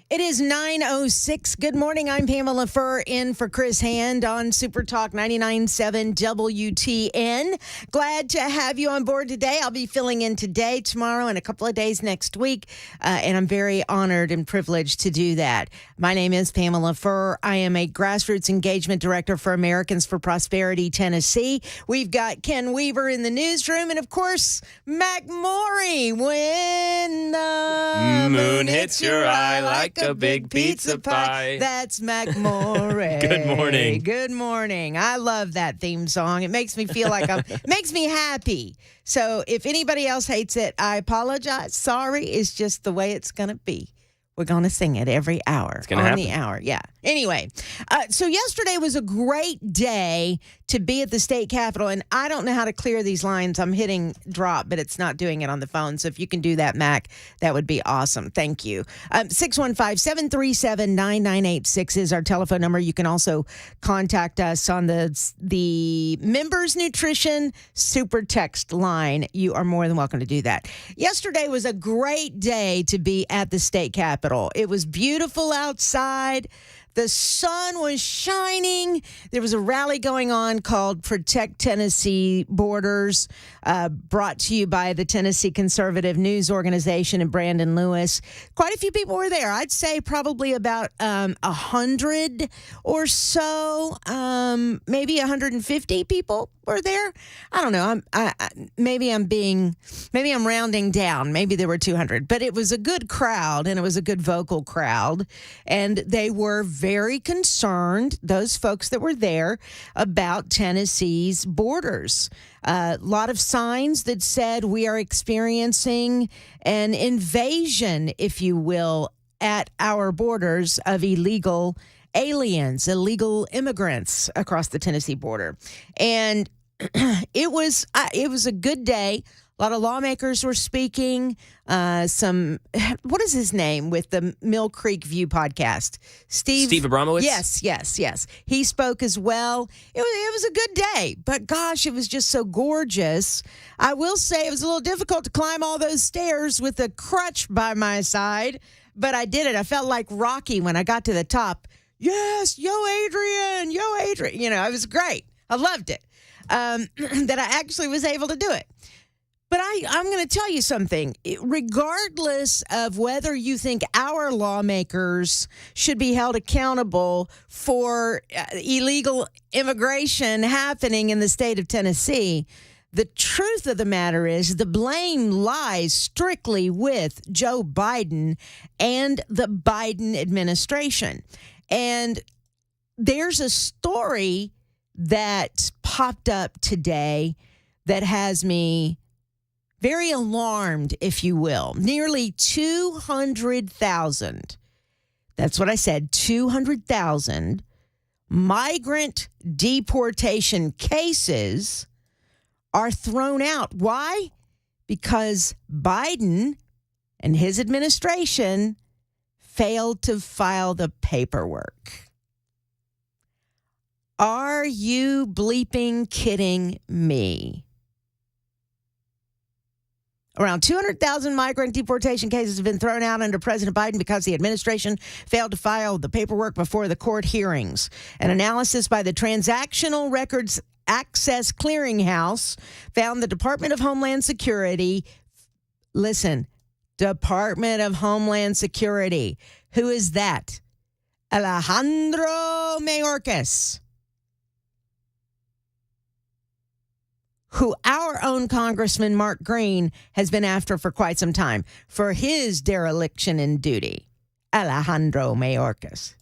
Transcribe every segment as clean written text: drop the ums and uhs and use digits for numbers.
It is 9:06. Good morning. I'm Pamela Furr in for Chris Hand on Super Talk 99.7 WTN. Glad to have you on board today. I'll be filling in today, tomorrow, and a couple of days next week, and I'm very honored and privileged to do that. My name is Pamela Furr. I am a grassroots engagement director for Americans for Prosperity, Tennessee. We've got Ken Weaver in the newsroom, and of course, Mac Morey. When the moon hits your eye like a big pizza pie. That's Mac Morey. Good morning. Good morning. I love that theme song. It makes me feel like makes me happy. So if anybody else hates it, I apologize. Sorry. It's just the way it's going to be. We're going to sing it every hour. It's going to happen. The hour, yeah. Anyway, so yesterday was a great day to be at the state capitol, and I don't know how to clear these lines. I'm hitting drop, but it's not doing it on the phone. So if you can do that, Mac, that would be awesome. Thank you. 615-737-9986 is our telephone number. You can also contact us on the Members Nutrition Super Text line. You are more than welcome to do that. Yesterday was a great day to be at the state capitol. It was beautiful outside. The sun was shining. There was a rally going on called Protect Tennessee Borders, brought to you by the Tennessee Conservative News Organization and Brandon Lewis. Quite a few people were there. I'd say probably about 100 or so, maybe 150 people were there. I don't know. Maybe I'm rounding down. Maybe there were 200, but it was a good crowd, and it was a good vocal crowd, and they were very concerned, those folks that were there, about Tennessee's borders. A lot of signs that said we are experiencing an invasion, if you will, at our borders of illegal aliens, illegal immigrants across the Tennessee border. And it was a good day. A lot of lawmakers were speaking. What is his name with the Mill Creek View podcast? Steve Abramowitz? Yes. He spoke as well. It was a good day, but gosh, it was just so gorgeous. I will say it was a little difficult to climb all those stairs with a crutch by my side, but I did it. I felt like Rocky when I got to the top. Yes, yo, Adrian. You know, it was great. I loved it, that I actually was able to do it. But I'm going to tell you something. Regardless of whether you think our lawmakers should be held accountable for illegal immigration happening in the state of Tennessee, the truth of the matter is the blame lies strictly with Joe Biden and the Biden administration. And there's a story that popped up today that has me very alarmed, if you will. Nearly 200,000, that's what I said, 200,000 migrant deportation cases are thrown out. Why? Because Biden and his administration failed to file the paperwork. Are you bleeping kidding me? Around 200,000 migrant deportation cases have been thrown out under President Biden because the administration failed to file the paperwork before the court hearings. An analysis by the Transactional Records Access Clearinghouse found the Department of Homeland Security, Department of Homeland Security. Who is that? Alejandro Mayorkas, who our own Congressman Mark Green has been after for quite some time for his dereliction in duty. Alejandro Mayorkas.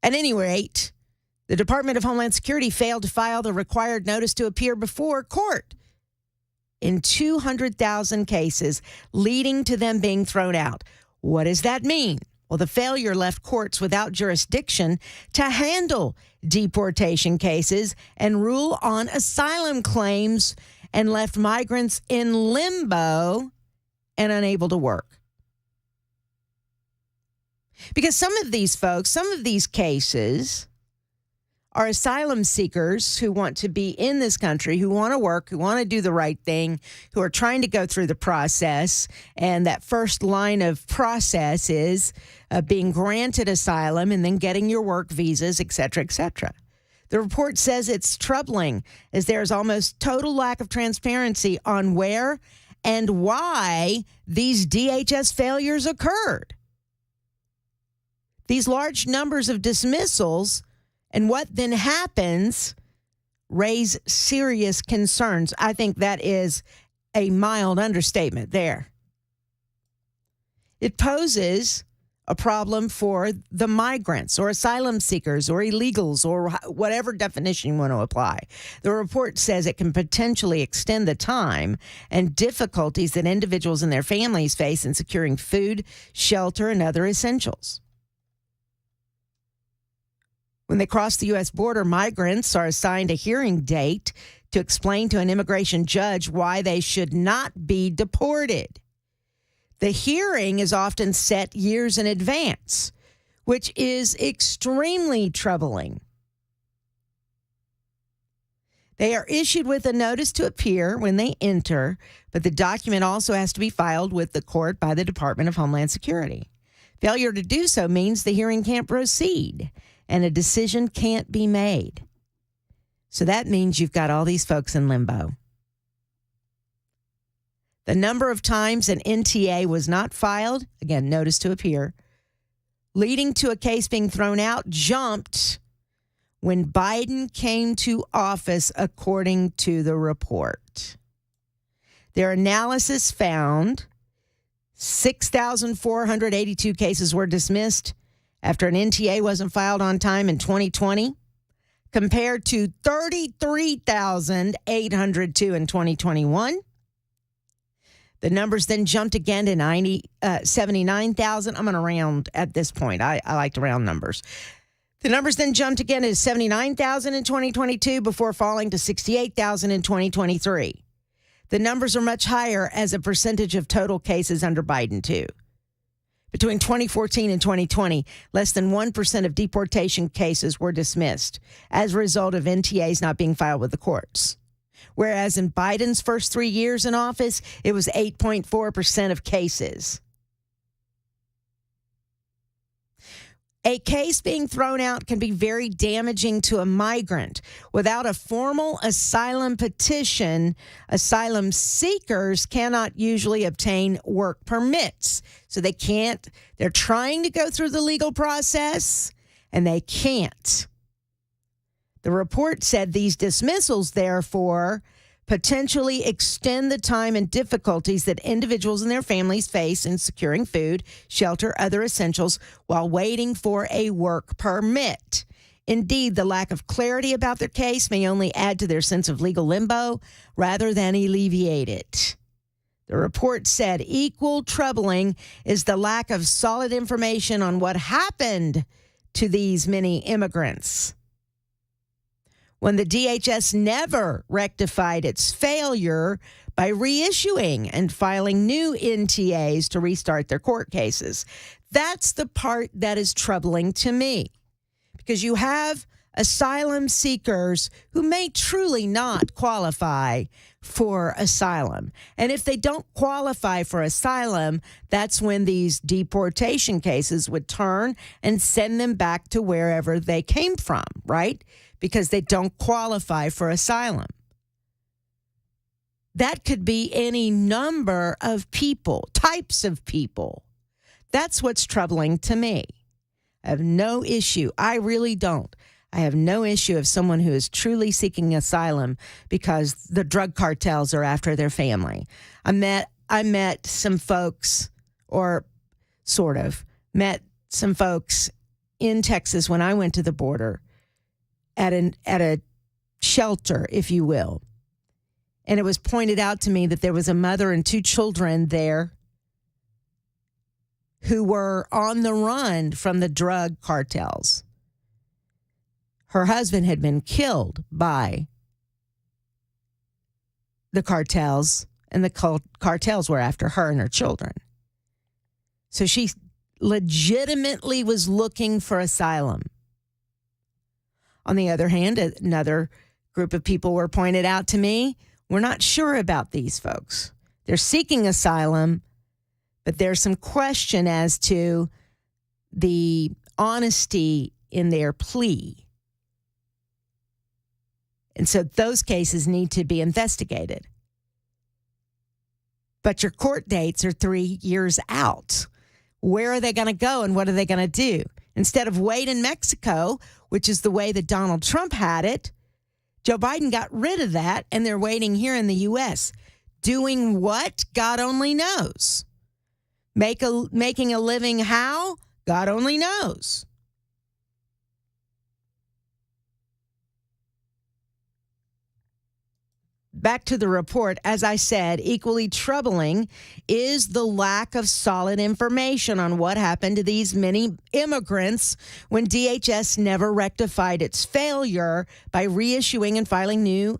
At any rate, the Department of Homeland Security failed to file the required notice to appear before court in 200,000 cases, leading to them being thrown out. What does that mean? Well, the failure left courts without jurisdiction to handle deportation cases and rule on asylum claims, and left migrants in limbo and unable to work. Because some of these folks, some of these cases are asylum seekers who want to be in this country, who want to work, who want to do the right thing, who are trying to go through the process. And that first line of process is being granted asylum and then getting your work visas, et cetera, et cetera. The report says it's troubling as there is almost total lack of transparency on where and why these DHS failures occurred. These large numbers of dismissals and what then happens raise serious concerns. I think that is a mild understatement there. It poses a problem for the migrants or asylum seekers or illegals or whatever definition you want to apply. The report says it can potentially extend the time and difficulties that individuals and their families face in securing food, shelter, and other essentials. When they cross the U.S. border, migrants are assigned a hearing date to explain to an immigration judge why they should not be deported. The hearing is often set years in advance, which is extremely troubling. They are issued with a notice to appear when they enter, but the document also has to be filed with the court by the Department of Homeland Security. Failure to do so means the hearing can't proceed and a decision can't be made. So that means you've got all these folks in limbo. The number of times an NTA was not filed, again, notice to appear, leading to a case being thrown out, jumped when Biden came to office, according to the report. Their analysis found 6,482 cases were dismissed after an NTA wasn't filed on time in 2020, compared to 33,802 in 2021. The numbers then jumped again to 79,000. I'm going to round at this point. I like to round numbers. The numbers then jumped again to 79,000 in 2022 before falling to 68,000 in 2023. The numbers are much higher as a percentage of total cases under Biden, too. Between 2014 and 2020, less than 1% of deportation cases were dismissed as a result of NTAs not being filed with the courts. Whereas in Biden's first 3 years in office, it was 8.4% of cases. A case being thrown out can be very damaging to a migrant. Without a formal asylum petition, asylum seekers cannot usually obtain work permits. So they're trying to go through the legal process, and they can't. The report said these dismissals, therefore, potentially extend the time and difficulties that individuals and their families face in securing food, shelter, other essentials while waiting for a work permit. Indeed, the lack of clarity about their case may only add to their sense of legal limbo rather than alleviate it. The report said equal troubling is the lack of solid information on what happened to these many immigrants. When the DHS never rectified its failure by reissuing and filing new NTAs to restart their court cases. That's the part that is troubling to me, because you have asylum seekers who may truly not qualify for asylum. And if they don't qualify for asylum, that's when these deportation cases would turn and send them back to wherever they came from, right? Because they don't qualify for asylum. That could be any number of people, types of people. That's what's troubling to me. I have no issue. I really don't. I have no issue of someone who is truly seeking asylum because the drug cartels are after their family. I met some folks, or sort of met some folks in Texas when I went to the border at a shelter, if you will. And it was pointed out to me that there was a mother and two children there who were on the run from the drug cartels. Her husband had been killed by the cartels, and the cartels were after her and her children. So she legitimately was looking for asylum. On the other hand, another group of people were pointed out to me. We're not sure about these folks. They're seeking asylum, but there's some question as to the honesty in their plea. And so those cases need to be investigated. But your court dates are 3 years out. Where are they going to go and what are they going to do? Instead of wait in Mexico, which is the way that Donald Trump had it, Joe Biden got rid of that, and they're waiting here in the U.S. Doing what? God only knows. Making a living how? God only knows. Back to the report, as I said, equally troubling is the lack of solid information on what happened to these many immigrants when DHS never rectified its failure by reissuing and filing new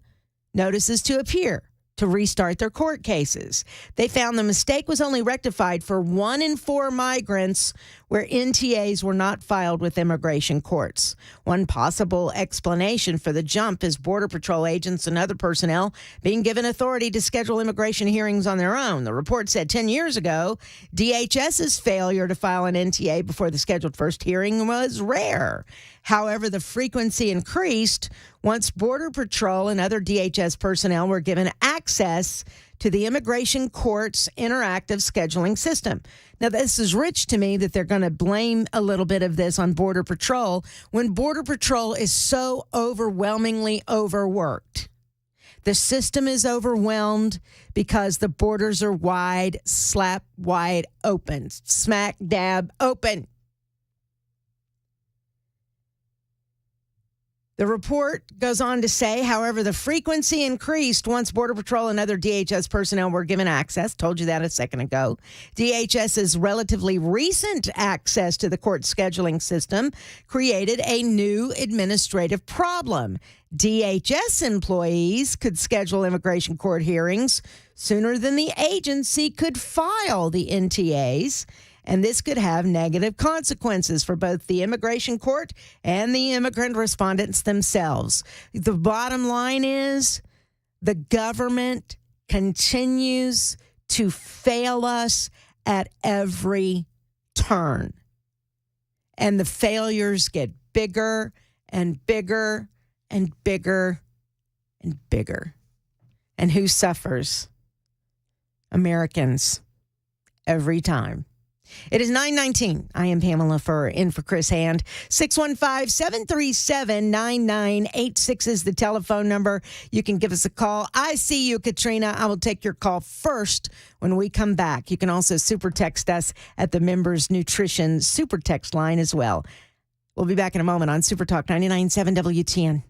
notices to appear to restart their court cases. They found the mistake was only rectified for 1 in 4 migrants where NTAs were not filed with immigration courts. One possible explanation for the jump is Border Patrol agents and other personnel being given authority to schedule immigration hearings on their own. The report said 10 years ago, DHS's failure to file an NTA before the scheduled first hearing was rare. However, the frequency increased once Border Patrol and other DHS personnel were given access to the immigration court's interactive scheduling system. Now, this is rich to me that they're going to blame a little bit of this on Border Patrol when Border Patrol is so overwhelmingly overworked. The system is overwhelmed because the borders are wide, slap wide open, smack dab open. The report goes on to say, however, the frequency increased once Border Patrol and other DHS personnel were given access. Told you that a second ago. DHS's relatively recent access to the court scheduling system created a new administrative problem. DHS employees could schedule immigration court hearings sooner than the agency could file the NTAs. And this could have negative consequences for both the immigration court and the immigrant respondents themselves. The bottom line is the government continues to fail us at every turn. And the failures get bigger and bigger and bigger and bigger. And who suffers? Americans every time. It is 9:19. I am Pamela Furr, in for Chris Hand. 615-737-9986 is the telephone number. You can give us a call. I see you, Katrina. I will take your call first when we come back. You can also super text us at the Members Nutrition super text line as well. We'll be back in a moment on Super Talk 99.7 WTN.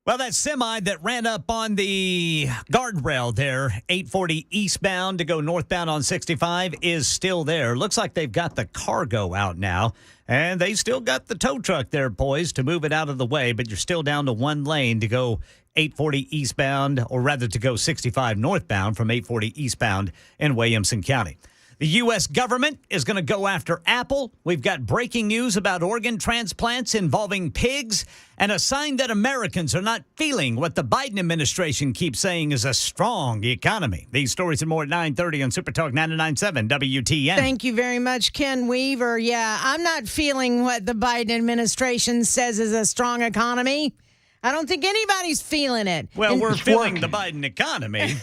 Well, that semi that ran up on the guardrail there, 840 eastbound to go northbound on 65, is still there. Looks like they've got the cargo out now, and they still got the tow truck there poised to move it out of the way, but you're still down to one lane to go 840 eastbound, or rather to go 65 northbound from 840 eastbound in Williamson County. The U.S. government is going to go after Apple. We've got breaking news about organ transplants involving pigs, and a sign that Americans are not feeling what the Biden administration keeps saying is a strong economy. These stories and more at 9:30 on Super Talk 99.7 WTN. Thank you very much, Ken Weaver. Yeah, I'm not feeling what the Biden administration says is a strong economy. I don't think anybody's feeling it. Well, we're feeling the Biden economy.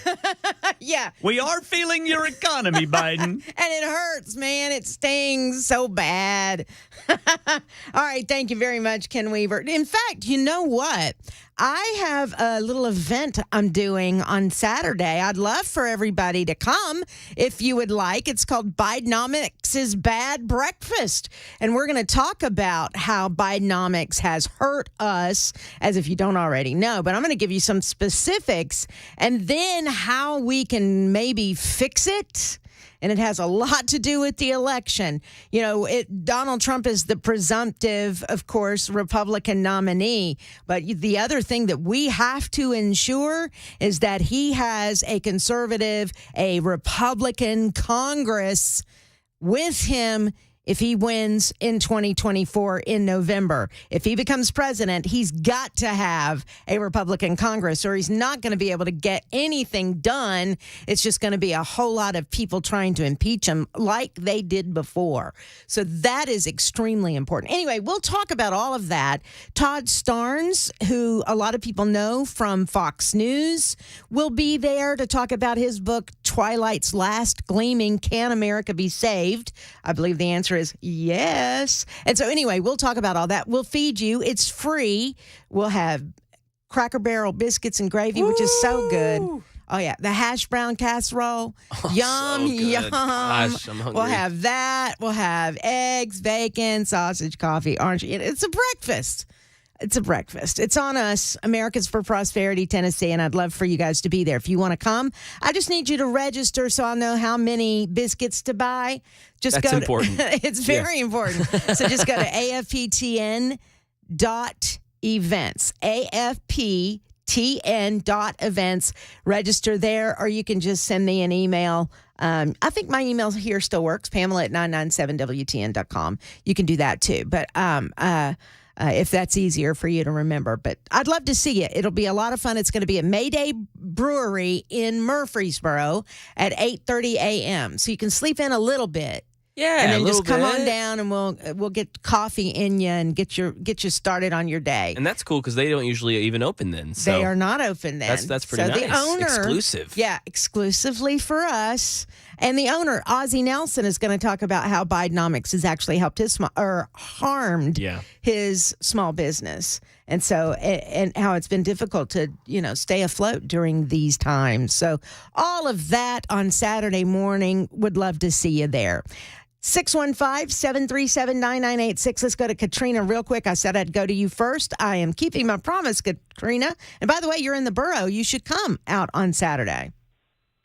Yeah. We are feeling your economy, Biden. And it hurts, man. It stings so bad. All right. Thank you very much, Ken Weaver. In fact, you know what? I have a little event I'm doing on Saturday. I'd love for everybody to come if you would like. It's called Bidenomics' Bad Breakfast. And we're going to talk about how Bidenomics has hurt us, as if you don't already know. But I'm going to give you some specifics and then how we can maybe fix it. And it has a lot to do with the election. You know, Donald Trump is the presumptive, of course, Republican nominee. But the other thing that we have to ensure is that he has a conservative, a Republican Congress with him if he wins in 2024 in November. If he becomes president, he's got to have a Republican Congress, or he's not going to be able to get anything done. It's just going to be a whole lot of people trying to impeach him like they did before. So that is extremely important. Anyway, we'll talk about all of that. Todd Starnes, who a lot of people know from Fox News, will be there to talk about his book, Twilight's Last Gleaming, Can America Be Saved? I believe the answer is yes. And so anyway, we'll talk about all that. We'll feed you. It's free. We'll have Cracker Barrel biscuits and gravy, which is so good. Oh, yeah. The hash brown casserole. Yum, so yum. Gosh, I'm hungry. We'll have that. We'll have eggs, bacon, sausage, coffee, orange. It's a breakfast. It's a breakfast. It's on us, Americans for Prosperity, Tennessee, and I'd love for you guys to be there. If you want to come, I just need you to register so I'll know how many biscuits to buy. Just That's go important. It's very important. So just go to AFPTN.events, AFPTN.events. Register there, or you can just send me an email. I think my email here still works, Pamela at 997WTN.com. You can do that too. But if that's easier for you to remember. But I'd love to see you. It'll be a lot of fun. It's going to be at Mayday Brewery in Murfreesboro at 8:30 a.m. So you can sleep in a little bit. Yeah, and then a just little come bit. on down, and we'll get coffee in you and get you started on your day. And that's cool because they don't usually even open then. So they are not open then. That's pretty nice. The owner, exclusive. Yeah, exclusively for us. And the owner, Ozzie Nelson, is going to talk about how Bidenomics has actually helped his harmed his small business, and so and how it's been difficult to stay afloat during these times. So all of that on Saturday morning. Would love to see you there. 615-737-9986. Let's go to Katrina real quick. I said I'd go to you first. I am keeping my promise, Katrina. And by the way, you're in the borough. You should come out on Saturday.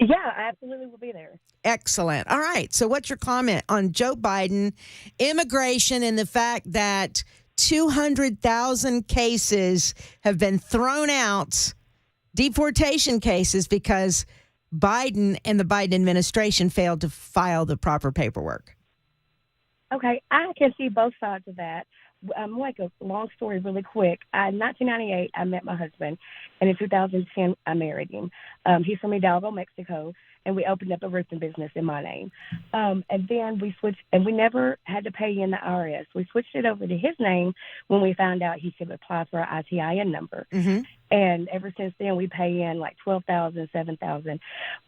Yeah, I absolutely will be there. Excellent. All right. So what's your comment on Joe Biden, immigration, and the fact that 200,000 cases have been thrown out, deportation cases, because Biden and the Biden administration failed to file the proper paperwork? Okay, I can see both sides of that. Like a long story really quick. In 1998, I met my husband, and in 2010, I married him. He's from Hidalgo, Mexico, and we opened up a roofing business in my name. And then we switched, and we never had to pay in the IRS. We switched it over to his name when we found out he could apply for our ITIN number. Mm-hmm. And ever since then, we pay in like $12,000, $7,000.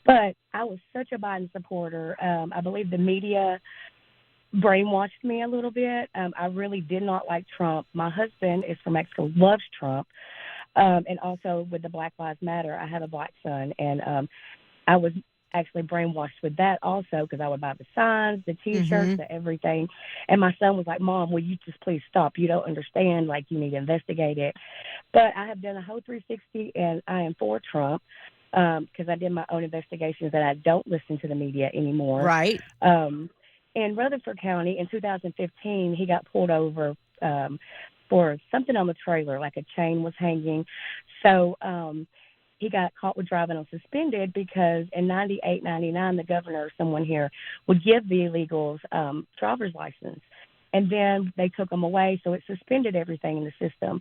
But I was such a Biden supporter. I believe the media brainwashed me a little bit. I really did not like Trump. My husband is from Mexico, loves Trump. And also with the Black Lives Matter, I have a black son. And I was actually brainwashed with that also because I would buy the signs, the T-shirts, Mm-hmm. the everything. And my son was like, "Mom, will you just please stop? You don't understand. Like, you need to investigate it." But I have done a whole 360, and I am for Trump because I did my own investigations, and I don't listen to the media anymore. Right. Um, in Rutherford County in 2015, he got pulled over for something on the trailer, like a chain was hanging. So he got caught with driving on suspended because in 98, 99, the governor or someone here would give the illegals driver's license. And then they took them away, so it suspended everything in the system.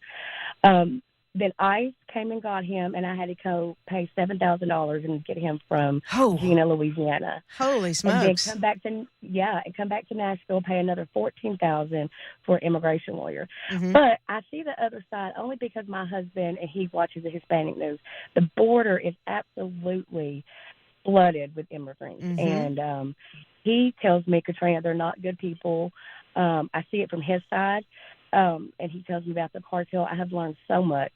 Um, then ICE came and got him, and I had to go pay $7,000 and get him from Oh, Gina, Louisiana, holy and then smokes. come back to Nashville, pay another 14,000 for an immigration lawyer. Mm-hmm. But I see the other side only because my husband and he watches the Hispanic news. The border is absolutely flooded with immigrants, Mm-hmm. and he tells me, Katrina, they're not good people. I see it from his side, and he tells me about the cartel. I have learned so much.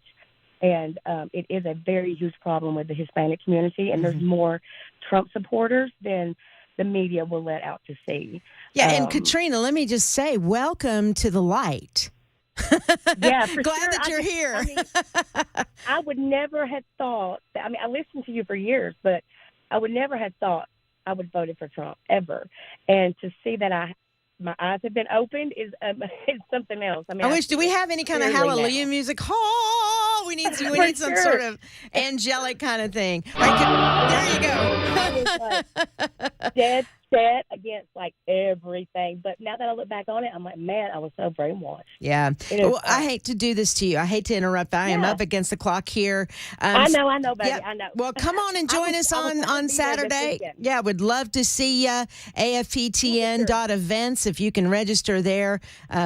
And it is a very huge problem with the Hispanic community, and there's Mm-hmm. more Trump supporters than the media will let out to see. Yeah, and Um, Katrina, let me just say, welcome to the light. yeah, for Glad sure. that you're here. I would never have thought. I listened to you for years, but I would never have thought I would voted for Trump ever. And to see that my eyes have been opened is something else. I mean, I I wish. Do see we it have any kind of clearly hallelujah now. music? Oh, we need. We For need some sort sure. of angelic kind of thing. All right, I was like there you go. dead set against like everything. But now that I look back on it, I'm like, man, I was so brainwashed. Yeah. It is. Well, I hate to do this to you. I hate to interrupt. I am Yeah. up against the clock here. I know, baby. Yep. I know. Well, come on and join us I was on trying to be there this Saturday. weekend. Yeah, would love to see you. AFPTN.events. If you can register there,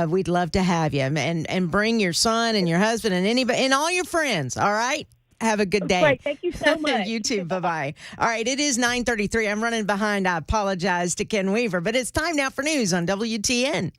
we'd love to have you. And bring your son and your husband and anybody and all your friends. All right. Have a good day. Great. Thank you so much. You too. Bye bye. All right. It is 9:33. I'm running behind. I apologize to Ken Weaver, but it's time now for news on WTN.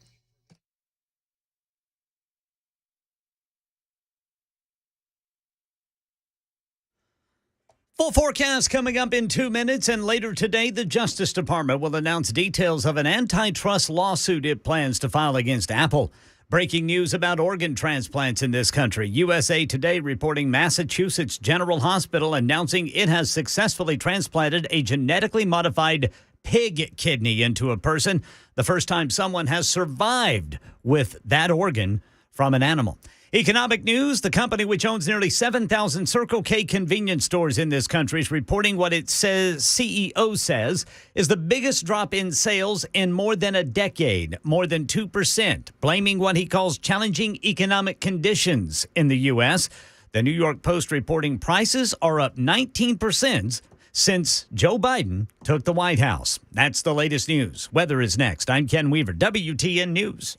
Full forecast coming up in 2 minutes, and later today, the Justice Department will announce details of an antitrust lawsuit it plans to file against Apple. Breaking news about organ transplants in this country. USA Today reporting Massachusetts General Hospital announcing it has successfully transplanted a genetically modified pig kidney into a person. The first time someone has survived with that organ from an animal. Economic news, the company which owns nearly 7,000 Circle K convenience stores in this country is reporting what it says CEO says is the biggest drop in sales in more than a decade, more than 2%, blaming what he calls challenging economic conditions in the U.S. The New York Post reporting prices are up 19% since Joe Biden took the White House. That's the latest news. Weather is next. I'm Ken Weaver, WTN News.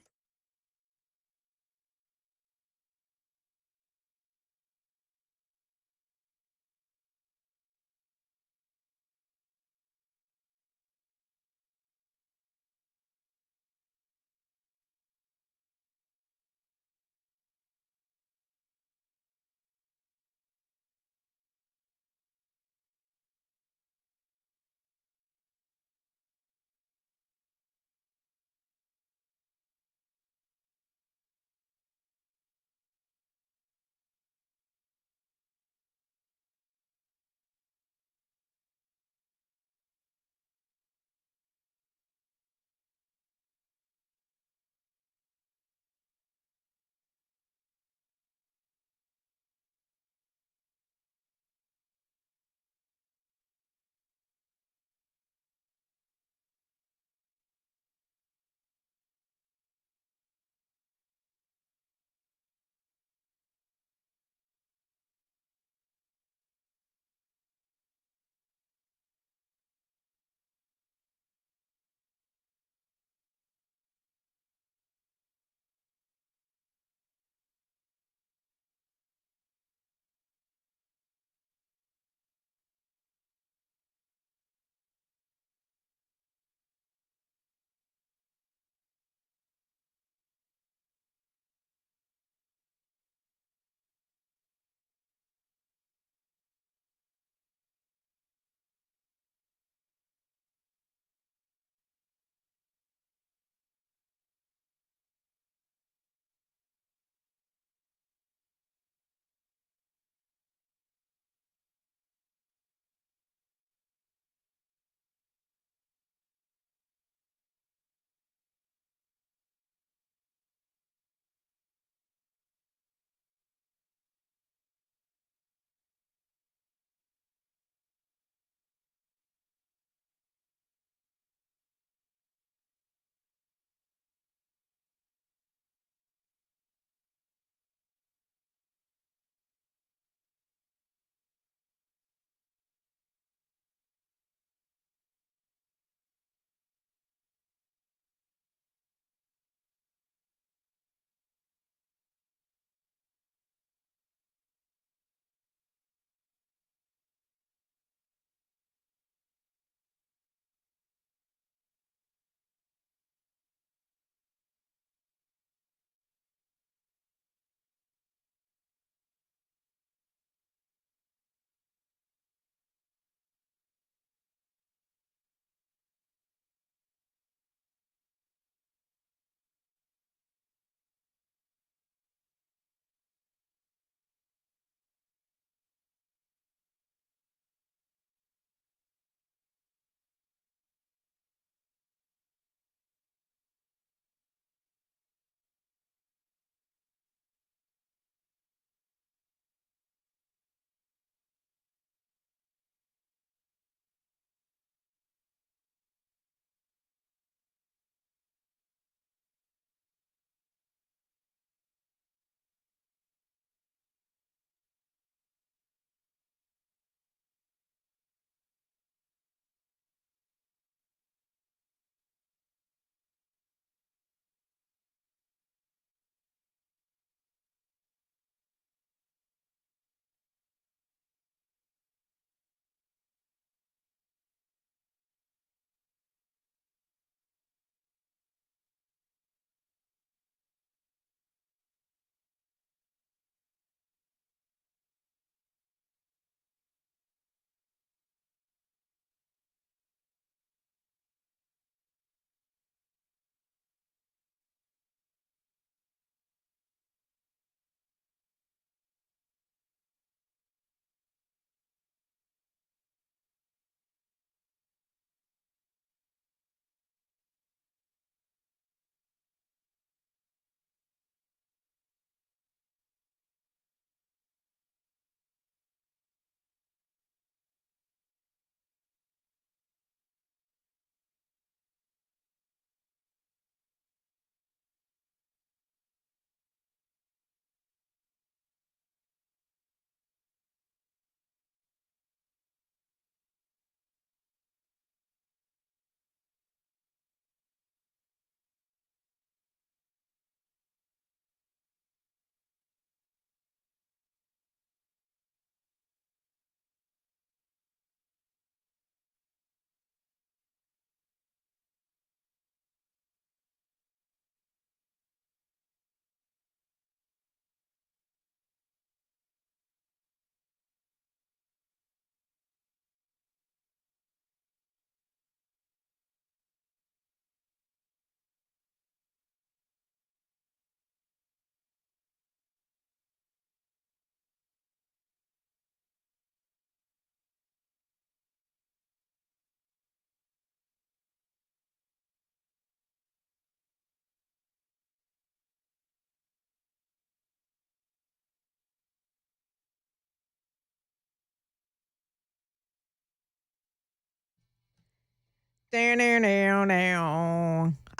I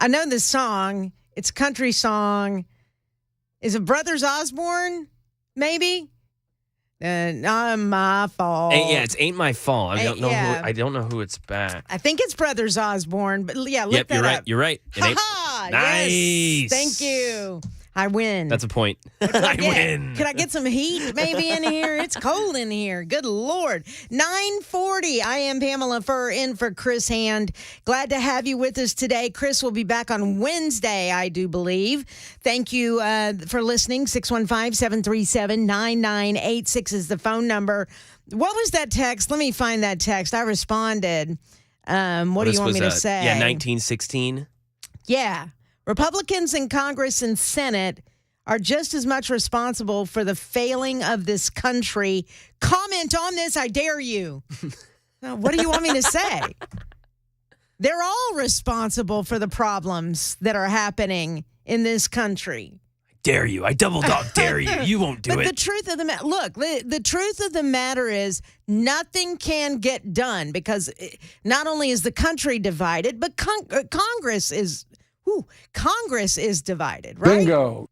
know this song. It's a country song. Is it Brothers Osborne? Maybe? Not my fault. It's Ain't My Fault. I don't know yeah. I don't know who it's by. I think it's Brothers Osborne, but yeah, look that you're right. up. You're right. Ha-ha! Nice. Yes. Thank you. I win. That's a point. I win. Can I get some heat maybe in here? It's cold in here. Good Lord. 9:40. I am Pamela Furr in for Chris Hand. Glad to have you with us today. Chris will be back on Wednesday, I do believe. Thank you for listening. 615-737-9986 is the phone number. What was that text? Let me find that text. I responded. What do you want me to say? 1916. Yeah. Republicans in Congress and Senate are just as much responsible for the failing of this country. Comment on this, I dare you. What do you want me to say? They're all responsible for the problems that are happening in this country. Dare you. I double dog dare you. You won't do but it. The truth of the the truth of the matter is nothing can get done because not only is the country divided, but Congress is divided, right? Bingo.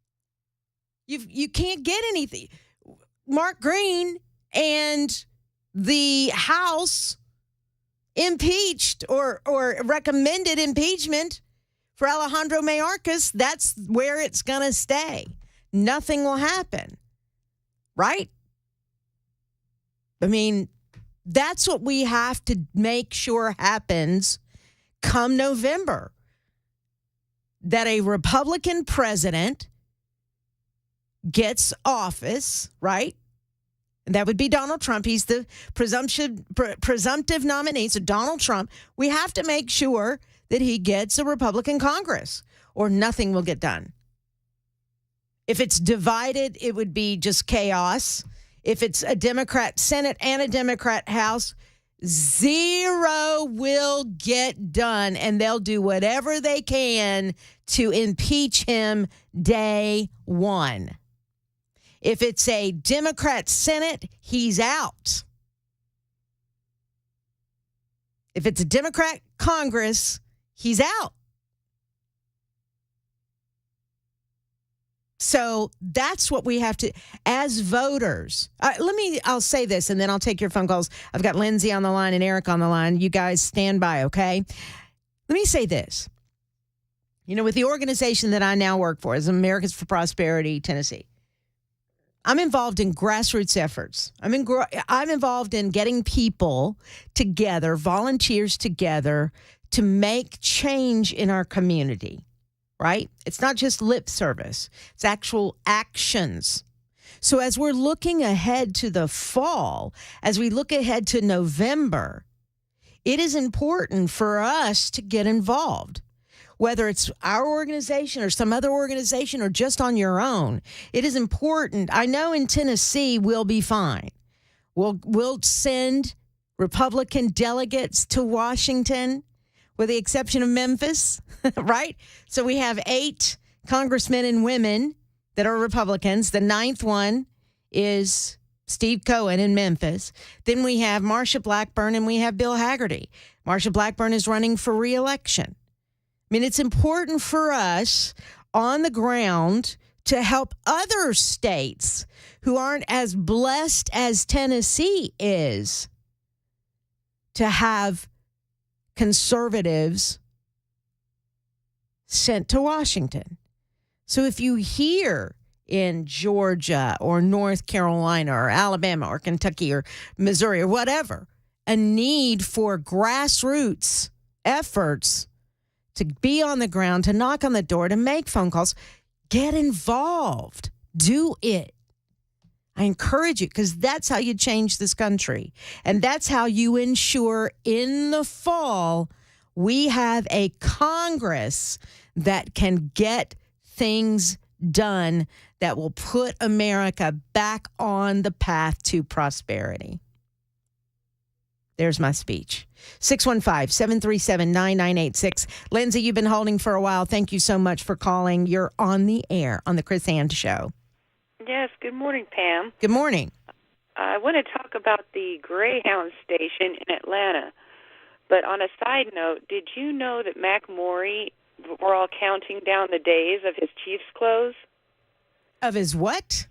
You can't get anything. Mark Green and the House impeached or recommended impeachment for Alejandro Mayorkas. That's where it's going to stay. Nothing will happen, right? I mean, that's what we have to make sure happens come November. That a Republican president gets office, right? And that would be Donald Trump. He's the presumptive nominee. So Donald Trump, we have to make sure that he gets a Republican Congress or nothing will get done. If it's divided, it would be just chaos. If it's a Democrat Senate and a Democrat House, zero will get done, and they'll do whatever they can to impeach him day one. If it's a Democrat Senate, he's out. If it's a Democrat Congress, he's out. So that's what we have to, as voters. I'll say this and then I'll take your phone calls. I've got Lindsay on the line and Eric on the line. You guys stand by, okay? Let me say this. You know, with the organization that I now work for, is Americans for Prosperity, Tennessee, I'm involved in grassroots efforts. I'm involved in getting people together, volunteers together, to make change in our community. Right? It's not just lip service. It's actual actions. So as we're looking ahead to the fall, as we look ahead to November, it is important for us to get involved. Whether it's our organization or some other organization or just on your own, it is important. I know in Tennessee we'll be fine. We'll send Republican delegates to Washington, with the exception of Memphis, right? So we have 8 congressmen and women that are Republicans. The 9th one is Steve Cohen in Memphis. Then we have Marsha Blackburn and we have Bill Hagerty. Marsha Blackburn is running for re-election. I mean, it's important for us on the ground to help other states who aren't as blessed as Tennessee is to have conservatives sent to Washington. So if you hear in Georgia or North Carolina or Alabama or Kentucky or Missouri or whatever, a need for grassroots efforts to be on the ground, to knock on the door, to make phone calls, get involved. Do it. I encourage you because that's how you change this country. And that's how you ensure in the fall we have a Congress that can get things done that will put America back on the path to prosperity. There's my speech. 615-737-9986. Lindsay, you've been holding for a while. Thank you so much for calling. You're on the air on the Chris Hand Show. Yes, good morning, Pam. Good morning. I want to talk about the Greyhound station in Atlanta. But on a side note, did you know that Mac Maury, we're all counting down the days of his Chiefs clothes? Of his what?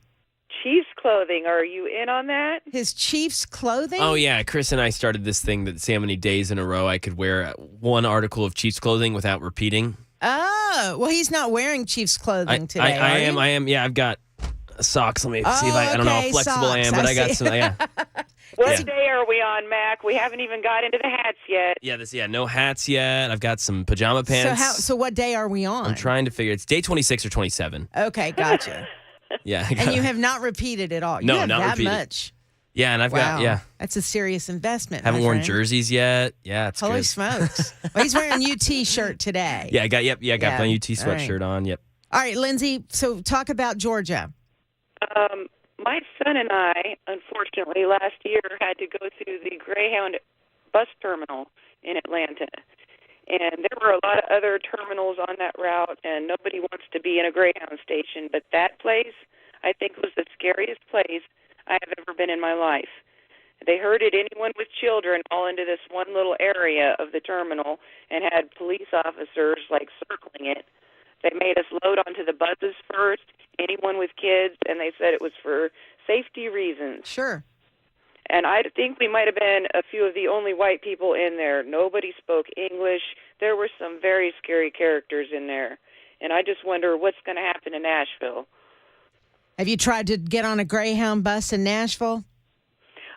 Chiefs clothing. Are you in on that? His Chiefs clothing? Oh, yeah. Chris and I started this thing that see how many days in a row I could wear one article of Chiefs clothing without repeating. Oh, well, he's not wearing Chiefs clothing today. I am. Yeah, I've got socks. Let me see if I don't know how flexible I am, but I got some. Yeah. What day are we on, Mac? We haven't even got into the hats yet. Yeah, no hats yet. I've got some pajama pants. So what day are we on? I'm trying to figure. It's day 26 or 27. Okay, gotcha. Yeah. And you have not repeated at all. No, you have not that repeated. much. Yeah, and I've got. That's a serious investment. Haven't worn friend. jerseys yet. Yeah, it's Holy good. smokes. Well, he's wearing a UT shirt today. Yeah, I got my UT sweatshirt on. Yep. All right, Lindsay, so talk about Georgia. My son and I, unfortunately, last year had to go through the Greyhound bus terminal in Atlanta. And there were a lot of other terminals on that route, and nobody wants to be in a Greyhound station. But that place, I think, was the scariest place I have ever been in my life. They herded anyone with children all into this one little area of the terminal and had police officers, circling it. They made us load onto the buses first, anyone with kids, and they said it was for safety reasons. Sure. And I think we might have been a few of the only white people in there. Nobody spoke English. There were some very scary characters in there. And I just wonder what's going to happen in Nashville. Have you tried to get on a Greyhound bus in Nashville?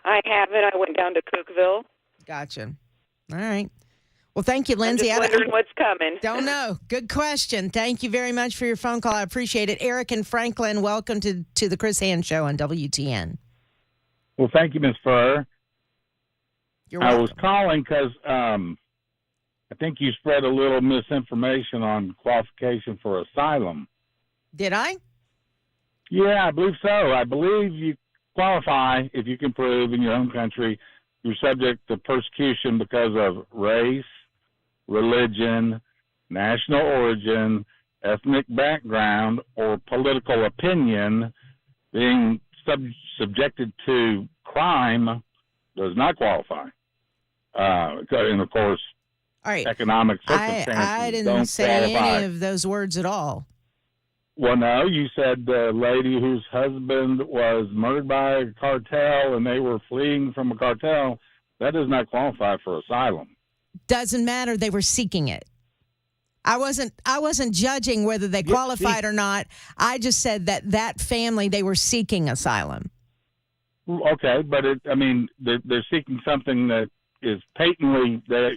I haven't. I went down to Cookeville. Gotcha. All right. Well, thank you, Lindsay. I'm just wondering what's coming. Don't know. Good question. Thank you very much for your phone call. I appreciate it. Eric and Franklin, welcome to the Chris Hand Show on WTN. Well, thank you, Ms. Furr. You're welcome. I was calling because I think you spread a little misinformation on qualification for asylum. Did I? Yeah, I believe so. I believe you qualify if you can prove in your own country you're subject to persecution because of race, religion, national origin, ethnic background, or political opinion. Being subjected to crime does not qualify. And, of course, All right. economic circumstances I didn't don't say qualify. any of those words at all. Well, no, you said the lady whose husband was murdered by a cartel and they were fleeing from a cartel. That does not qualify for asylum. Doesn't matter. They were seeking it. I wasn't judging whether they qualified or not. I just said that family, they were seeking asylum. Okay, but they're seeking something that is patently they're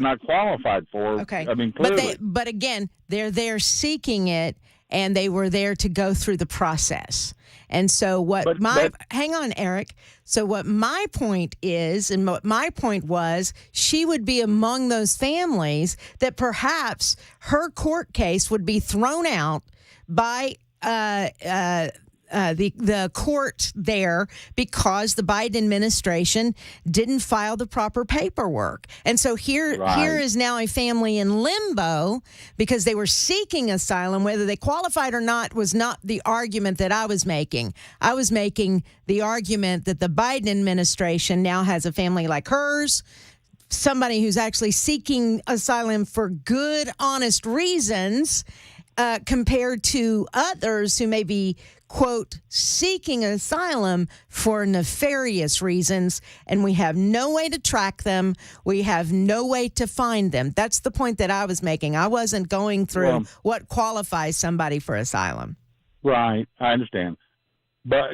not qualified for. Okay. I mean, clearly. But again, they're there seeking it, and they were there to go through the process. And so hang on, Eric. So what my point is, and what my point was, she would be among those families that perhaps her court case would be thrown out by the court there because the Biden administration didn't file the proper paperwork. And so here is now a family in limbo because they were seeking asylum. Whether they qualified or not was not the argument that I was making. I was making the argument that the Biden administration now has a family like hers, somebody who's actually seeking asylum for good, honest reasons, compared to others who may be, quote, seeking asylum for nefarious reasons, and we have no way to track them. We have no way to find them. That's the point that I was making. I wasn't going through what qualifies somebody for asylum. Right, I understand. But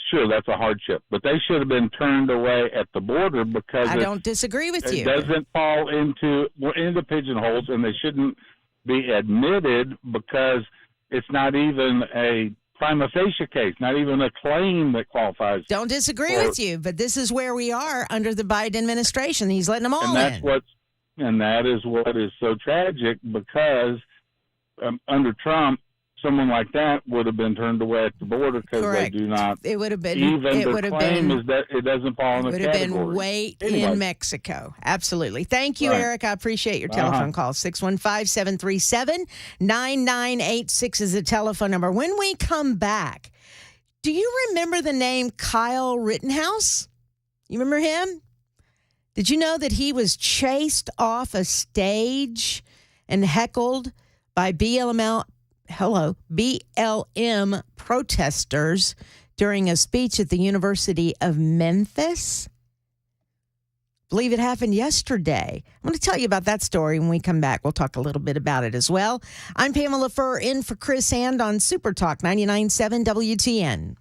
sure, that's a hardship. But they should have been turned away at the border because I don't disagree with you. It doesn't fall into pigeonholes, and they shouldn't be admitted because it's not even a prima facie case, not even a claim that qualifies. Don't disagree with you, but this is where we are under the Biden administration. He's letting them all in. And that is what is so tragic because under Trump, someone like that would have been turned away at the border because they do not. It would have been. Even It the would have claim been. is that it doesn't fall in the category. Would have been wait in Mexico. Absolutely. Thank you, Right. Eric. I appreciate your telephone call. 615-737-9986 is the telephone number. When we come back, do you remember the name Kyle Rittenhouse? You remember him? Did you know that he was chased off a stage and heckled by BLM protesters during a speech at the University of Memphis? Believe it happened yesterday. I'm going to tell you about that story when we come back. We'll talk a little bit about it as well. I'm Pamela Furr in for Chris Hand on Super Talk 99.7 WTN.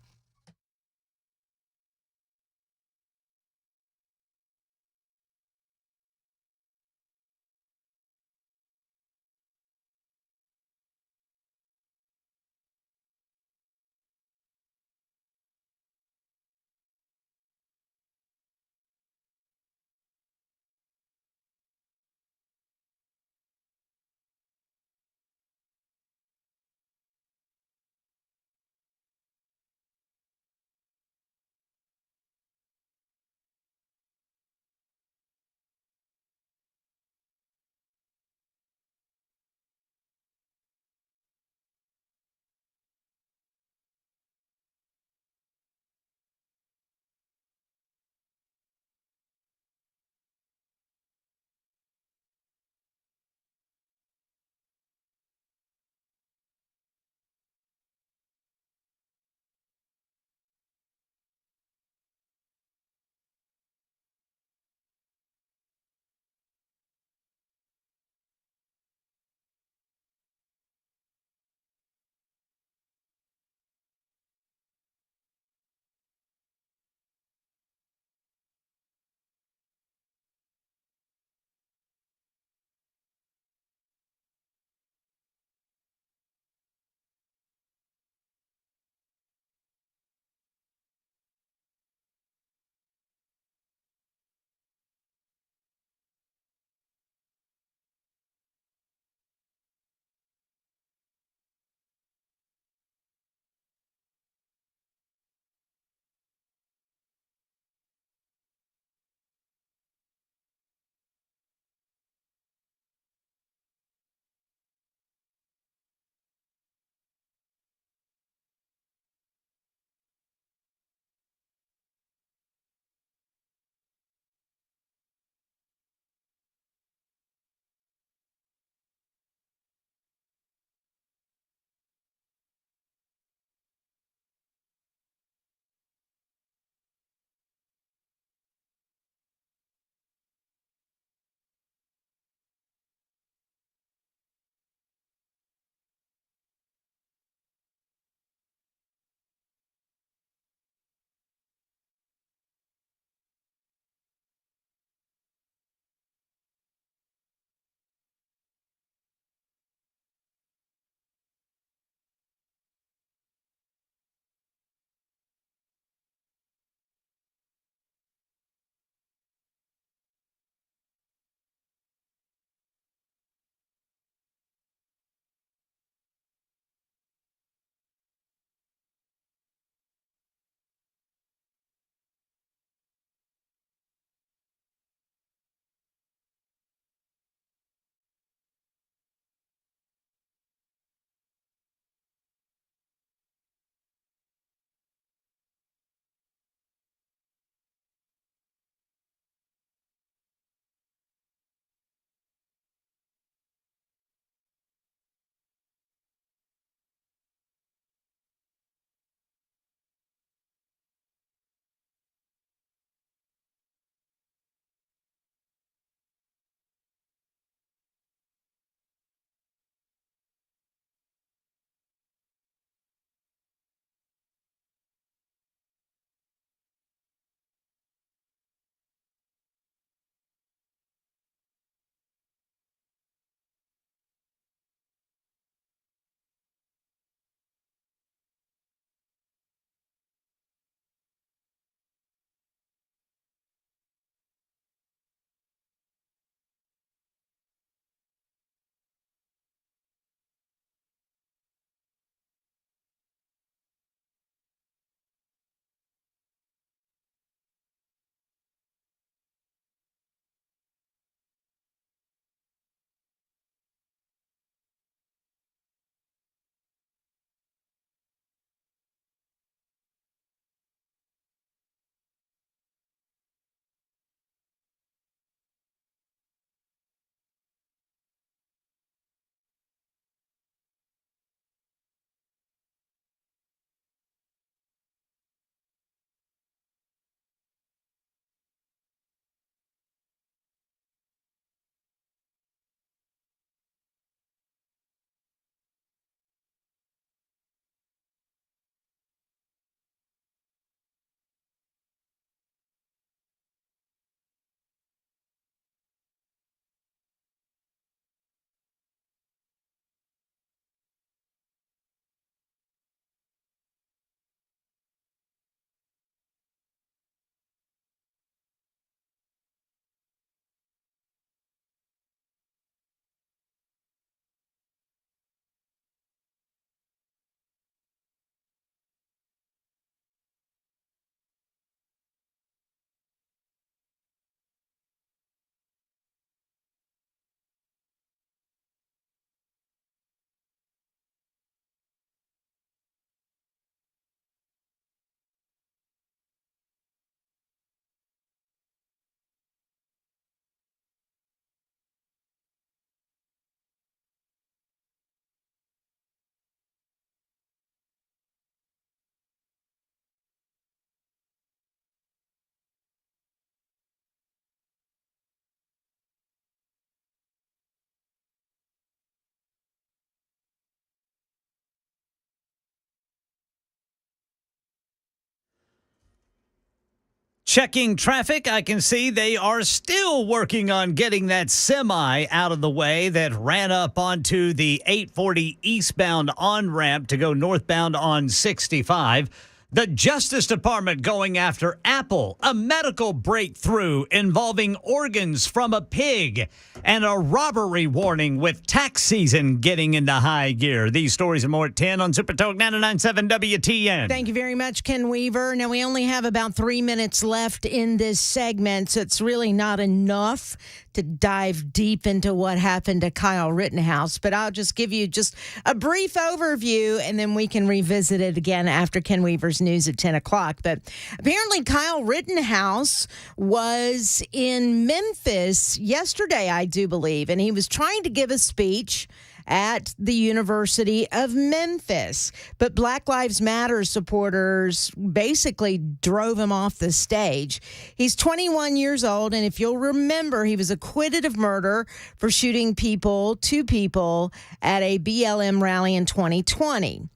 Checking traffic, I can see they are still working on getting that semi out of the way that ran up onto the 840 eastbound on-ramp to go northbound on 65. The Justice Department going after Apple, a medical breakthrough involving organs from a pig, and a robbery warning with tax season getting into high gear. These stories and more at 10 on Super Talk 99.7 WTN. Thank you very much, Ken Weaver. Now, we only have about 3 minutes left in this segment, so it's really not enough to dive deep into what happened to Kyle Rittenhouse, but I'll just give you just a brief overview, and then we can revisit it again after Ken Weaver's news at 10 o'clock. But apparently Kyle Rittenhouse was in Memphis yesterday, I do believe, and he was trying to give a speech at the University of Memphis. But Black Lives Matter supporters basically drove him off the stage. He's 21 years old, and if you'll remember, he was acquitted of murder for shooting two people at a BLM rally in 2020.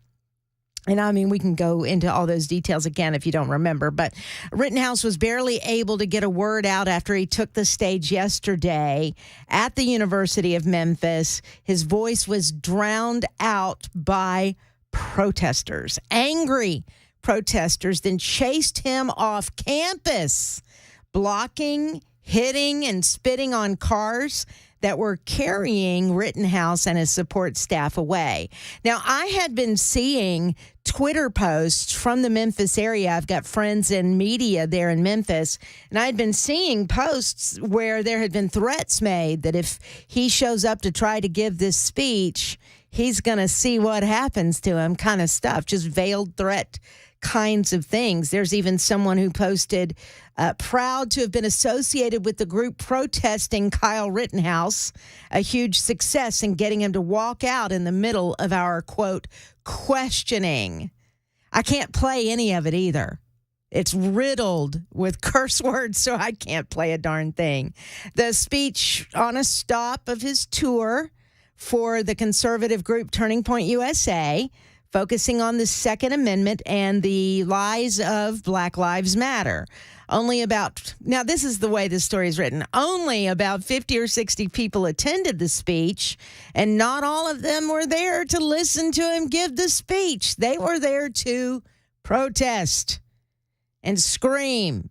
And I mean, we can go into all those details again if you don't remember. But Rittenhouse was barely able to get a word out after he took the stage yesterday at the University of Memphis. His voice was drowned out by protesters, angry protesters, then chased him off campus, blocking, hitting, and spitting on cars that were carrying Rittenhouse and his support staff away. Now, I had been seeing Twitter posts from the Memphis area. I've got friends in media there in Memphis, and I had been seeing posts where there had been threats made that if he shows up to try to give this speech, he's going to see what happens to him, kind of stuff, just veiled threat kinds of things. There's even someone who posted, proud to have been associated with the group protesting Kyle Rittenhouse, a huge success in getting him to walk out in the middle of our, quote, questioning. I can't play any of it either. It's riddled with curse words, so I can't play a darn thing. The speech on a stop of his tour for the conservative group Turning Point USA, focusing on the Second Amendment and the lies of Black Lives Matter. Now this is the way this story is written, only about 50 or 60 people attended the speech, and not all of them were there to listen to him give the speech. They were there to protest and scream.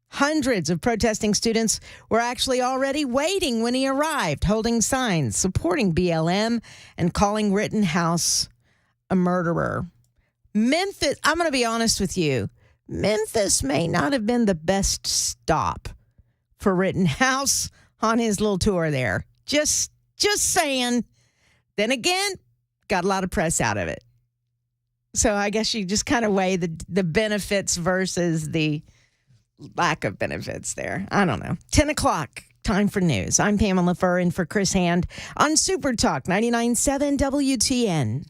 Hundreds of protesting students were actually already waiting when he arrived, holding signs supporting BLM and calling Rittenhouse a murderer. Memphis, I'm going to be honest with you, Memphis may not have been the best stop for Rittenhouse on his little tour there. Just saying. Then again, got a lot of press out of it. So I guess you just kind of weigh the benefits versus the lack of benefits there. I don't know. 10 o'clock, time for news. I'm Pamela Furr in for Chris Hand on Super Talk 99.7 WTN.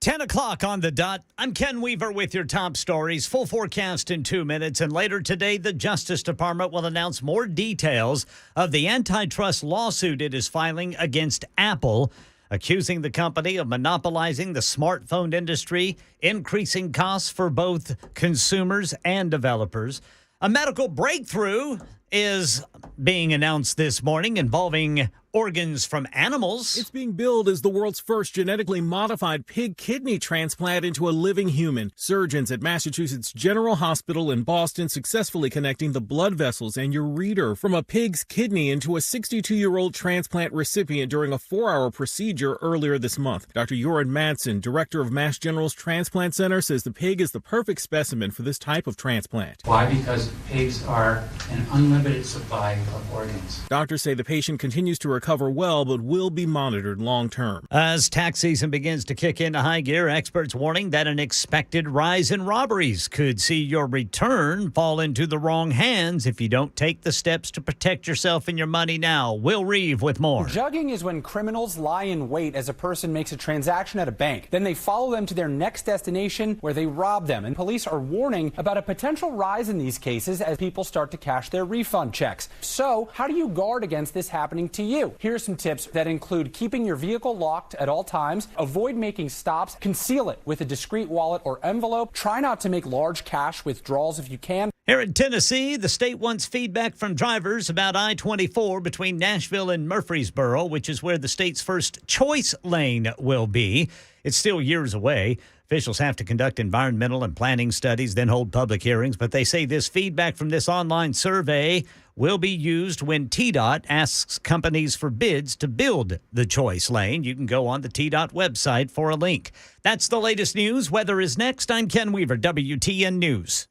Ten o'clock on the dot. I'm Ken Weaver with your top stories. Full forecast in 2 minutes. And later today, the Justice Department will announce more details of the antitrust lawsuit it is filing against Apple, accusing the company of monopolizing the smartphone industry, increasing costs for both consumers and developers. A medical breakthrough is being announced this morning involving organs from animals. It's being billed as the world's first genetically modified pig kidney transplant into a living human. Surgeons at Massachusetts General Hospital in Boston successfully connecting the blood vessels and ureter from a pig's kidney into a 62-year-old transplant recipient during a 4-hour procedure earlier this month. Dr. Joran Madsen, director of Mass General's Transplant Center, says the pig is the perfect specimen for this type of transplant. Why? Because pigs are an unlimited supply of organs. Doctors say the patient continues to recover well but will be monitored long term. As tax season begins to kick into high gear, experts warning that an expected rise in robberies could see your return fall into the wrong hands if you don't take the steps to protect yourself and your money now. Will Reeve with more. Jugging is when criminals lie in wait as a person makes a transaction at a bank. Then they follow them to their next destination where they rob them. And police are warning about a potential rise in these cases as people start to cash their refund checks. So how do you guard against this happening to you? Here are some tips that include keeping your vehicle locked at all times, avoid making stops, conceal it with a discreet wallet or envelope, try not to make large cash withdrawals if you can. Here in Tennessee, the state wants feedback from drivers about I-24 between Nashville and Murfreesboro, which is where the state's first choice lane will be. It's still years away. Officials have to conduct environmental and planning studies, then hold public hearings. But they say this feedback from this online survey will be used when TDOT asks companies for bids to build the choice lane. You can go on the TDOT website for a link. That's the latest news. Weather is next. I'm Ken Weaver, WTN News.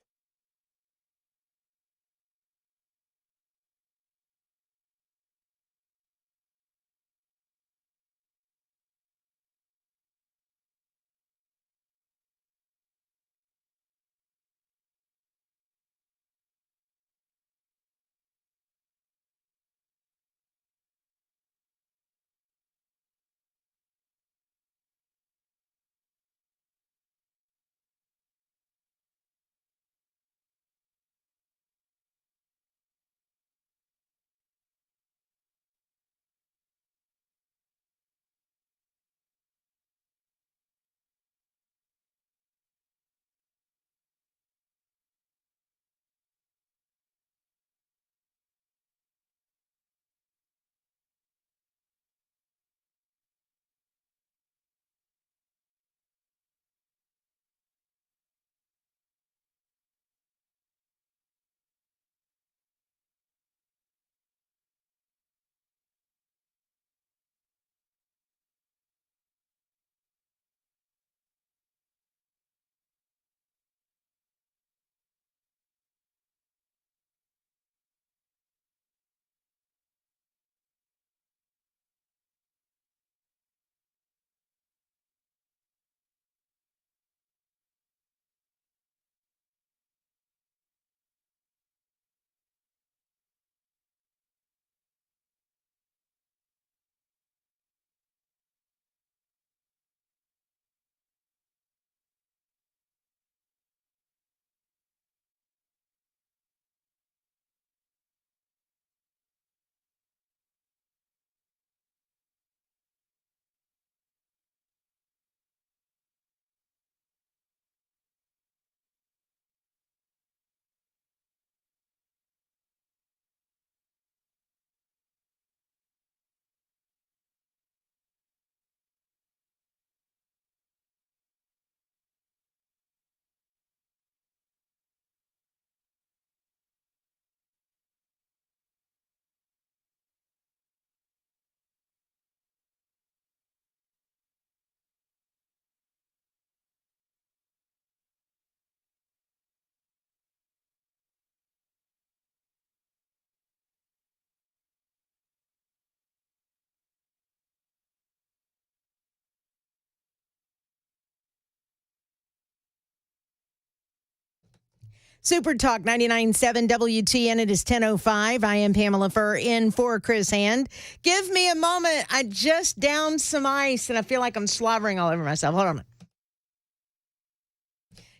Super Talk 99.7 WTN. It is 10:05. I am Pamela Furr in for Chris Hand. Give me a moment. I just downed some ice and I feel like I'm slobbering all over myself. Hold on.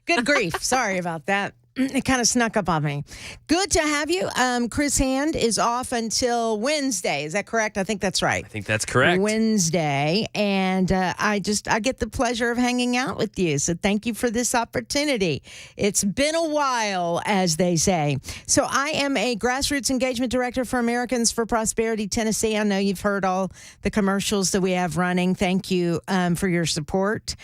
Good grief. Sorry about that. It kind of snuck up on me. Good to have you. Chris Hand is off until Wednesday. Is that correct? I think that's right. I think that's correct. Wednesday. And I get the pleasure of hanging out with you. So thank you for this opportunity. It's been a while, as they say. So I am a grassroots engagement director for Americans for Prosperity Tennessee. I know you've heard all the commercials that we have running. Thank you for your support.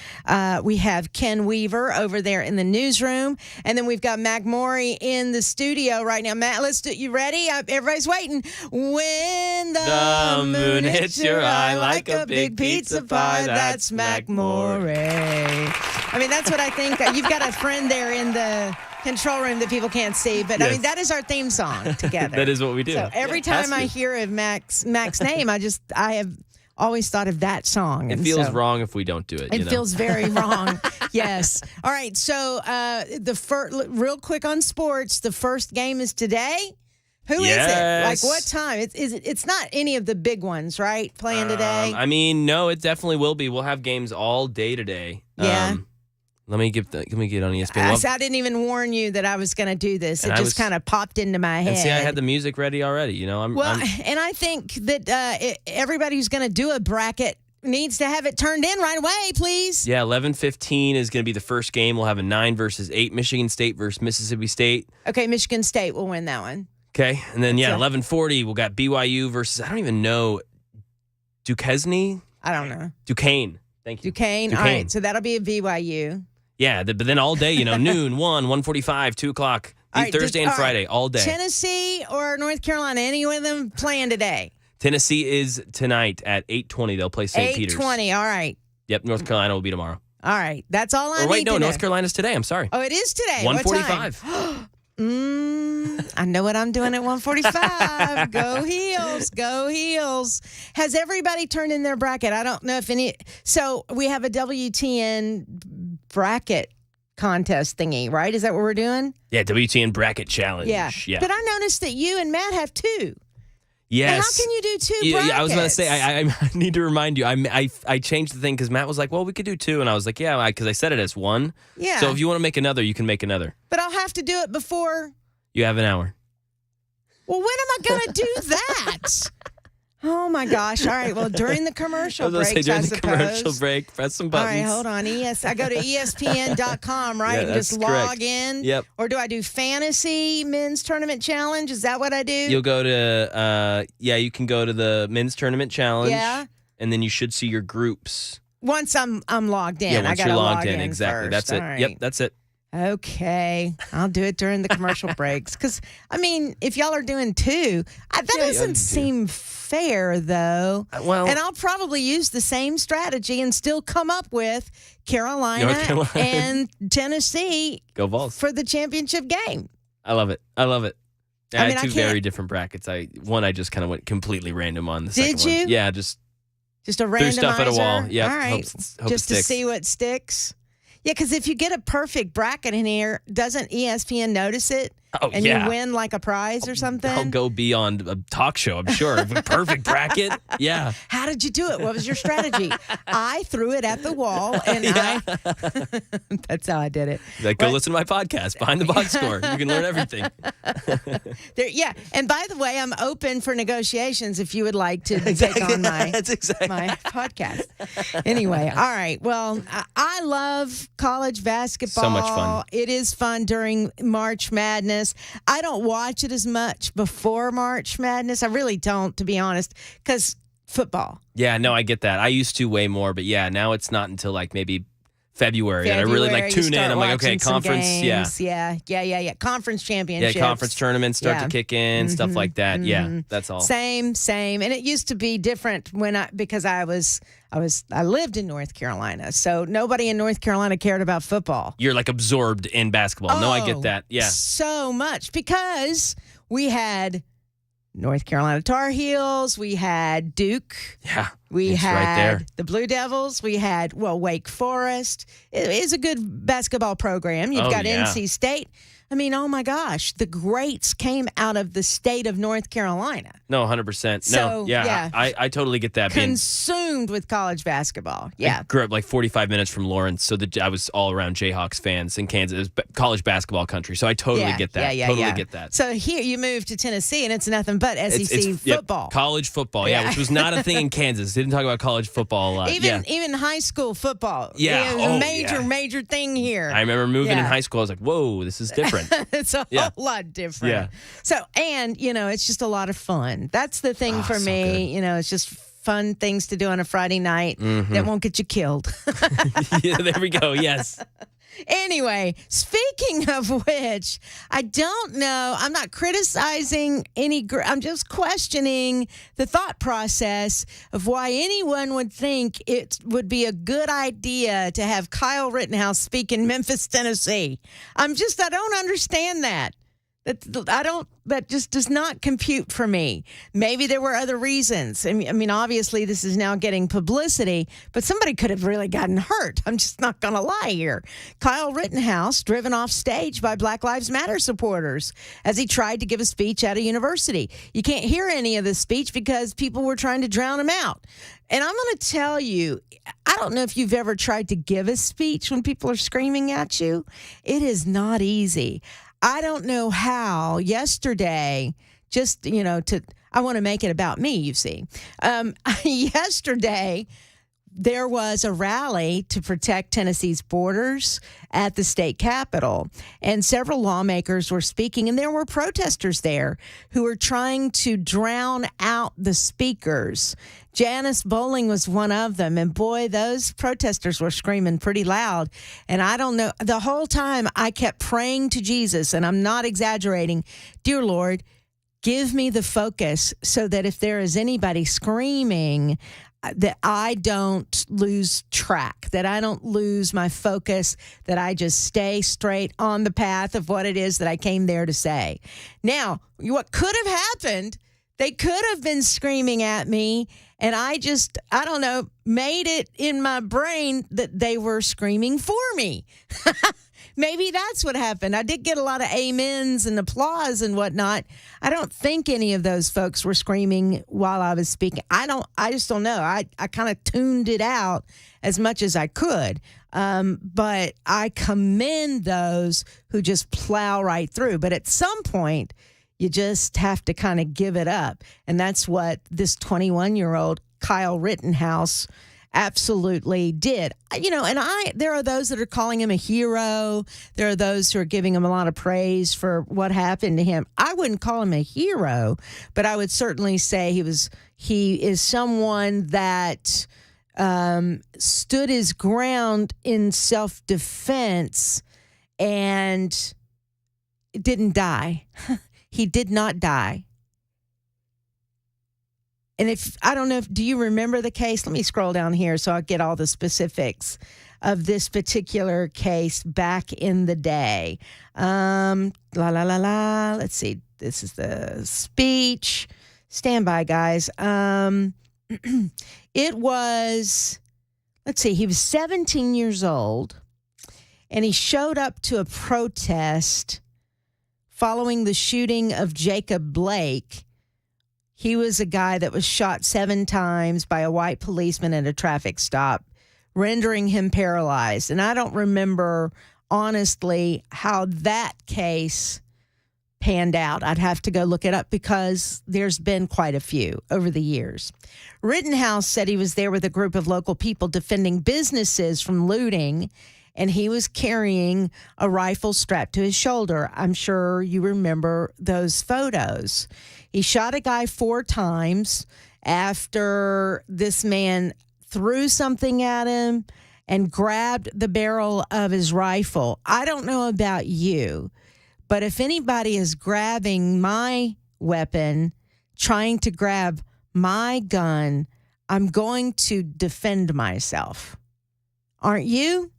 We have Ken Weaver over there in the newsroom. And then we've got Mac Morey in the studio right now. Matt, let's do. You ready? Everybody's waiting. When the moon hits your eye like a big pizza pie, that's Mac Morey. I mean, that's what I think. You've got a friend there in the control room that people can't see. But I Yes. mean, that is our theme song together. That is what we do. So every Yeah, it has time I to. hear of Mac's name, I have always thought of that song. It And feels so wrong if we don't do it. It you know? feels very wrong. Yes. All right. So real quick on sports, the first game is today. Who is it? Like Yes. what time? It's not any of the big ones, right? Playing today. I mean, no, it definitely will be. We'll have games all day today. Yeah. Let me get on ESPN. I didn't even warn you that I was going to do this. And It I just was- kind of popped into my head. And see, I had the music ready already. You know, I'm and I think that everybody who's going to do a bracket needs to have it turned in right away, please. yeah. 11:15 is going to be the first game. We'll have a 9 versus 8 Michigan State versus Mississippi State. Okay, Michigan State will win that one. Okay, and then That's it. 11:40 we'll got BYU versus I don't even know Duquesne. I don't know. Duquesne. Thank you. Duquesne. All Duquesne. right, so that'll be a BYU. Yeah, but then all day, you know, noon, 1:45, 2 o'clock, All right, Thursday and all right. Friday, all day. Tennessee or North Carolina, any one of them playing today? Tennessee is tonight at 8:20. They'll play St. Peter's. 8:20. All right. Yep, North Carolina will be tomorrow. All right. That's all I Or wait, need no, to know. North Carolina's today. I'm sorry. Oh, it is today. What time? 1:45. I know what I'm doing at 1:45. Go Heels. Go Heels. Has everybody turned in their bracket? I don't know if any. So we have a WTN bracket contest thingy, right? Is that what we're doing? Yeah, WTN bracket challenge. Yeah. Yeah. But I noticed that you and Matt have two. Yes. Now, how can you do two Yeah, brackets? I was going to say, I need to remind you, I changed the thing because Matt was like, well, we could do 2. And I was like, yeah, because I said it as 1. Yeah. So if you want to make another, you can make another. But I'll have to do it before. You have an hour. Well, when am I going to do that? Oh my gosh! All right. Well, during the commercial breaks, during I the suppose. commercial break, press some All buttons. right, hold on. I go to ESPN.com, right? Yeah, and just that's log correct. in. Yep. Or do I do fantasy men's tournament challenge? Is that what I do? You'll go to, you can go to the men's tournament challenge. Yeah. And then you should see your groups. Once I'm logged in. Yeah, I once gotta you're logged log in, exactly. first. That's it. All right. Yep, that's it. Okay, I'll do it during the commercial breaks. Because I mean, if y'all are doing 2, that Yeah, doesn't do 2. seem fair, though. Well, And I'll probably use the same strategy and still come up with Carolina, North Carolina. and Tennessee go Vols. for the championship game. I love it. I love it. I I mean, had I 2 can't- very different brackets. I just kind of went completely random on the Did second one. you? Yeah, just Just a threw randomizer. stuff at a wall. Yeah, All right. hope Just it to sticks. see what sticks. Yeah, because if you get a perfect bracket in here, doesn't ESPN notice it? Oh, and yeah. you win like a prize or something? I'll go be on a talk show, I'm sure. Perfect bracket. Yeah. How did you do it? What was your strategy? I threw it at the wall, and that's how I did it. Like, go What? listen to my podcast, Behind the Box Score. You can learn everything. Yeah, and by the way, I'm open for negotiations if you would like to take on That's exactly. my podcast. Anyway, all right. Well, I love college basketball. So much fun. It is fun during March Madness. I don't watch it as much before March Madness. I really don't, to be honest, because football. Yeah, no, I get that. I used to way more, but yeah, now it's not until like maybe February that I really like you tune in. start I'm like, okay, watching some conference, games. Yeah. Conference yeah, championships. conference tournaments start Yeah. to kick in, stuff like that. Yeah, that's all. Same. And it used to be different because I lived in North Carolina, so nobody in North Carolina cared about football. You're like absorbed in basketball. No, I get that. Yeah. So much because we had North Carolina Tar Heels, we had Duke, Yeah. we it's had right there. the Blue Devils, we had Wake Forest. It is a good basketball program. You've Oh, got yeah. NC State. I mean, oh my gosh, the greats came out of the state of North Carolina. No, 100%. So, No, yeah. yeah. I totally get that. Being Consumed with college basketball. Yeah. I grew up like 45 minutes from Lawrence, so I was all around Jayhawks fans in Kansas. It was college basketball country, so I totally get that. Totally get that. So here you move to Tennessee, and it's nothing but SEC Yep, football. college football, yeah, Yeah. which was not a thing in Kansas. Didn't talk about college football a lot. Even high school football. Yeah. It was Oh, a major, yeah. major thing here. I remember moving in Yeah. high school. I was like, whoa, this is different. It's a Yeah. whole lot different. Yeah. So, and, it's just a lot of fun. That's the thing for so me. It's just fun things to do on a Friday night that won't get you killed. Yeah, there we go. Yes. Anyway, speaking of which, I don't know. I'm not criticizing I'm just questioning the thought process of why anyone would think it would be a good idea to have Kyle Rittenhouse speak in Memphis, Tennessee. I don't understand that. That just does not compute for me. Maybe there were other reasons. I mean, obviously this is now getting publicity, but somebody could have really gotten hurt. I'm just not going to lie here. Kyle Rittenhouse driven off stage by Black Lives Matter supporters as he tried to give a speech at a university. You can't hear any of this speech because people were trying to drown him out. And I'm going to tell you, I don't know if you've ever tried to give a speech when people are screaming at you. It is not easy. I don't know how yesterday, I want to make it about me, you see. Yesterday, there was a rally to protect Tennessee's borders at the state capitol, and several lawmakers were speaking, and there were protesters there who were trying to drown out the speakers. Janice Bowling was one of them, and boy, those protesters were screaming pretty loud. And I don't know, the whole time I kept praying to Jesus, and I'm not exaggerating, dear Lord, give me the focus so that if there is anybody screaming, that I don't lose track, that I don't lose my focus, that I just stay straight on the path of what it is that I came there to say. Now, what could have happened, they could have been screaming at me, and I don't know, made it in my brain that they were screaming for me. Maybe that's what happened. I did get a lot of amens and applause and whatnot. I don't think any of those folks were screaming while I was speaking. I just don't know. I kind of tuned it out as much as I could. But I commend those who just plow right through. But at some point, you just have to kind of give it up. And that's what this 21-year-old Kyle Rittenhouse absolutely did. And there are those that are calling him a hero. There are those who are giving him a lot of praise for what happened to him. I wouldn't call him a hero, but I would certainly say he is someone that stood his ground in self-defense and didn't die. He did not die. And do you remember the case? Let me scroll down here so I'll get all the specifics of this particular case back in the day. Let's see. This is the speech. Stand by, guys. It was, he was 17 years old, and he showed up to a protest following the shooting of Jacob Blake. He was a guy that was shot 7 times by a white policeman at a traffic stop, rendering him paralyzed. And I don't remember, honestly, how that case panned out. I'd have to go look it up because there's been quite a few over the years. Rittenhouse said he was there with a group of local people defending businesses from looting, and he was carrying a rifle strapped to his shoulder. I'm sure you remember those photos. He shot a guy 4 times after this man threw something at him and grabbed the barrel of his rifle. I don't know about you, but if anybody is grabbing my weapon, trying to grab my gun, I'm going to defend myself. Aren't you?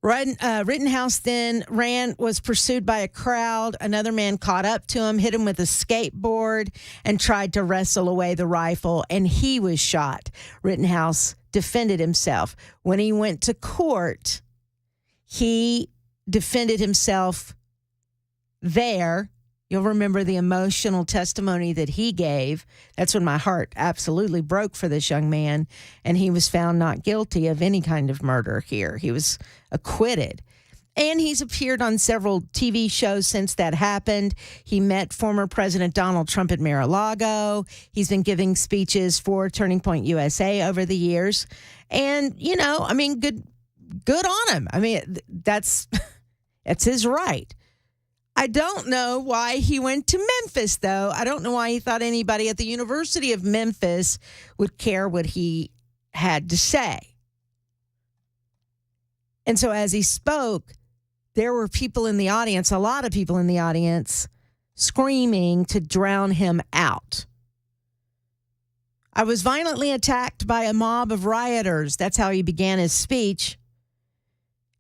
Rittenhouse then was pursued by a crowd. Another man caught up to him, hit him with a skateboard, and tried to wrestle away the rifle, and he was shot. Rittenhouse defended himself. When he went to court, he defended himself there. You'll remember the emotional testimony that he gave. That's when my heart absolutely broke for this young man, and he was found not guilty of any kind of murder here. He was acquitted. And he's appeared on several TV shows since that happened. He met former President Donald Trump at Mar-a-Lago. He's been giving speeches for Turning Point USA over the years. And, good on him. That's his right. I don't know why he went to Memphis, though. I don't know why he thought anybody at the University of Memphis would care what he had to say. And so as he spoke, there were people in the audience, a lot of people in the audience, screaming to drown him out. I was violently attacked by a mob of rioters. That's how he began his speech.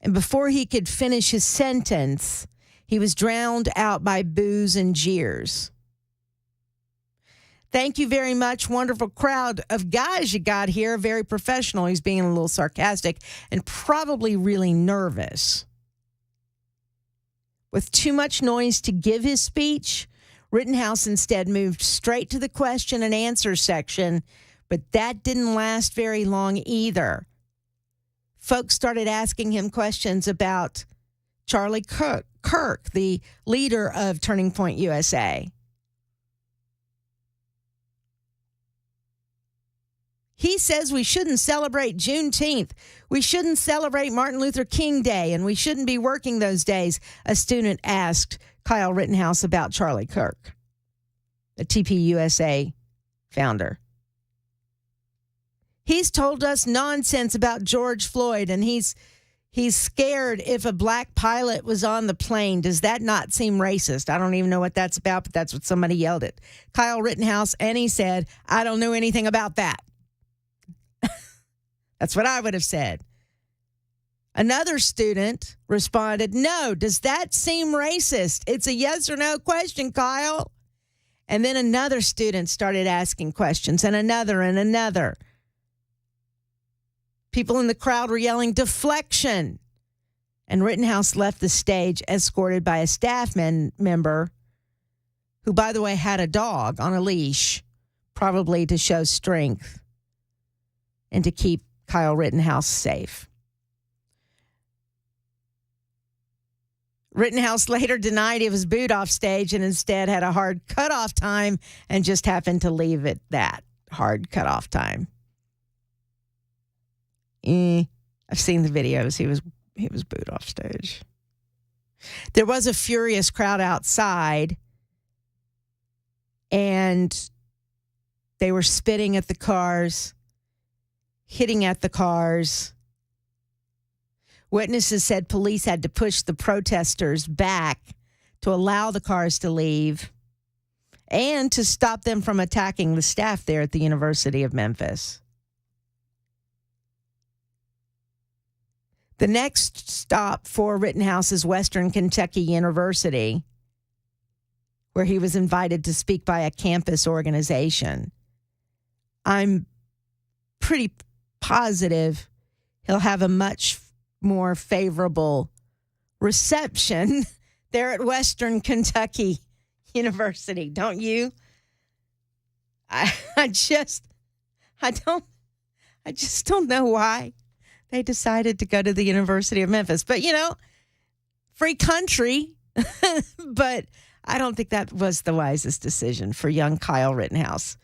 And before he could finish his sentence, he was drowned out by boos and jeers. Thank you very much. Wonderful crowd of guys you got here. Very professional. He's being a little sarcastic and probably really nervous. With too much noise to give his speech, Rittenhouse instead moved straight to the question and answer section, but that didn't last very long either. Folks started asking him questions about Charlie Kirk, the leader of Turning Point USA. He says we shouldn't celebrate Juneteenth. We shouldn't celebrate Martin Luther King Day, and we shouldn't be working those days, a student asked Kyle Rittenhouse about Charlie Kirk, the TPUSA founder. He's told us nonsense about George Floyd, and he's scared if a black pilot was on the plane. Does that not seem racist? I don't even know what that's about, but that's what somebody yelled at Kyle Rittenhouse, and he said, I don't know anything about that. That's what I would have said. Another student responded, no, does that seem racist? It's a yes or no question, Kyle. And then another student started asking questions, and another and another. People in the crowd were yelling, deflection. And Rittenhouse left the stage escorted by a staff member who, by the way, had a dog on a leash, probably to show strength and to keep Kyle Rittenhouse safe. Rittenhouse later denied he was booed off stage and instead had a hard cutoff time and just happened to leave it that hard cutoff time. I've seen the videos. He was booed off stage. There was a furious crowd outside, and they were spitting at the cars, hitting at the cars. Witnesses said police had to push the protesters back to allow the cars to leave and to stop them from attacking the staff there at the University of Memphis. The next stop for Rittenhouse is Western Kentucky University, where he was invited to speak by a campus organization. I'm pretty positive he'll have a much more favorable reception there at Western Kentucky University, don't you? I just don't know why they decided to go to the University of Memphis. But, free country. But I don't think that was the wisest decision for young Kyle Rittenhouse.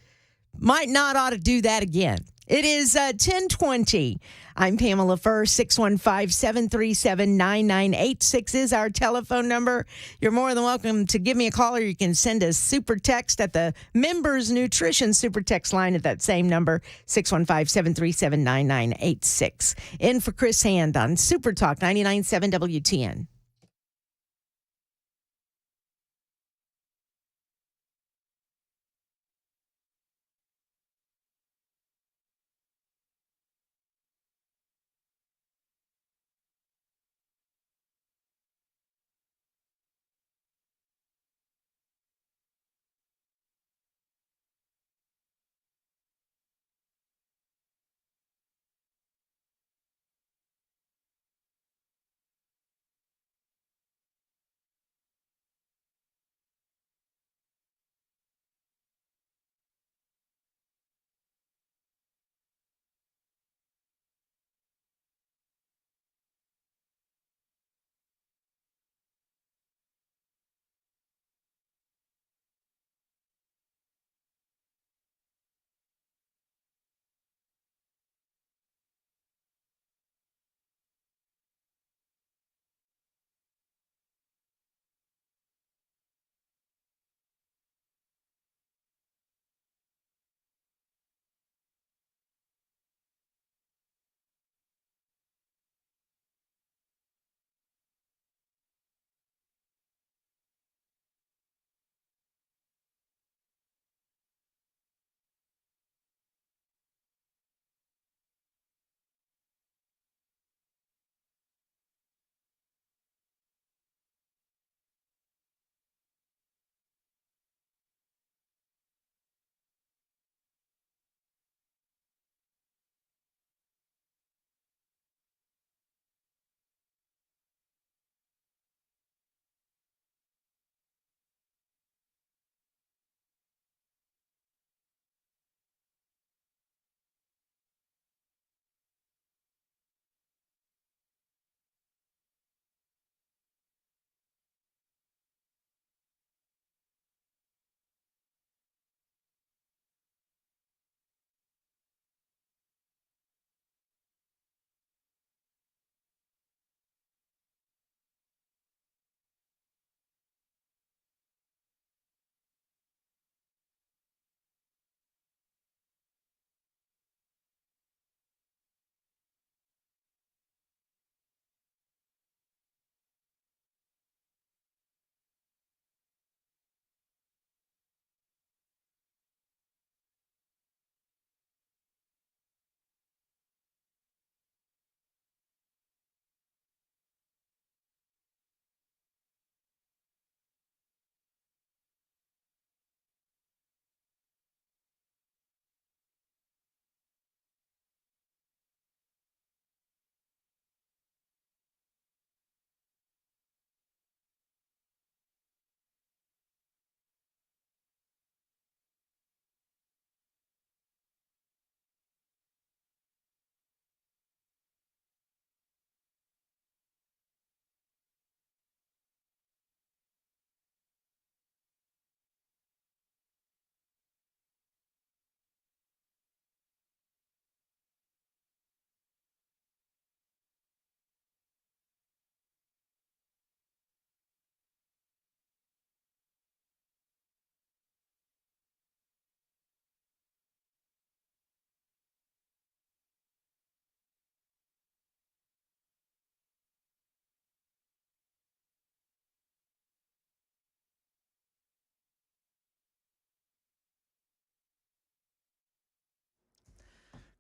Might not ought to do that again. It is 10:20. I'm Pamela Furr. 615-737-9986 is our telephone number. You're more than welcome to give me a call, or you can send a super text at the Members Nutrition super text line at that same number, 615-737-9986. In for Chris Hand on Super Talk 99.7 WTN.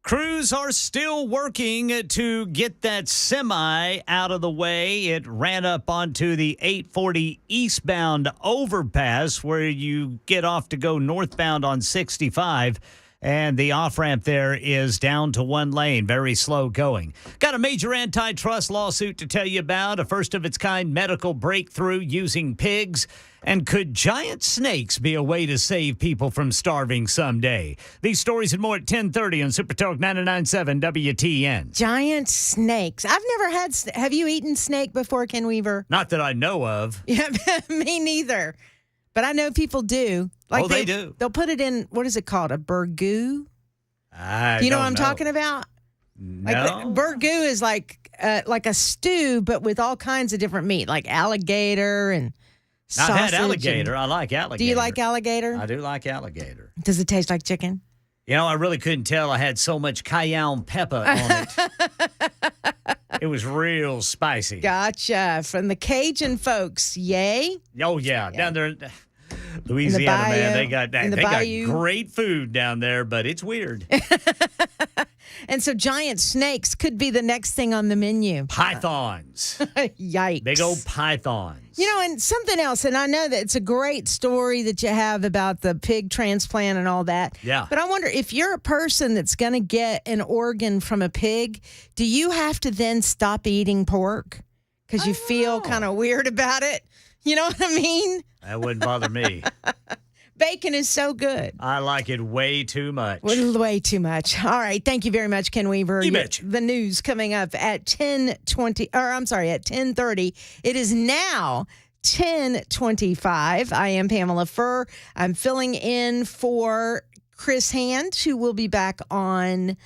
Crews are still working to get that semi out of the way. It ran up onto the 840 eastbound overpass where you get off to go northbound on 65. And the off-ramp there is down to one lane, very slow going. Got a major antitrust lawsuit to tell you about, a first-of-its-kind medical breakthrough using pigs. And could giant snakes be a way to save people from starving someday? These stories and more at 10:30 on Super Talk 99.7 WTN. Giant snakes. I've never had. Have you eaten snake before, Ken Weaver? Not that I know of. Yeah, me neither. But I know people do. They do. They'll put it in, what is it called? A burgoo? Do you know what I'm talking about? No. Burgoo is like a stew, but with all kinds of different meat, like alligator and sausage. I've had alligator. I like alligator. Do you like alligator? I do like alligator. Does it taste like chicken? You know, I really couldn't tell. I had so much cayenne pepper on it. It was real spicy. Gotcha. From the Cajun folks, yay? Oh, yeah. Down there in Louisiana, man, they got great food down there, but it's weird. And so giant snakes could be the next thing on the menu. Pythons. Yikes. Big old pythons. You know, and something else, and I know that it's a great story that you have about the pig transplant and all that. Yeah. But I wonder if you're a person that's going to get an organ from a pig, do you have to then stop eating pork? Because you feel kind of weird about it? You know what I mean? That wouldn't bother me. Bacon is so good. I like it way too much. Way too much. All right. Thank you very much, Ken Weaver. You betcha. The news coming up at 10:30. It is now 10:25. I am Pamela Furr. I'm filling in for Chris Hand, who will be back on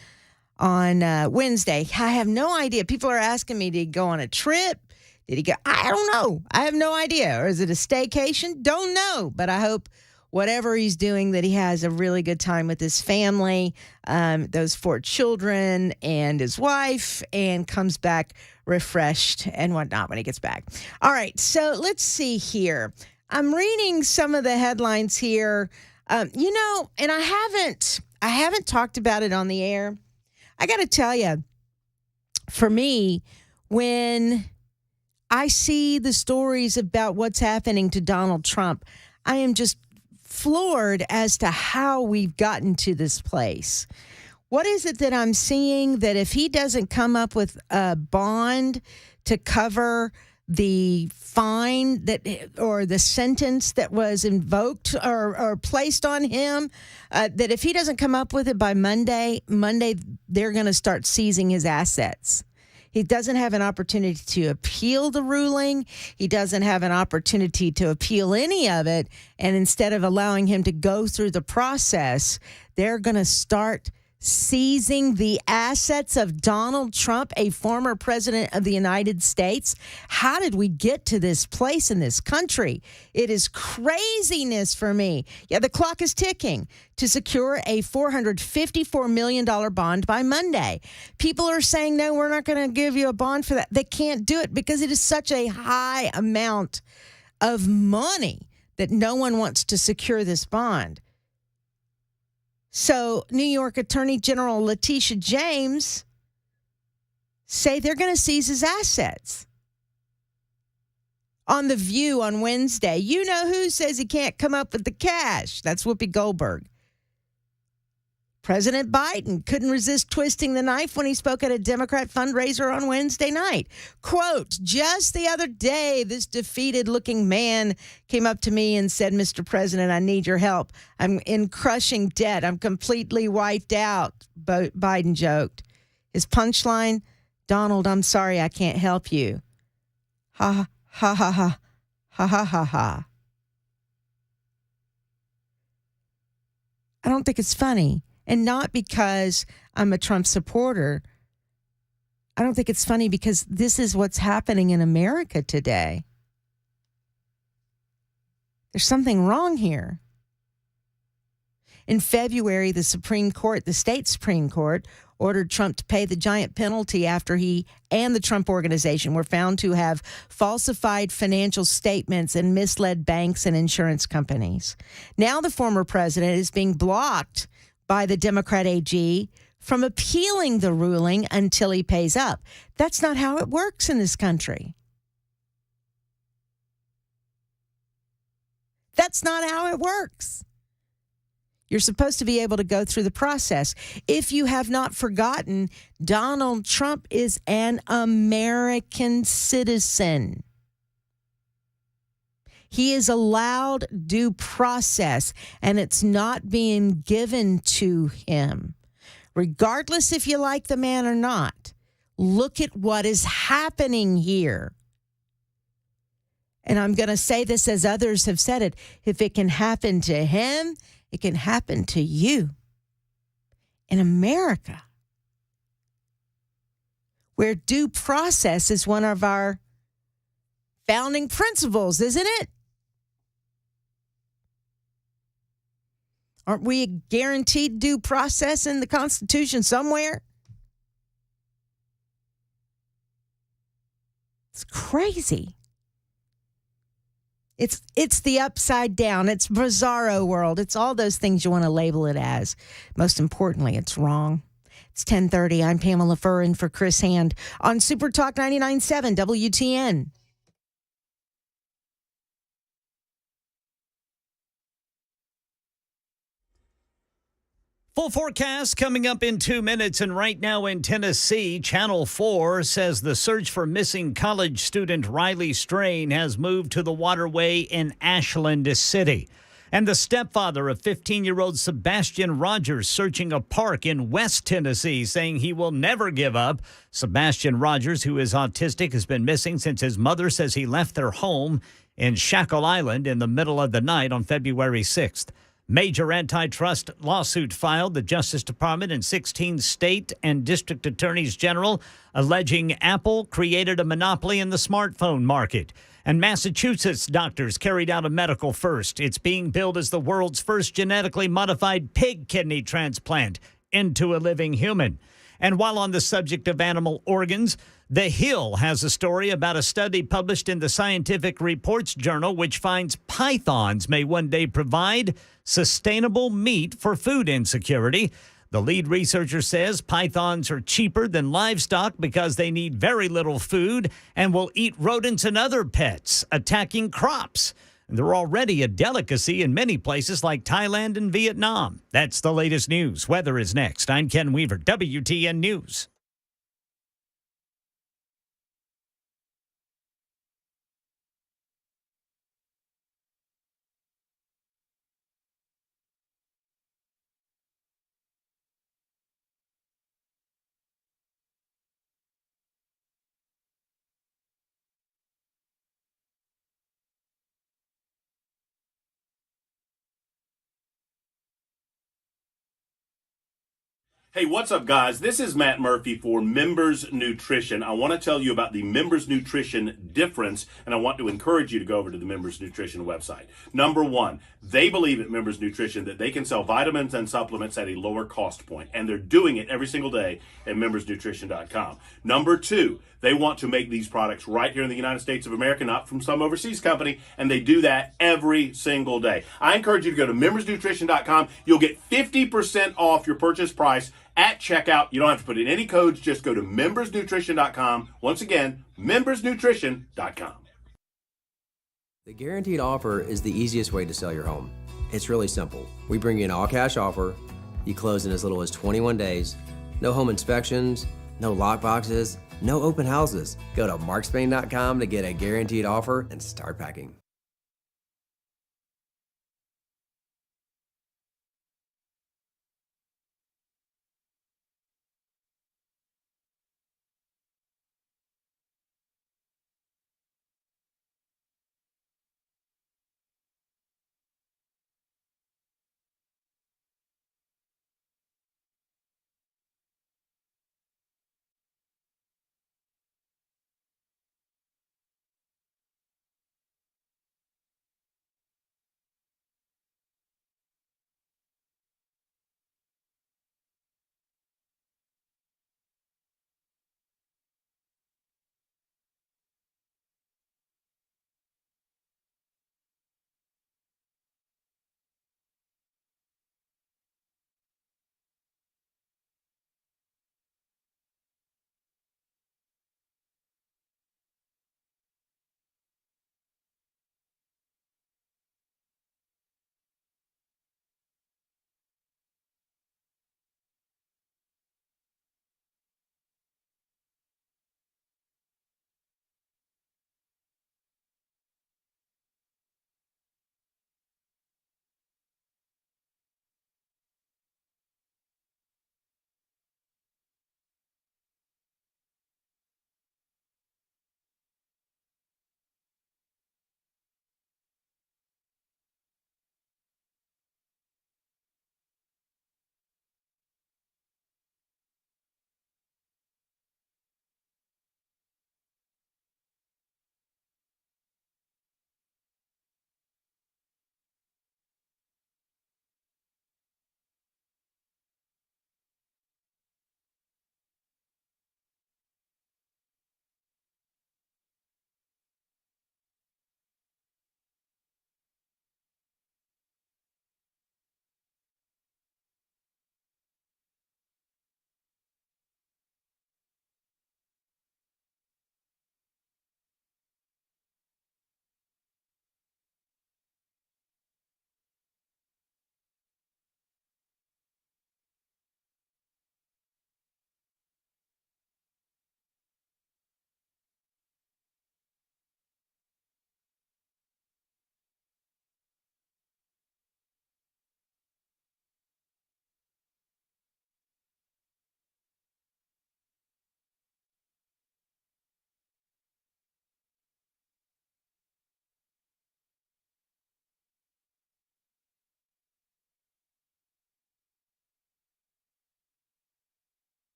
Wednesday. I have no idea. People are asking me to go on a trip. Did he go? I don't know. I have no idea. Or is it a staycation? Don't know. But I hope whatever he's doing, that he has a really good time with his family, those 4 children and his wife, and comes back refreshed and whatnot when he gets back. All right, so let's see here. I'm reading some of the headlines here. And I haven't talked about it on the air. I got to tell you, for me, when I see the stories about what's happening to Donald Trump, I am just floored as to how we've gotten to this place. What is it that I'm seeing that if he doesn't come up with a bond to cover the fine or the sentence that was invoked or placed on him, that if he doesn't come up with it by Monday, they're going to start seizing his assets. He doesn't have an opportunity to appeal the ruling. He doesn't have an opportunity to appeal any of it. And instead of allowing him to go through the process, they're going to start seizing the assets of Donald Trump, a former president of the United States. How did we get to this place in this country? It is craziness for me. Yeah, the clock is ticking to secure a $454 million bond by Monday. People are saying, no, we're not going to give you a bond for that. They can't do it because it is such a high amount of money that no one wants to secure this bond. So New York Attorney General Letitia James say they're going to seize his assets. On The View on Wednesday, you know who says he can't come up with the cash? That's Whoopi Goldberg. President Biden couldn't resist twisting the knife when he spoke at a Democrat fundraiser on Wednesday night. Quote, just the other day, this defeated-looking man came up to me and said, Mr. President, I need your help. I'm in crushing debt. I'm completely wiped out, Biden joked. His punchline, Donald, I'm sorry I can't help you. Ha, ha, ha, ha, ha, ha, ha, ha. I don't think it's funny. And not because I'm a Trump supporter. I don't think it's funny because this is what's happening in America today. There's something wrong here. In February, the state Supreme Court, ordered Trump to pay the giant penalty after he and the Trump Organization were found to have falsified financial statements and misled banks and insurance companies. Now the former president is being blocked by the Democrat AG from appealing the ruling until he pays up. That's not how it works in this country. That's not how it works. You're supposed to be able to go through the process. If you have not forgotten, Donald Trump is an American citizen. He is allowed due process, and it's not being given to him. Regardless if you like the man or not, look at what is happening here. And I'm going to say this as others have said it. If it can happen to him, it can happen to you. In America, where due process is one of our founding principles, isn't it? Aren't we guaranteed due process in the Constitution somewhere? It's crazy. It's the upside down. It's bizarro world. It's all those things you want to label it as. Most importantly, it's wrong. It's 10:30. I'm Pamela Furr in for Chris Hand on Super Talk 99.7 WTN. Full forecast coming up in 2 minutes. And right now in Tennessee, Channel 4 says the search for missing college student Riley Strain has moved to the waterway in Ashland City. And the stepfather of 15-year-old Sebastian Rogers searching a park in West Tennessee, saying he will never give up. Sebastian Rogers, who is autistic, has been missing since his mother says he left their home in Shackle Island in the middle of the night on February 6th. Major antitrust lawsuit filed. The Justice Department and 16 state and district attorneys general alleging Apple created a monopoly in the smartphone market. And Massachusetts doctors carried out a medical first. It's being billed as the world's first genetically modified pig kidney transplant into a living human. And while on the subject of animal organs, The Hill has a story about a study published in the Scientific Reports Journal, which finds pythons may one day provide sustainable meat for food insecurity. The lead researcher says pythons are cheaper than livestock because they need very little food and will eat rodents and other pets, attacking crops. They're already a delicacy in many places like Thailand and Vietnam. That's the latest news. Weather is next. I'm Ken Weaver, WTN News. Hey, what's up, guys? This is Matt Murphy for Members Nutrition. I want to tell you about the Members Nutrition difference, and I want to encourage you to go over to the Members Nutrition website. Number one, they believe at Members Nutrition that they can sell vitamins and supplements at a lower cost point, and they're doing it every single day at membersnutrition.com. Number two, they want to make these products right here in the United States of America, not from some overseas company, and they do that every single day. I encourage you to go to membersnutrition.com. You'll get 50% off your purchase price at checkout. You don't have to put in any codes. Just go to membersnutrition.com. Once again, membersnutrition.com. The guaranteed offer is the easiest way to sell your home. It's really simple. We bring you an all-cash offer. You close in as little as 21 days. No home inspections, no lock boxes, no open houses. Go to markspain.com to get a guaranteed offer and start packing.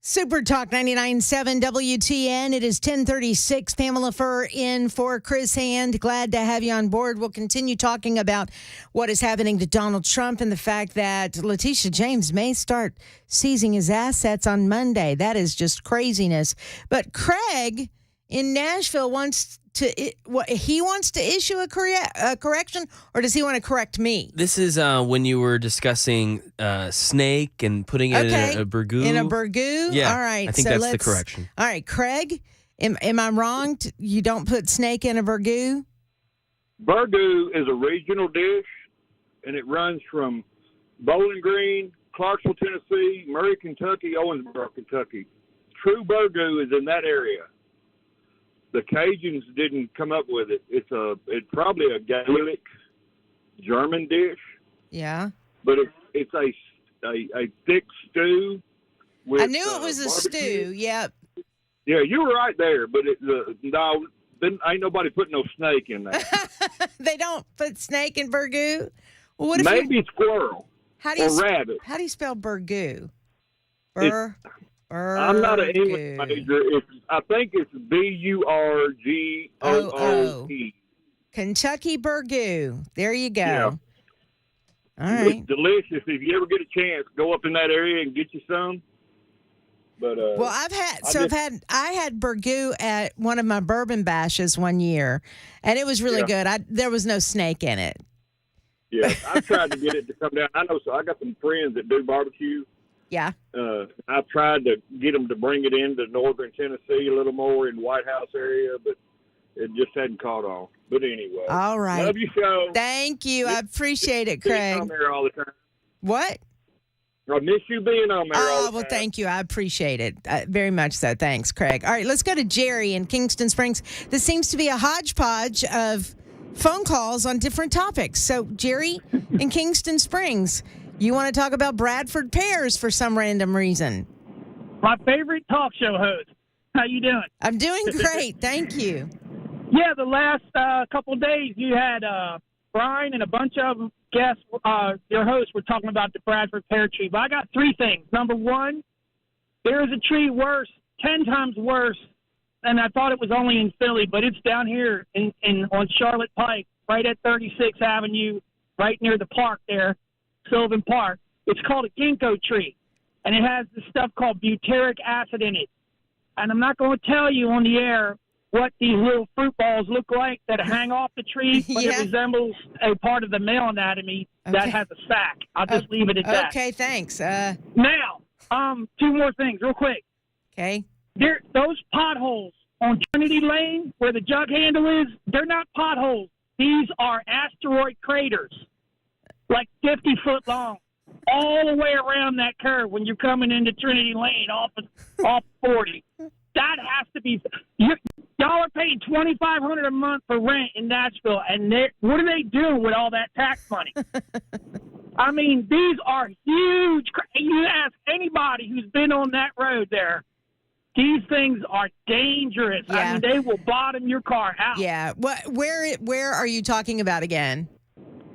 Super Talk 99.7 WTN. It is 10:36. Pamela Furr in for Chris Hand. Glad to have you on board. We'll continue talking about what is happening to Donald Trump and the fact that Letitia James may start seizing his assets on Monday. That is just craziness. But Craig in Nashville wants to issue a correction, or does he want to correct me? This is when you were discussing snake and putting it in a burgoo. In a burgoo? Yeah. All right. I think that's the correction. All right, Craig, am I wrong? You don't put snake in a burgoo? Burgoo is a regional dish, and it runs from Bowling Green, Clarksville, Tennessee, Murray, Kentucky, Owensboro, Kentucky. True burgoo is in that area. The Cajuns didn't come up with it. It's probably a Gaelic German dish. Yeah. But it's a thick stew. With, I knew it was a barbecue. stew. Yep. Yeah, you were right there. But no, then ain't nobody putting no snake in there. They don't put snake in burgoo. Well, what if maybe squirrel or rabbit. How do you spell burgoo? I'm not an English major. I think it's Burgooe. Kentucky burgoo. There you go. Yeah. All right. It's delicious. If you ever get a chance, go up in that area and get you some. But well, I had burgoo at one of my bourbon bashes one year, and it was really good. There was no snake in it. Yeah, I tried to get it to come down. I got some friends that do barbecue. Yeah. I've tried to get them to bring it into northern Tennessee a little more in White House area, but it just hadn't caught on. But anyway. All right. Love your show. Thank you. I appreciate it, Craig. On there all the time. What? I miss you being on there all the time. Well, thank you. I appreciate it very much so. Thanks, Craig. All right, let's go to Jerry in Kingston Springs. This seems to be a hodgepodge of phone calls on different topics. So, Jerry in Kingston Springs, you want to talk about Bradford pears for some random reason. My favorite talk show host. How you doing? I'm doing great. Thank you. Yeah, the last couple of days you had Brian and a bunch of guests, your hosts were talking about the Bradford pear tree. But I got three things. Number one, there is a tree 10 times worse, and I thought it was only in Philly, but it's down here on Charlotte Pike, right at 36th Avenue, right near the park there. Sylvan Park. It's called a ginkgo tree, and it has this stuff called butyric acid in it. And I'm not going to tell you on the air what these little fruit balls look like that hang off the tree, but it resembles a part of the male anatomy that has a sac. I'll just leave it at that. Okay, thanks. Now, two more things real quick. Okay. Those potholes on Trinity Lane where the jug handle is, they're not potholes. These are asteroid craters. Like 50 foot long, all the way around that curve when you're coming into Trinity Lane off 40. That has to be. Y'all are paying $2,500 a month for rent in Nashville, and what are they doing with all that tax money? I mean, these are huge. You ask anybody who's been on that road there. These things are dangerous. Yeah. I mean, they will bottom your car out. Yeah. Where are you talking about again?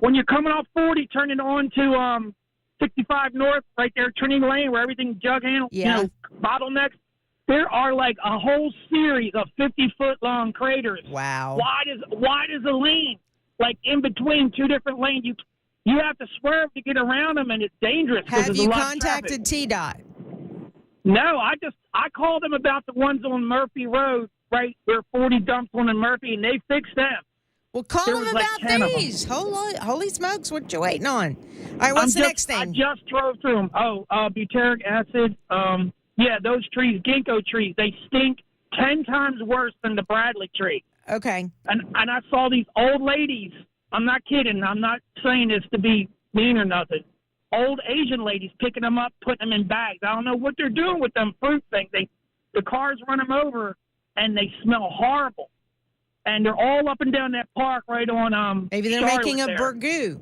When you're coming off 40, turning on to 65 North, right there, Trinity Lane, where everything jug handle, bottlenecks, there are like a whole series of 50-foot-long craters. Wow. Wide as a lane, like in between two different lanes. You have to swerve to get around them, and it's dangerous. Have you contacted TDOT? No, I called them about the ones on Murphy Road, right where 40 dumps on in Murphy, and they fixed them. Well, call them about these. Holy smokes, what you waiting on? All right, what's the next thing? I just drove through them. Butyric acid. Those trees, ginkgo trees, they stink 10 times worse than the Bradley tree. Okay. And I saw these old ladies. I'm not kidding. I'm not saying this to be mean or nothing. Old Asian ladies picking them up, putting them in bags. I don't know what they're doing with them fruit things. The cars run them over, and they smell horrible. And they're all up and down that park right on maybe they're Charlotte making a there. burgoo.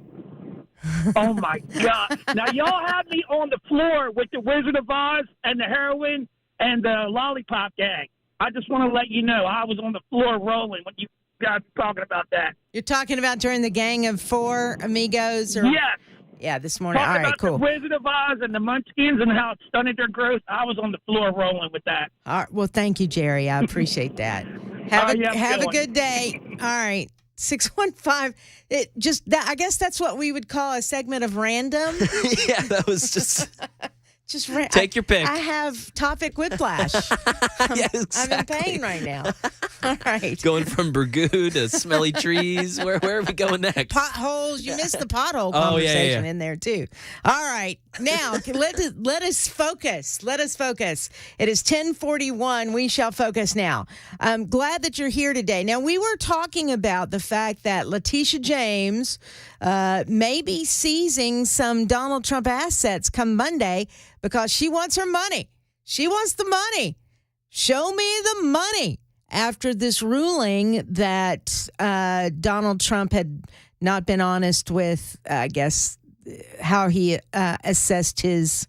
Oh, my God. Now, y'all had me on the floor with the Wizard of Oz and the heroin and the lollipop gang. I just want to let you know I was on the floor rolling when you guys were talking about that. You're talking about during the Gang of Four Amigos? Or... Yes. Yeah, this morning. Talk All right, about cool. the Wizard of Oz and the Munchkins and how it stunted their growth. I was on the floor rolling with that. All right, well, thank you, Jerry. I appreciate that. Have a good day. All right. 615. I guess that's what we would call a segment of random. Yeah, that was just Just take your pick. I have topic whiplash. Yeah, exactly. I'm in pain right now. All right. Going from Burgoo to smelly trees. Where are we going next? Potholes. You missed the pothole conversation in there too. All right. Now let us focus. Let us focus. It is 10:41. We shall focus now. I'm glad that you're here today. Now, we were talking about the fact that Letitia James may be seizing some Donald Trump assets come Monday because she wants her money. She wants the money. Show me the money. After this ruling that Donald Trump had not been honest with, I guess, how he assessed his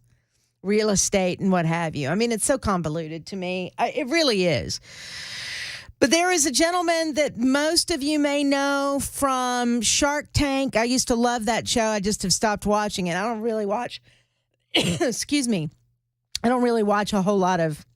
real estate and what have you. I mean, it's so convoluted to me. It really is. But there is a gentleman that most of you may know from Shark Tank. I used to love that show. I just have stopped watching it. I don't really watch, excuse me, I don't really watch a whole lot of,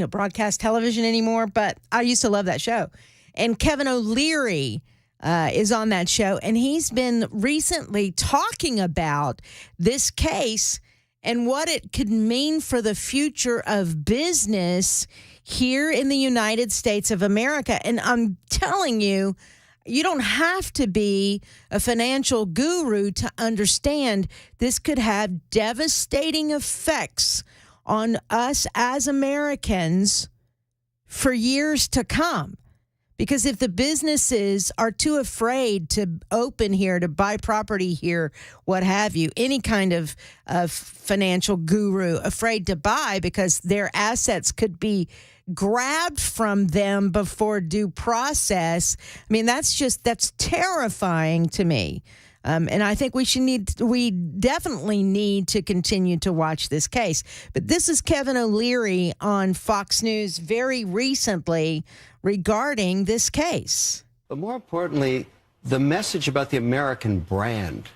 broadcast television anymore, but I used to love that show. And Kevin O'Leary is on that show, and he's been recently talking about this case and what it could mean for the future of business here in the United States of America. And I'm telling you, you don't have to be a financial guru to understand this could have devastating effects on us as Americans for years to come. Because if the businesses are too afraid to open here, to buy property here, what have you, any kind of financial guru afraid to buy because their assets could be grabbed from them before due process. I mean, that's terrifying to me. And I think we definitely need to continue to watch this case. But this is Kevin O'Leary on Fox News very recently regarding this case. But more importantly, the message about the American brand.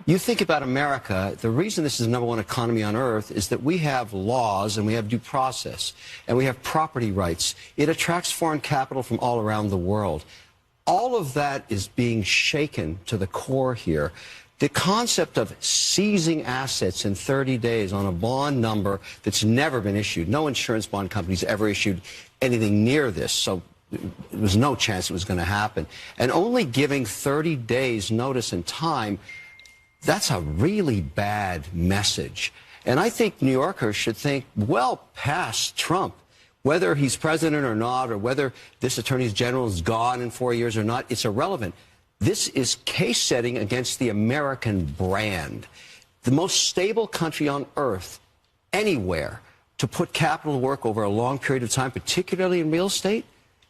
You think about America, the reason this is the #1 economy on earth is that we have laws and we have due process and we have property rights. It attracts foreign capital from all around the world. All of that is being shaken to the core here. The concept of seizing assets in 30 days on a bond number that's never been issued. No insurance bond company's ever issued anything near this, so there was no chance it was going to happen. And only giving 30 days notice and time, that's a really bad message. And I think New Yorkers should think well past Trump. Whether he's president or not, or whether this attorney general is gone in 4 years or not, it's irrelevant. This is case setting against the American brand. The most stable country on earth, anywhere, to put capital to work over a long period of time, particularly in real estate,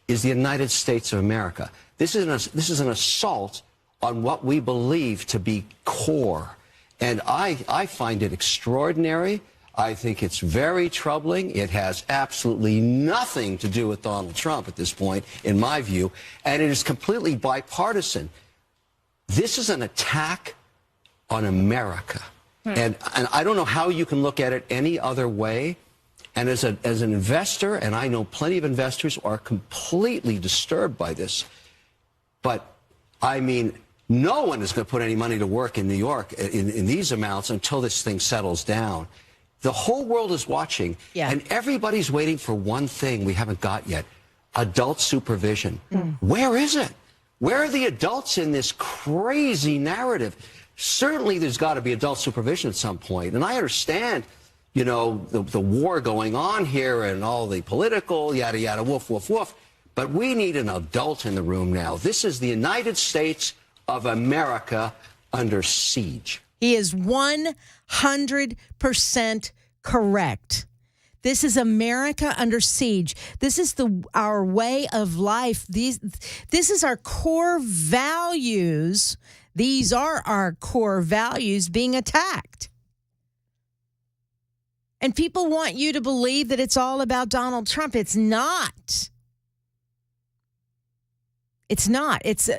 is the United States of America. This is an assault on what we believe to be core. And I find it extraordinary. I think it's very troubling. It has absolutely nothing to do with Donald Trump at this point, in my view, and it is completely bipartisan. This is an attack on America. And I don't know how you can look at it any other way. And as an investor, and I know plenty of investors who are completely disturbed by this, but I mean, no one is going to put any money to work in New York in these amounts until this thing settles down. The whole world is watching, and everybody's waiting for one thing we haven't got yet: adult supervision. Where is it? Where are the adults in this crazy narrative? Certainly there's got to be adult supervision at some point. And I understand, the war going on here and all the political yada, yada, woof, woof, woof. But we need an adult in the room now. This is the United States of America under siege. He is 100% correct. This is America under siege. This is our way of life. This is our core values. These are our core values being attacked. And people want you to believe that it's all about Donald Trump. It's not. It's not. It's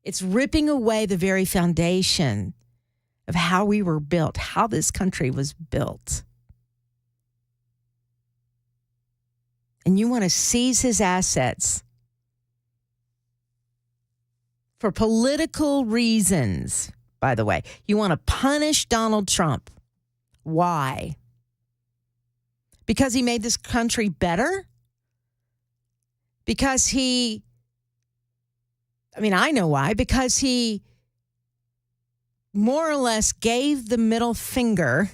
It's ripping away the very foundation of how we were built, how this country was built. And you want to seize his assets for political reasons, by the way. You want to punish Donald Trump. Why? Because he made this country better? Because I know why. Because he more or less gave the middle finger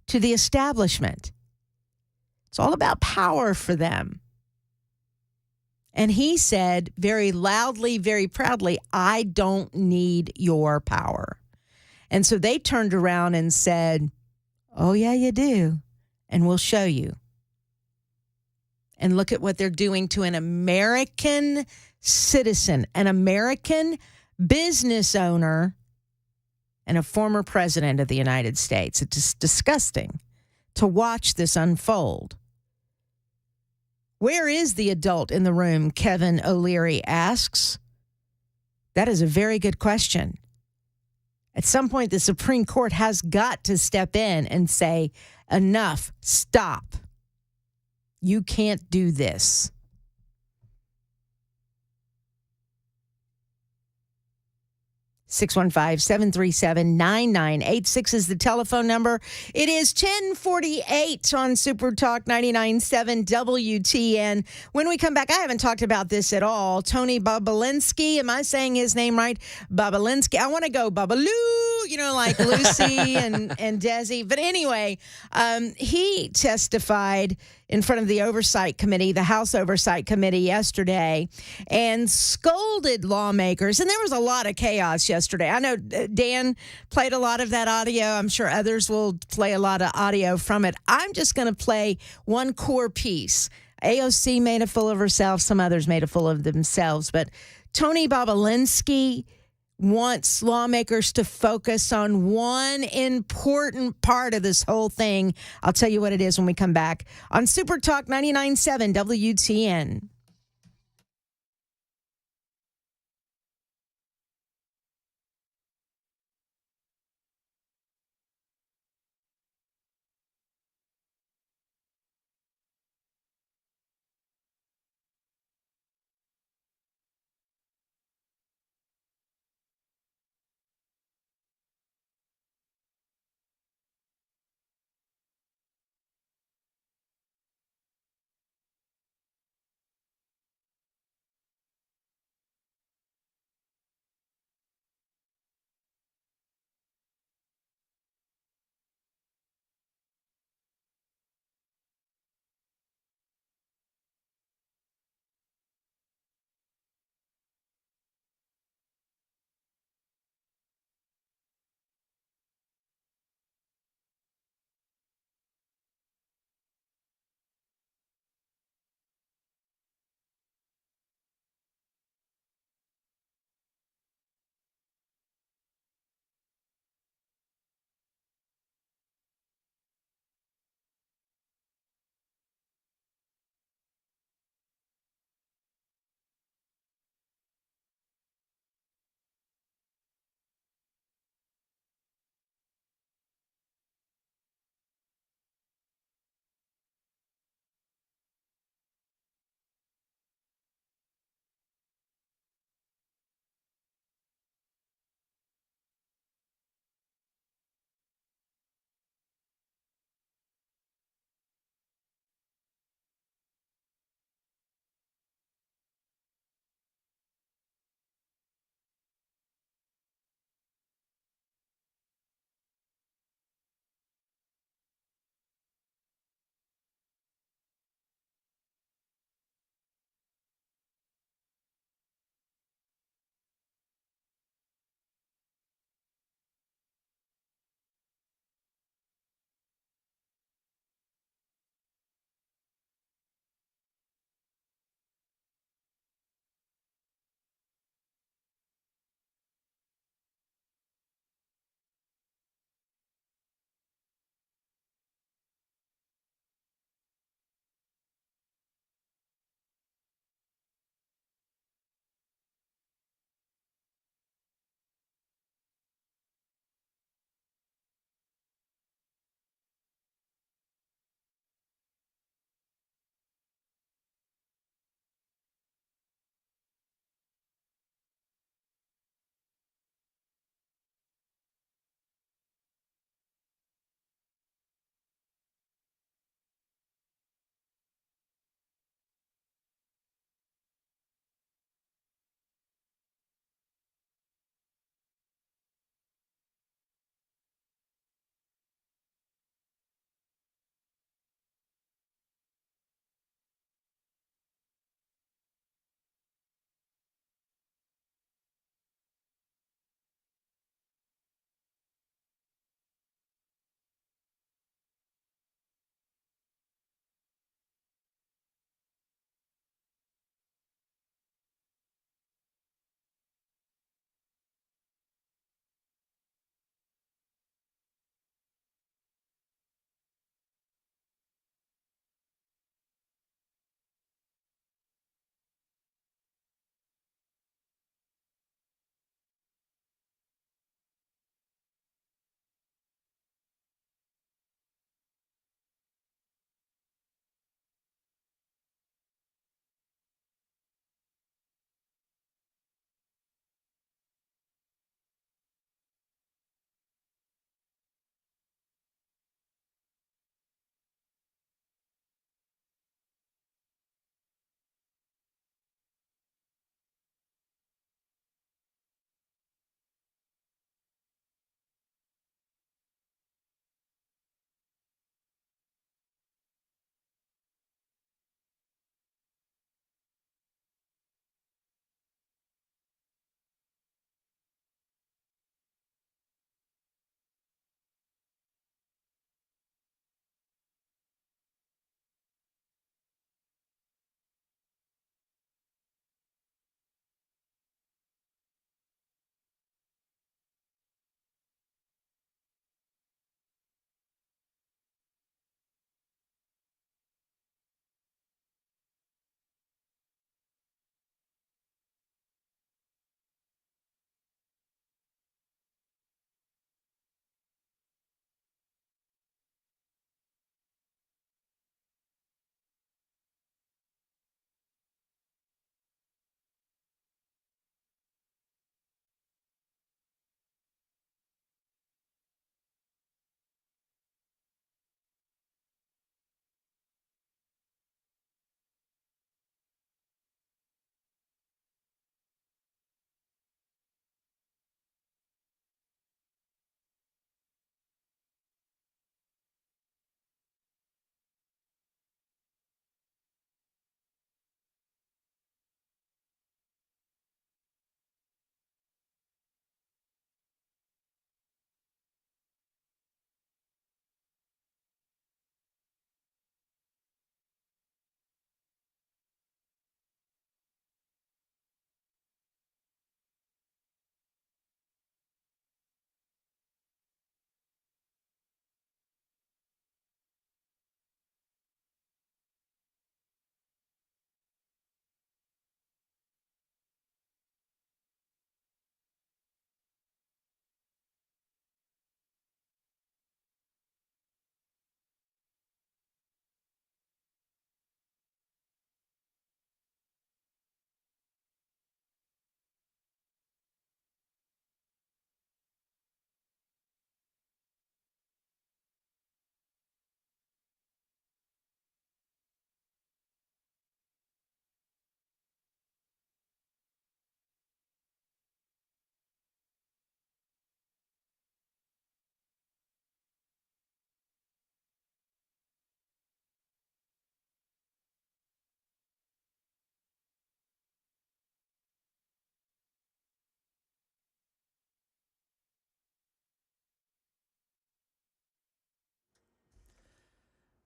to the establishment. It's all about power for them. And he said very loudly, very proudly, I don't need your power. And so they turned around and said, oh, yeah, you do. And we'll show you. And look at what they're doing to an American citizen, an American business owner, and a former president of the United States. It's just disgusting to watch this unfold. Where is the adult in the room? Kevin O'Leary asks. That is a very good question. At some point, the Supreme Court has got to step in and say, enough, stop. You can't do this. 615-737-9986 is the telephone number. It is 10:48 on Super Talk 99.7 WTN. When we come back, I haven't talked about this at all. Tony Babalinsky, am I saying his name right? Babalinsky. I want to go Babaloo, like Lucy and Desi. But anyway, he testified in front of the Oversight Committee, the House Oversight Committee yesterday, and scolded lawmakers. And there was a lot of chaos yesterday. I know Dan played a lot of that audio. I'm sure others will play a lot of audio from it. I'm just going to play one core piece. AOC made a fool of herself. Some others made a fool of themselves. But Tony Babalinsky wants lawmakers to focus on one important part of this whole thing. I'll tell you what it is when we come back on Super Talk 99.7 WTN.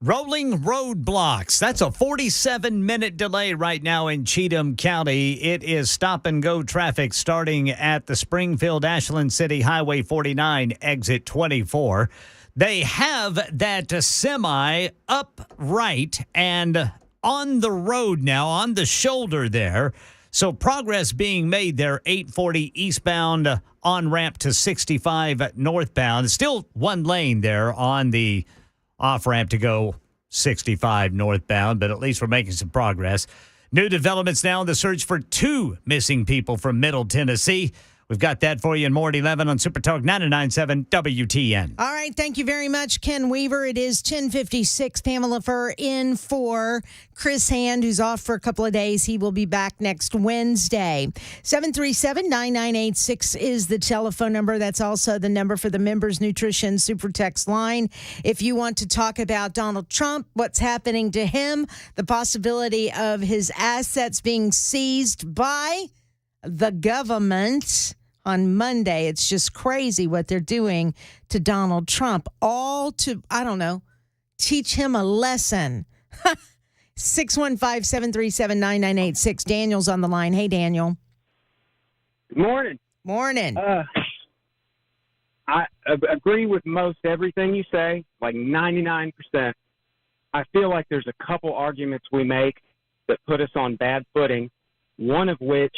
Rolling roadblocks. That's a 47-minute delay right now in Cheatham County. It is stop-and-go traffic starting at the Springfield-Ashland City Highway 49, exit 24. They have that semi upright and on the road now, on the shoulder there. So progress being made there, 840 eastbound on-ramp to 65 northbound. Still one lane there on the off-ramp to go 65 northbound, but at least we're making some progress. New developments now in the search for 2 missing people from Middle Tennessee. We've got that for you in more at 11 on Super Talk 99.7 WTN. All right. Thank you very much, Ken Weaver. It is 10:56. Pamela Furr in for Chris Hand, who's off for a couple of days. He will be back next Wednesday. 737-9986 is the telephone number. That's also the number for the Members Nutrition Super Text line. If you want to talk about Donald Trump, what's happening to him, the possibility of his assets being seized by the government on Monday. It's just crazy what they're doing to Donald Trump, all to, I don't know, teach him a lesson. 615-737-9986. Daniel's on the line. Hey, Daniel. Good morning. Morning. I agree with most everything you say, like 99%. I feel like there's a couple arguments we make that put us on bad footing, one of which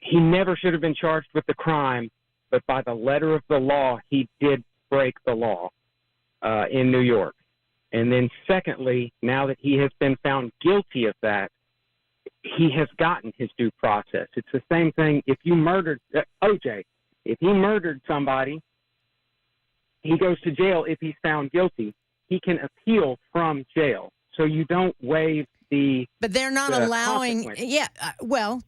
he never should have been charged with the crime, but by the letter of the law, he did break the law in New York. And then secondly, now that he has been found guilty of that, he has gotten his due process. It's the same thing if you murdered OJ. If he murdered somebody, he goes to jail. If he's found guilty, he can appeal from jail. So you don't waive but they're not allowing,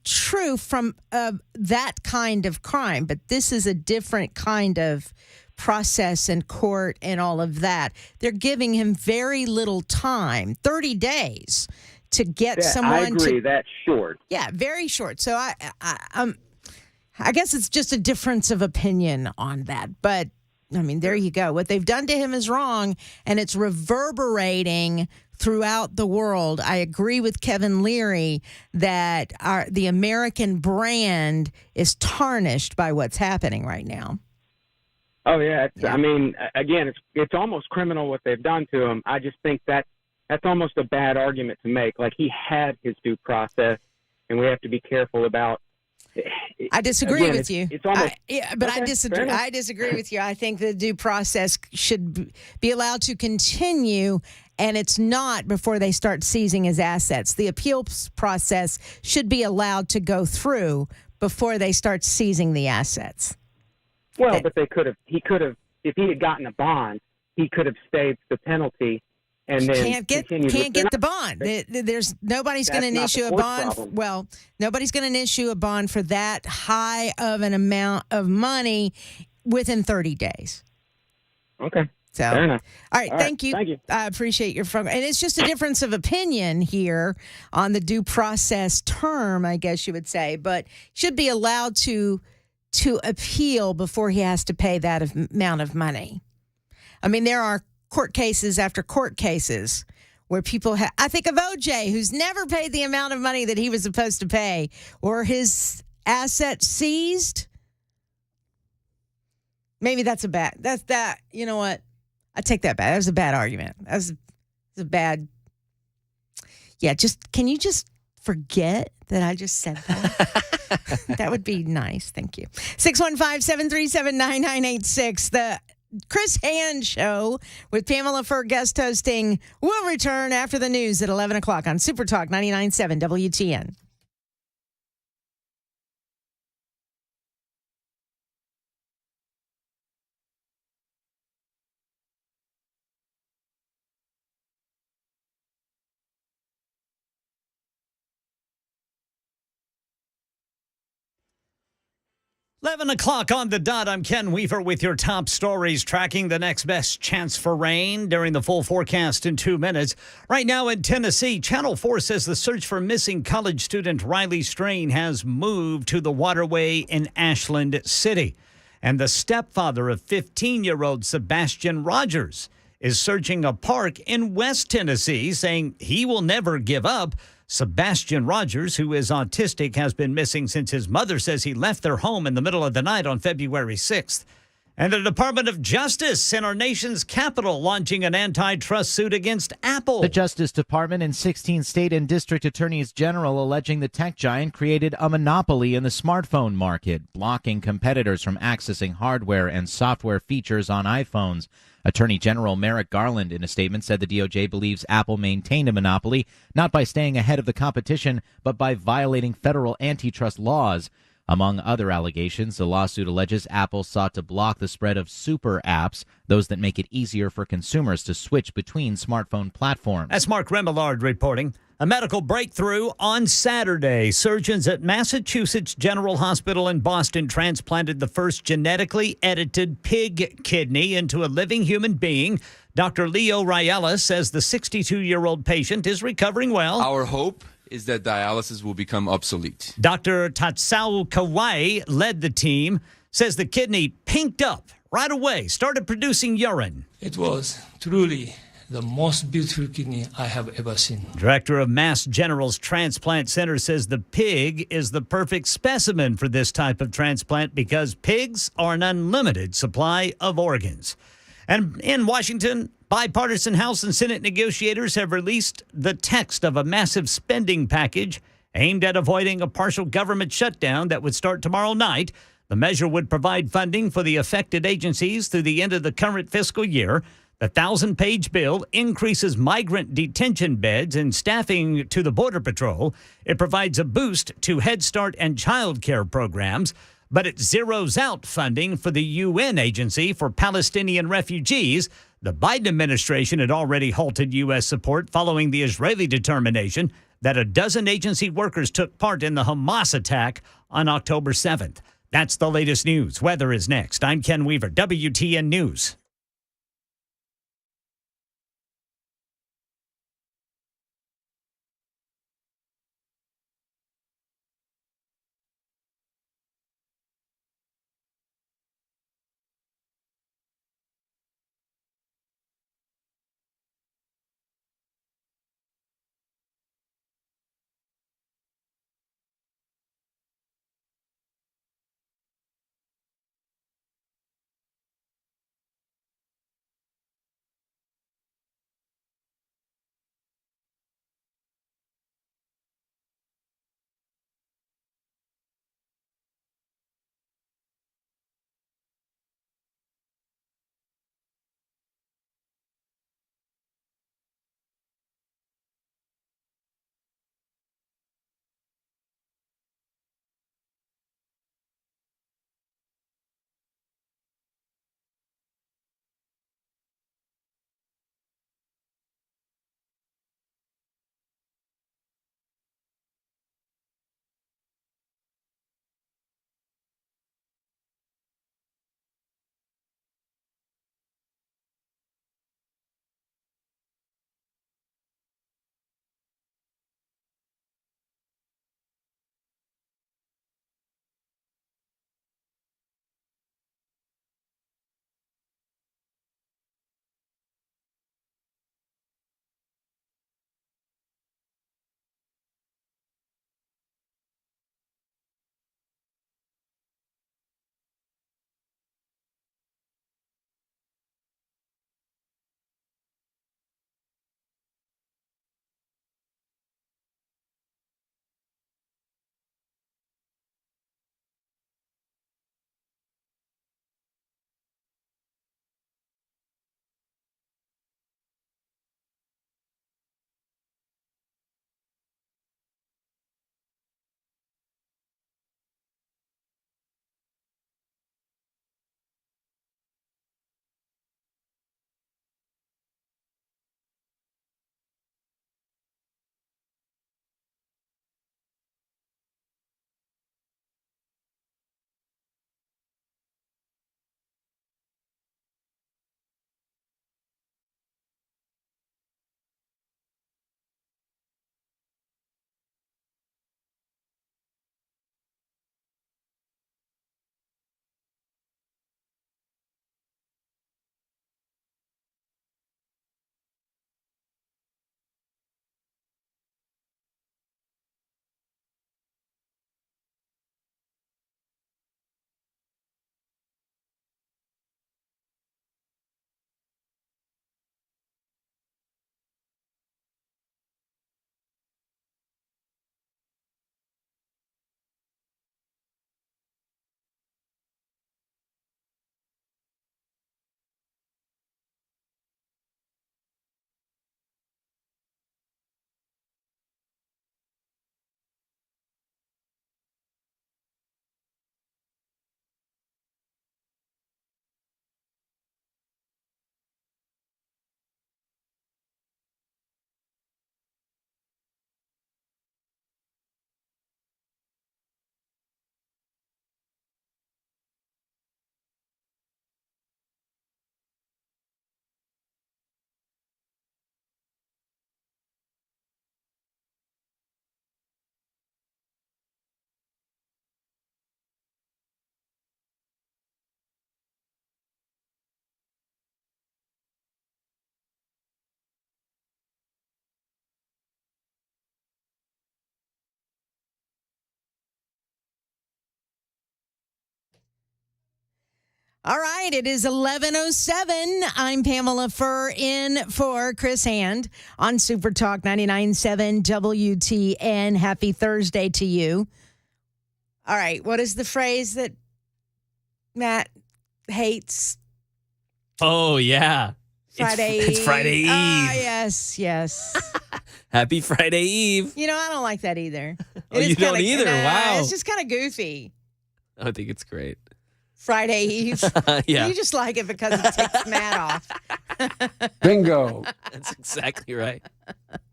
true from that kind of crime, but this is a different kind of process in court and all of that. They're giving him very little time, 30 days, to get someone I agree, that's short. Yeah, very short. So I guess it's just a difference of opinion on that, but I mean, there you go. What they've done to him is wrong, and it's reverberating throughout the world. I agree with Kevin Leary that the American brand is tarnished by what's happening right now. Oh, yeah. I mean, again, it's almost criminal what they've done to him. I just think that's almost a bad argument to make. Like, he had his due process, and we have to be careful about. I disagree with you. It's almost, I disagree. I disagree with you. I think the due process should be allowed to continue, and it's not before they start seizing his assets. The appeals process should be allowed to go through before they start seizing the assets. Well, but he could have, if he had gotten a bond, he could have saved the penalty. And then can't get the bond. There's nobody's going to issue a bond. Problem. Well, nobody's going to issue a bond for that high of an amount of money within 30 days. Okay. So, fair enough. All right, thank you. Thank you. I appreciate your phone. And it's just a difference of opinion here on the due process term, I guess you would say, but should be allowed to appeal before he has to pay that amount of money. I mean, there are court cases after court cases where people I think of OJ, who's never paid the amount of money that he was supposed to pay, or his assets seized. Maybe you know what? I take that back. That was a bad argument. That was a bad. Yeah, can you just forget that I just said that? That would be nice. Thank you. 615-737-9986. The Chris Hand Show with Pamela Furr guest hosting will return after the news at 11 o'clock on Super Talk 99.7 WTN. Eleven o'clock on the dot. I'm Ken Weaver with your top stories, tracking the next best chance for rain during the full forecast in 2 minutes. Right now in Tennessee, Channel 4 says the search for missing college student Riley Strain has moved to the waterway in Ashland City. And the stepfather of 15-year-old Sebastian Rogers is searching a park in West Tennessee, saying he will never give up. Sebastian Rogers, who is autistic, has been missing since his mother says he left their home in the middle of the night on February 6th. And the Department of Justice in our nation's capital launching an antitrust suit against Apple. The Justice Department and 16 state and district attorneys general alleging the tech giant created a monopoly in the smartphone market, blocking competitors from accessing hardware and software features on iPhones. Attorney General Merrick Garland, in a statement, said the DOJ believes Apple maintained a monopoly not by staying ahead of the competition, but by violating federal antitrust laws. Among other allegations, the lawsuit alleges Apple sought to block the spread of super apps, those that make it easier for consumers to switch between smartphone platforms. That's Mark Remillard reporting. A medical breakthrough on Saturday. Surgeons at Massachusetts General Hospital in Boston transplanted the first genetically edited pig kidney into a living human being. Dr. Leo Rayala says the 62-year-old patient is recovering well. Our hope is that dialysis will become obsolete. Dr. Tatsao Kawai led the team, says the kidney pinked up right away, started producing urine. It was truly the most beautiful kidney I have ever seen. Director of Mass General's Transplant Center says the pig is the perfect specimen for this type of transplant because pigs are an unlimited supply of organs. And in Washington, bipartisan House and Senate negotiators have released the text of a massive spending package aimed at avoiding a partial government shutdown that would start tomorrow night. The measure would provide funding for the affected agencies through the end of the current fiscal year. The 1,000-page bill increases migrant detention beds and staffing to the Border Patrol. It provides a boost to Head Start and child care programs, but it zeroes out funding for the UN Agency for Palestinian Refugees. The Biden administration had already halted U.S. support following the Israeli determination that a dozen agency workers took part in the Hamas attack on October 7th. That's the latest news. Weather is next. I'm Ken Weaver, WTN News. All right, it is 11:07. I'm Pamela Furr in for Chris Hand on Super Talk 99.7 WTN. Happy Thursday to you. All right, what is the phrase that Matt hates? Oh, yeah. Friday It's Friday Eve. Ah, yes. Happy Friday Eve. You know, I don't like that either. Oh, you don't either? Wow. It's just kind of goofy. I think it's great. Friday Eve. Yeah. You just like it because it takes Matt off. Bingo. That's exactly right.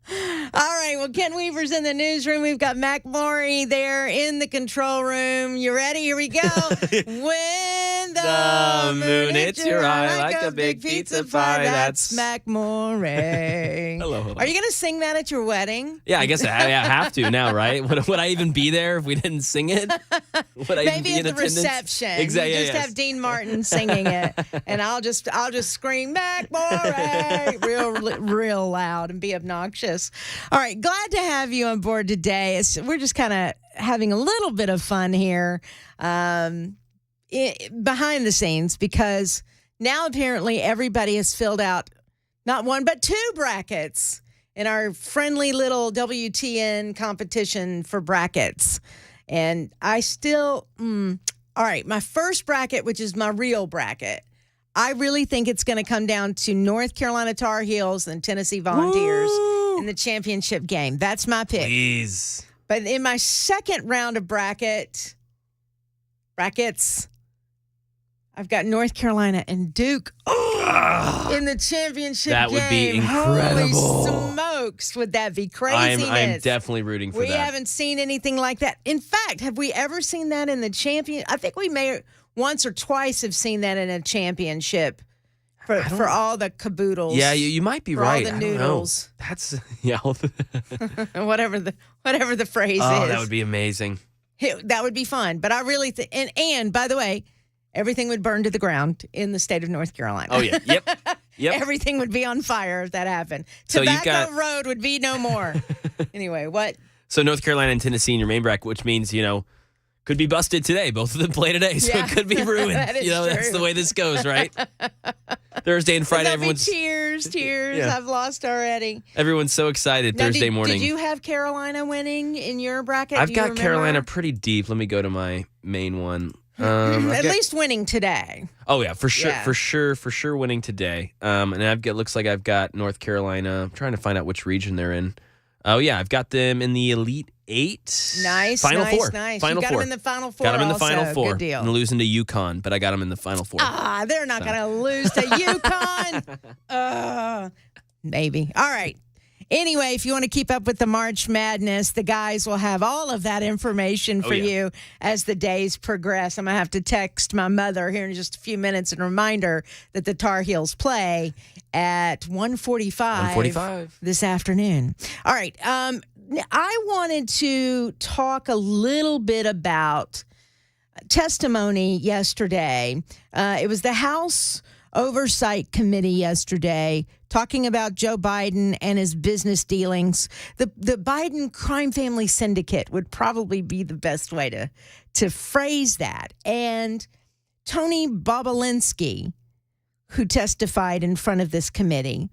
All right. Well, Ken Weaver's in the newsroom. We've got Mac Maury there in the control room. You ready? Here we go. When the moon hits your eye like a big pizza pie, that's Mac Maury. Hello. Are you going to sing that at your wedding? Yeah, I guess I have to now, right? Would I even be there if we didn't sing it? Would I even Maybe be at in the attendance? reception. Exactly. You just have Dean Martin singing it, and I'll just scream Mac Maury real loud and be obnoxious. All right, glad to have you on board today. We're just kind of having a little bit of fun here behind the scenes because now apparently everybody has filled out not one but two brackets in our friendly little WTN competition for brackets. And I still, all right, my first bracket, which is my real bracket, I really think it's going to come down to North Carolina Tar Heels and Tennessee Volunteers in the championship game. That's my pick. Please. But in my second round of brackets, I've got North Carolina and Duke in the championship game. That would be incredible. Holy smokes, would that be craziness? I'm definitely rooting for that. We haven't seen anything like that. In fact, have we ever seen that in the champion? I think we may once or twice have seen that in a championship for all the caboodles. Yeah, you might be for right. all the I don't know. noodles. That's yeah. whatever the phrase is. Oh, that would be amazing. That would be fun. But I really think, and by the way, everything would burn to the ground in the state of North Carolina. Oh yeah, yep. Everything would be on fire if that happened. So Tobacco Road would be no more. Anyway, what? So North Carolina and Tennessee in your main bracket, which means could be busted today. Both of them play today, so it could be ruined. That is That's true. the way this goes, right? Thursday and Friday, everyone's tears. Yeah. I've lost already. Everyone's so excited Now, Thursday morning. Did you have Carolina winning in your bracket? I've Do you got remember? Carolina pretty deep. Let me go to my main one. At least winning today. Oh yeah, for sure, Yeah. for sure winning today. And looks like I've got North Carolina. I'm trying to find out which region they're in. Oh yeah, I've got them in the Elite Eight. Nice, Final nice, four. nice. Final You got four. them in the Final Four. Got them in the also. Final Four. Good deal. I'm losing to UConn, but I got them in the Final Four. They're not going to lose to UConn. Maybe. All right. Anyway, if you want to keep up with the March Madness, the guys will have all of that information for you as the days progress. I'm going to have to text my mother here in just a few minutes and remind her that the Tar Heels play at 1:45 this afternoon. All right. I wanted to talk a little bit about testimony yesterday. It was the House Oversight Committee yesterday talking about Joe Biden and his business dealings. The Biden crime family syndicate would probably be the best way to phrase that. And Tony Bobulinski, who testified in front of this committee,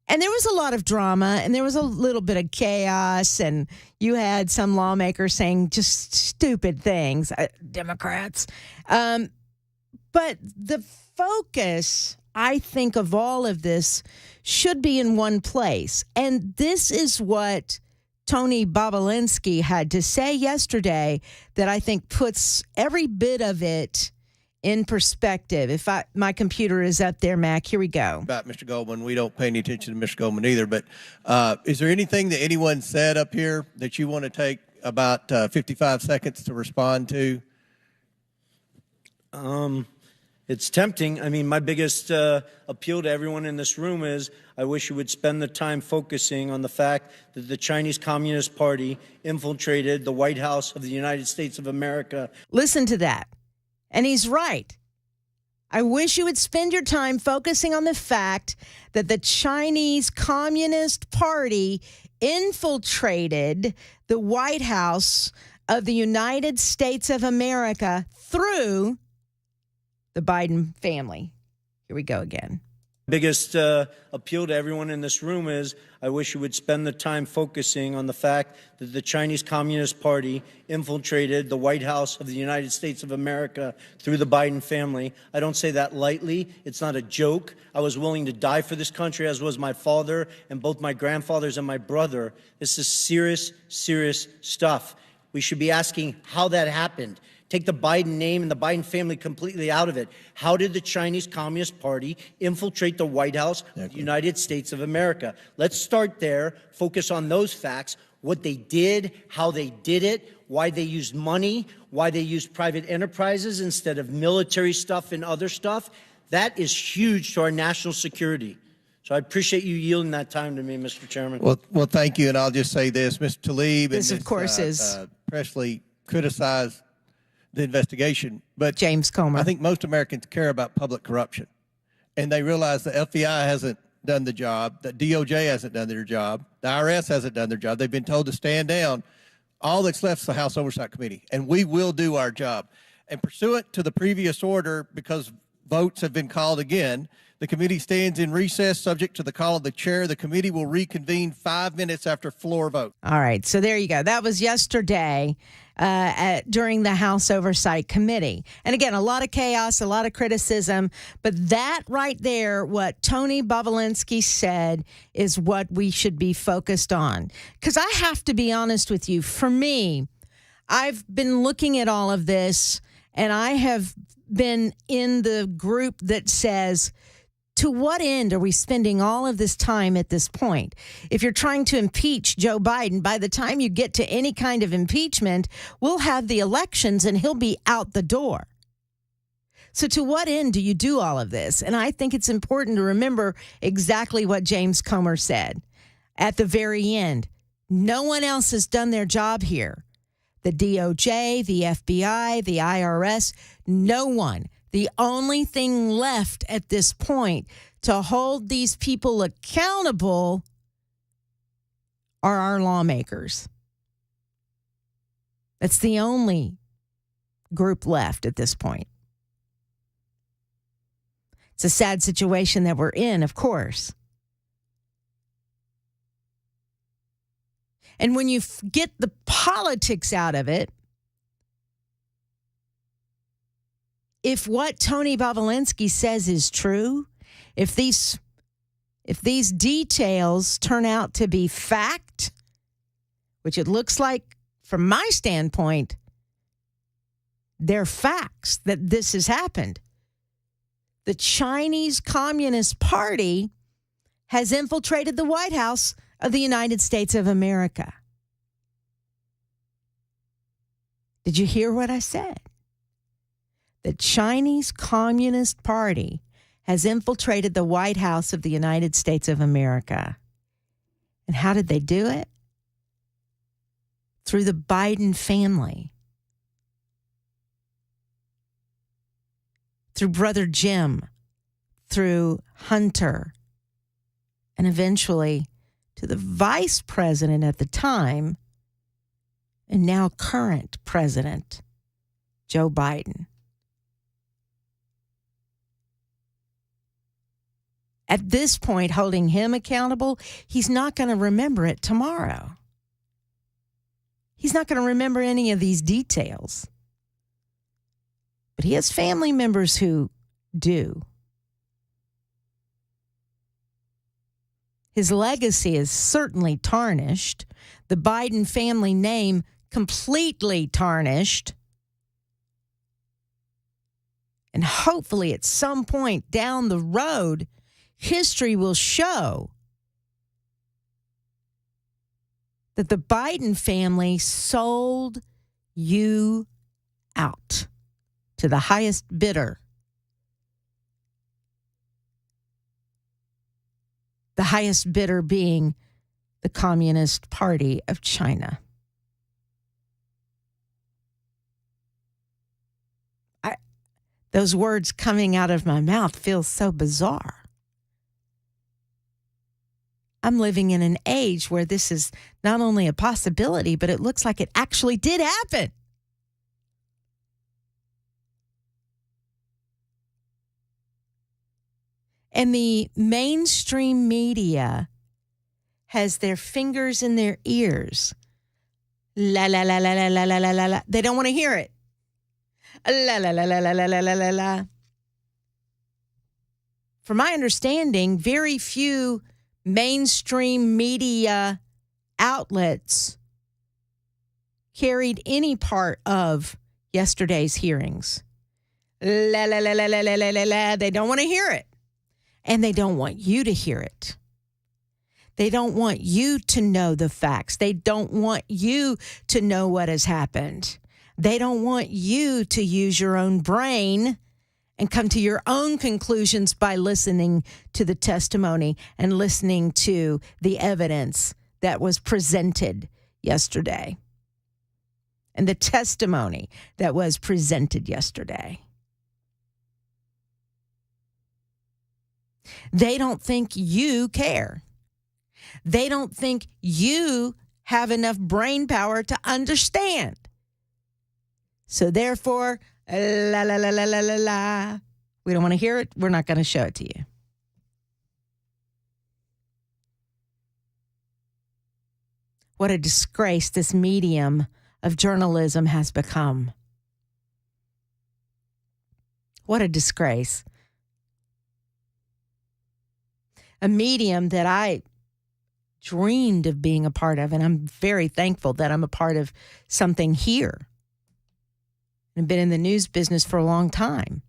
and there was a lot of drama and there was a little bit of chaos, and you had some lawmakers saying just stupid things, Democrats. But the focus, I think, of all of this should be in one place. And this is what Tony Bobulinski had to say yesterday that I think puts every bit of it in perspective. My computer is up there, Mac, here we go. About Mr. Goldman, we don't pay any attention to Mr. Goldman either, but is there anything that anyone said up here that you want to take about 55 seconds to respond to? It's tempting. I mean, my biggest appeal to everyone in this room is I wish you would spend the time focusing on the fact that the Chinese Communist Party infiltrated the White House of the United States of America. Listen to that. And he's right. I wish you would spend your time focusing on the fact that the Chinese Communist Party infiltrated the White House of the United States of America through the Biden family. Here we go again. Biggest appeal to everyone in this room is I wish you would spend the time focusing on the fact that the Chinese Communist Party infiltrated the White House of the United States of America through the Biden family. I don't say that lightly. It's not a joke. I was willing to die for this country, as was my father and both my grandfathers and my brother. This is serious, serious stuff. We should be asking how that happened. Take the Biden name and the Biden family completely out of it. How did the Chinese Communist Party infiltrate the White House of the United States of America? Let's start there, focus on those facts, what they did, how they did it, why they used money, why they used private enterprises instead of military stuff and other stuff. That is huge to our national security. So I appreciate you yielding that time to me, Mr. Chairman. Well, thank you, and I'll just say this. Mr. Tlaib This, and of course, is Presley criticized the investigation, but James Comer. I think most Americans care about public corruption, and they realize the FBI hasn't done the job, the DOJ hasn't done their job, the IRS hasn't done their job. They've been told to stand down. All that's left is the House Oversight Committee, and we will do our job. And pursuant to the previous order, because votes have been called again, the committee stands in recess subject to the call of the chair. The committee will reconvene 5 minutes after floor vote. All right. So there you go. That was yesterday during the House Oversight Committee. And again, a lot of chaos, a lot of criticism. But that right there, what Tony Bobulinski said, is what we should be focused on. Because I have to be honest with you. For me, I've been looking at all of this, and I have been in the group that says, to what end are we spending all of this time at this point? If you're trying to impeach Joe Biden, by the time you get to any kind of impeachment, we'll have the elections and he'll be out the door. So to what end do you do all of this? And I think it's important to remember exactly what James Comer said at the very end. No one else has done their job here. The DOJ, the FBI, the IRS, no one. The only thing left at this point to hold these people accountable are our lawmakers. That's the only group left at this point. It's a sad situation that we're in, of course. And when you get the politics out of it, if what Tony Bobulinski says is true, if these details turn out to be fact, which it looks like from my standpoint, they're facts that this has happened. The Chinese Communist Party has infiltrated the White House of the United States of America. Did you hear what I said? The Chinese Communist Party has infiltrated the White House of the United States of America. And how did they do it? Through the Biden family. Through Brother Jim. Through Hunter. And eventually to the vice president at the time, and now current president, Joe Biden. At this point, holding him accountable, he's not going to remember it tomorrow. He's not going to remember any of these details. But he has family members who do. His legacy is certainly tarnished. The Biden family name completely tarnished. And hopefully at some point down the road, history will show that the Biden family sold you out to the highest bidder. The highest bidder being the Communist Party of China. Those words coming out of my mouth feel so bizarre. I'm living in an age where this is not only a possibility, but it looks like it actually did happen. And the mainstream media has their fingers in their ears. La la la la la la la la la la. They don't want to hear it. La la la la la la la la la la. From my understanding, very few mainstream media outlets carried any part of yesterday's hearings. La la la la la la la la la. They don't want to hear it. And they don't want you to hear it. They don't want you to know the facts. They don't want you to know what has happened. They don't want you to use your own brain and come to your own conclusions by listening to the testimony and listening to the evidence that was presented yesterday. And the testimony that was presented yesterday. They don't think you care. They don't think you have enough brain power to understand. So therefore, la la la la la la la. We don't want to hear it. We're not going to show it to you. What a disgrace this medium of journalism has become. What a disgrace. A medium that I dreamed of being a part of, and I'm very thankful that I'm a part of something here. I've been in the news business for a long time.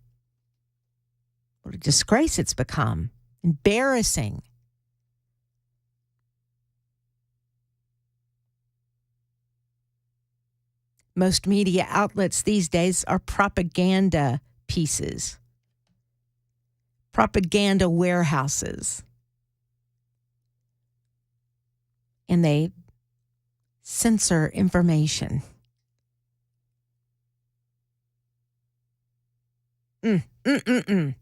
What a disgrace it's become. Embarrassing. Most media outlets these days are propaganda pieces, propaganda warehouses. And they censor information. I'm going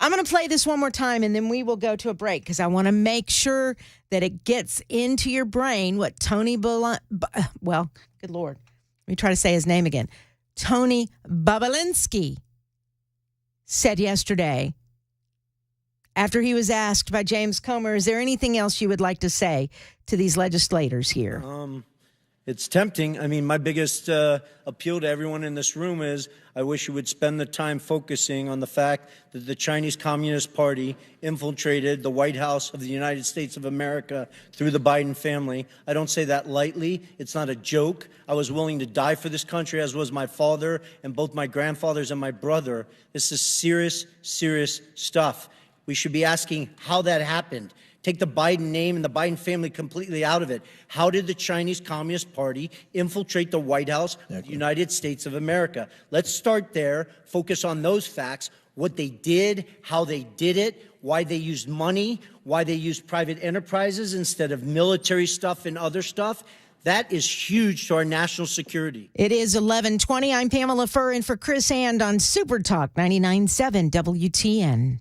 to play this one more time and then we will go to a break because I want to make sure that it gets into your brain what Tony good Lord. Let me try to say his name again. Tony Bobulinski said yesterday after he was asked by James Comer, is there anything else you would like to say to these legislators here? It's tempting. I mean, my biggest appeal to everyone in this room is I wish you would spend the time focusing on the fact that the Chinese Communist Party infiltrated the White House of the United States of America through the Biden family. I don't say that lightly. It's not a joke. I was willing to die for this country, as was my father and both my grandfathers and my brother. This is serious, serious stuff. We should be asking how that happened. Take the Biden name and the Biden family completely out of it. How did the Chinese Communist Party infiltrate the White House of the United States of America? Let's start there, focus on those facts, what they did, how they did it, why they used money, why they used private enterprises instead of military stuff and other stuff. That is huge to our national security. It is 11:20. I'm Pamela Furr in for Chris Hand on Super Talk 99.7 WTN.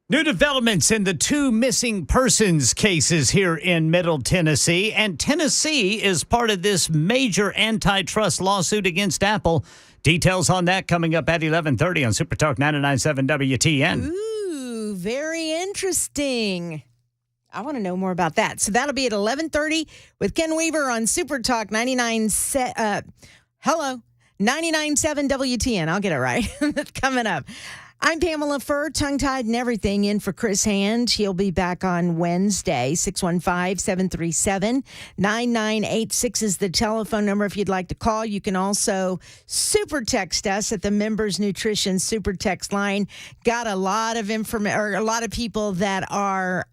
New developments in the 2 missing persons cases here in Middle Tennessee. And Tennessee is part of this major antitrust lawsuit against Apple. Details on that coming up at 11:30 on Super Talk 99.7 WTN. Ooh, very interesting. I want to know more about that. So that'll be at 11:30 with Ken Weaver on Super Talk 99.7 WTN. I'll get it right. That's coming up. I'm Pamela Furr, tongue-tied and everything, in for Chris Hand. He'll be back on Wednesday. 615-737-9986 is the telephone number if you'd like to call. You can also super text us at the Members Nutrition super text line. Got a lot of a lot of people that are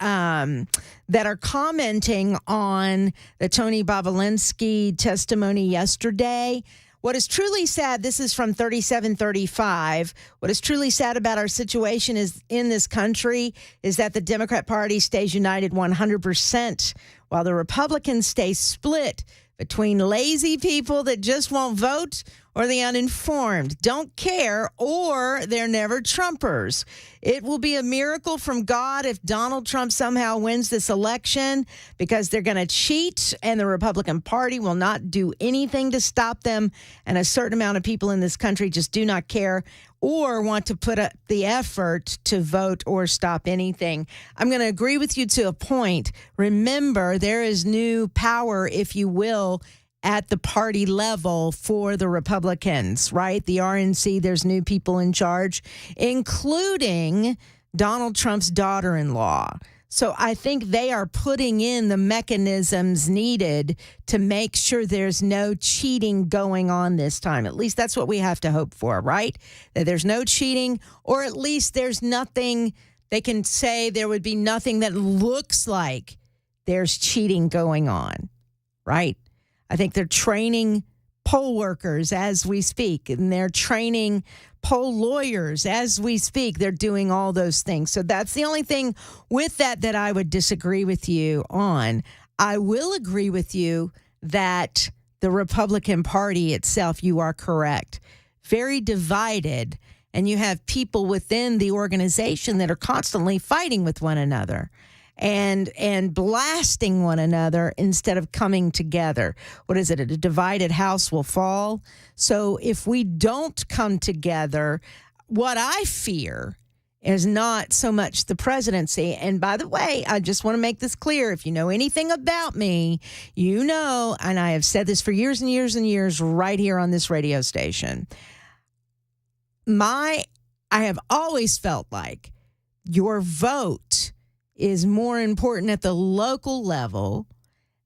commenting on the Tony Bobolinsky testimony yesterday. What is truly sad, this is from 3735, what is truly sad about our situation is in this country is that the Democrat Party stays united 100%, while the Republicans stay split between lazy people that just won't vote or the uninformed, don't care, or they're never Trumpers. It will be a miracle from God if Donald Trump somehow wins this election, because they're going to cheat and the Republican Party will not do anything to stop them. And a certain amount of people in this country just do not care or want to put up the effort to vote or stop anything. I'm going to agree with you to a point. Remember, there is new power, if you will, at the party level for the Republicans, right? The RNC, there's new people in charge, including Donald Trump's daughter-in-law. So I think they are putting in the mechanisms needed to make sure there's no cheating going on this time. At least that's what we have to hope for, right? That there's no cheating, or at least there's nothing, they can say there would be nothing that looks like there's cheating going on, right? I think they're training poll workers as we speak, and they're training poll lawyers as we speak. They're doing all those things. So that's the only thing with that I would disagree with you on. I will agree with you that the Republican Party itself, you are correct, very divided, and you have people within the organization that are constantly fighting with one another and blasting one another instead of coming together. What is it? A divided house will fall. So if we don't come together, what I fear is not so much the presidency. And by the way, I just want to make this clear. If you know anything about me, you know, and I have said this for years and years and years right here on this radio station, I have always felt like your vote is more important at the local level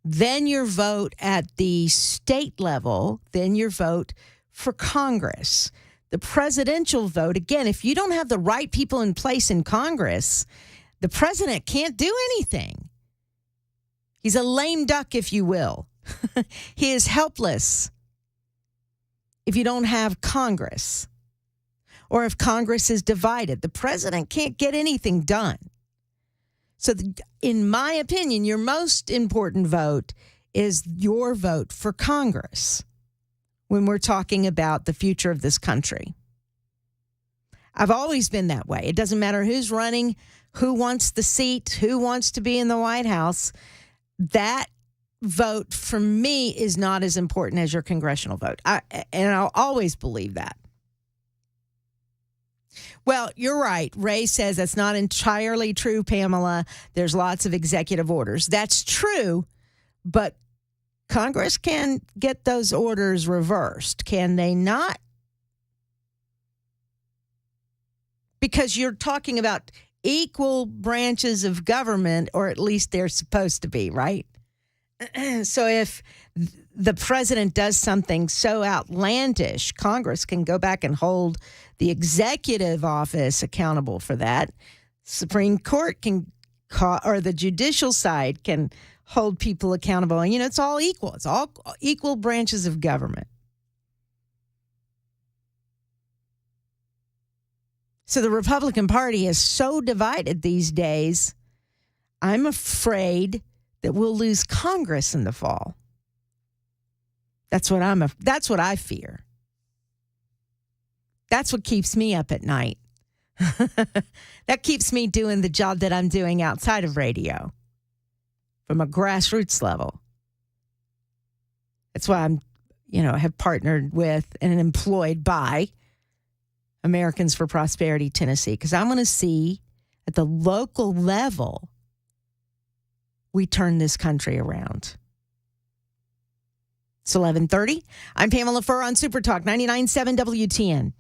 than your vote at the state level, than your vote for Congress. The presidential vote, again, if you don't have the right people in place in Congress, the president can't do anything. He's a lame duck, if you will. He is helpless if you don't have Congress, or if Congress is divided. The president can't get anything done. So in my opinion, your most important vote is your vote for Congress when we're talking about the future of this country. I've always been that way. It doesn't matter who's running, who wants the seat, who wants to be in the White House. That vote for me is not as important as your congressional vote. And I'll always believe that. Well, you're right. Ray says that's not entirely true, Pamela. There's lots of executive orders. That's true, but Congress can get those orders reversed, can they not? Because you're talking about equal branches of government, or at least they're supposed to be, right? So if the president does something so outlandish, Congress can go back and hold the executive office accountable for that. Supreme Court can, or the judicial side can hold people accountable. And, you know, it's all equal. It's all equal branches of government. So the Republican Party is so divided these days, I'm afraid that we'll lose Congress in the fall. That's what I fear. That's what keeps me up at night. That keeps me doing the job that I'm doing outside of radio from a grassroots level. That's why I'm, have partnered with and employed by Americans for Prosperity Tennessee, because I want to see at the local level we turn this country around. It's 11:30. I'm Pamela Furr on Super Talk 99.7 WTN.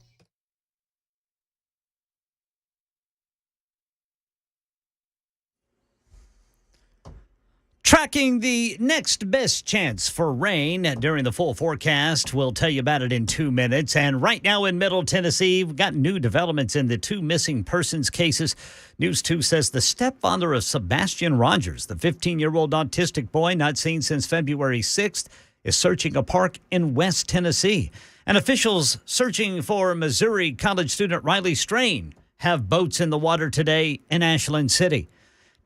Tracking the next best chance for rain during the full forecast. We'll tell you about it in 2 minutes. And right now in Middle Tennessee, we've got new developments in the 2 missing persons cases. News 2 says the stepfather of Sebastian Rogers, the 15-year-old autistic boy not seen since February 6th, is searching a park in West Tennessee. And officials searching for Missouri college student Riley Strain have boats in the water today in Ashland City.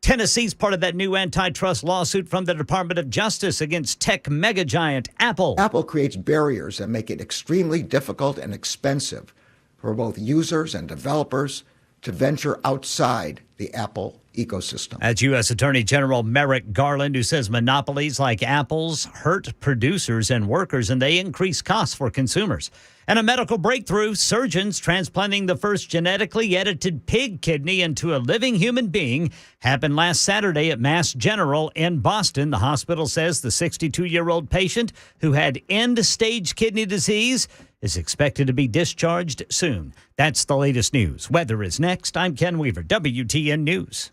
Tennessee's part of that new antitrust lawsuit from the Department of Justice against tech megagiant Apple. Apple creates barriers that make it extremely difficult and expensive for both users and developers to venture outside the Apple ecosystem. That's U.S. Attorney General Merrick Garland, who says monopolies like Apple's hurt producers and workers, and they increase costs for consumers. And a medical breakthrough, surgeons transplanting the first genetically edited pig kidney into a living human being, happened last Saturday at Mass General in Boston. The hospital says the 62-year-old patient who had end-stage kidney disease is expected to be discharged soon. That's the latest news. Weather is next. I'm Ken Weaver, WTN News.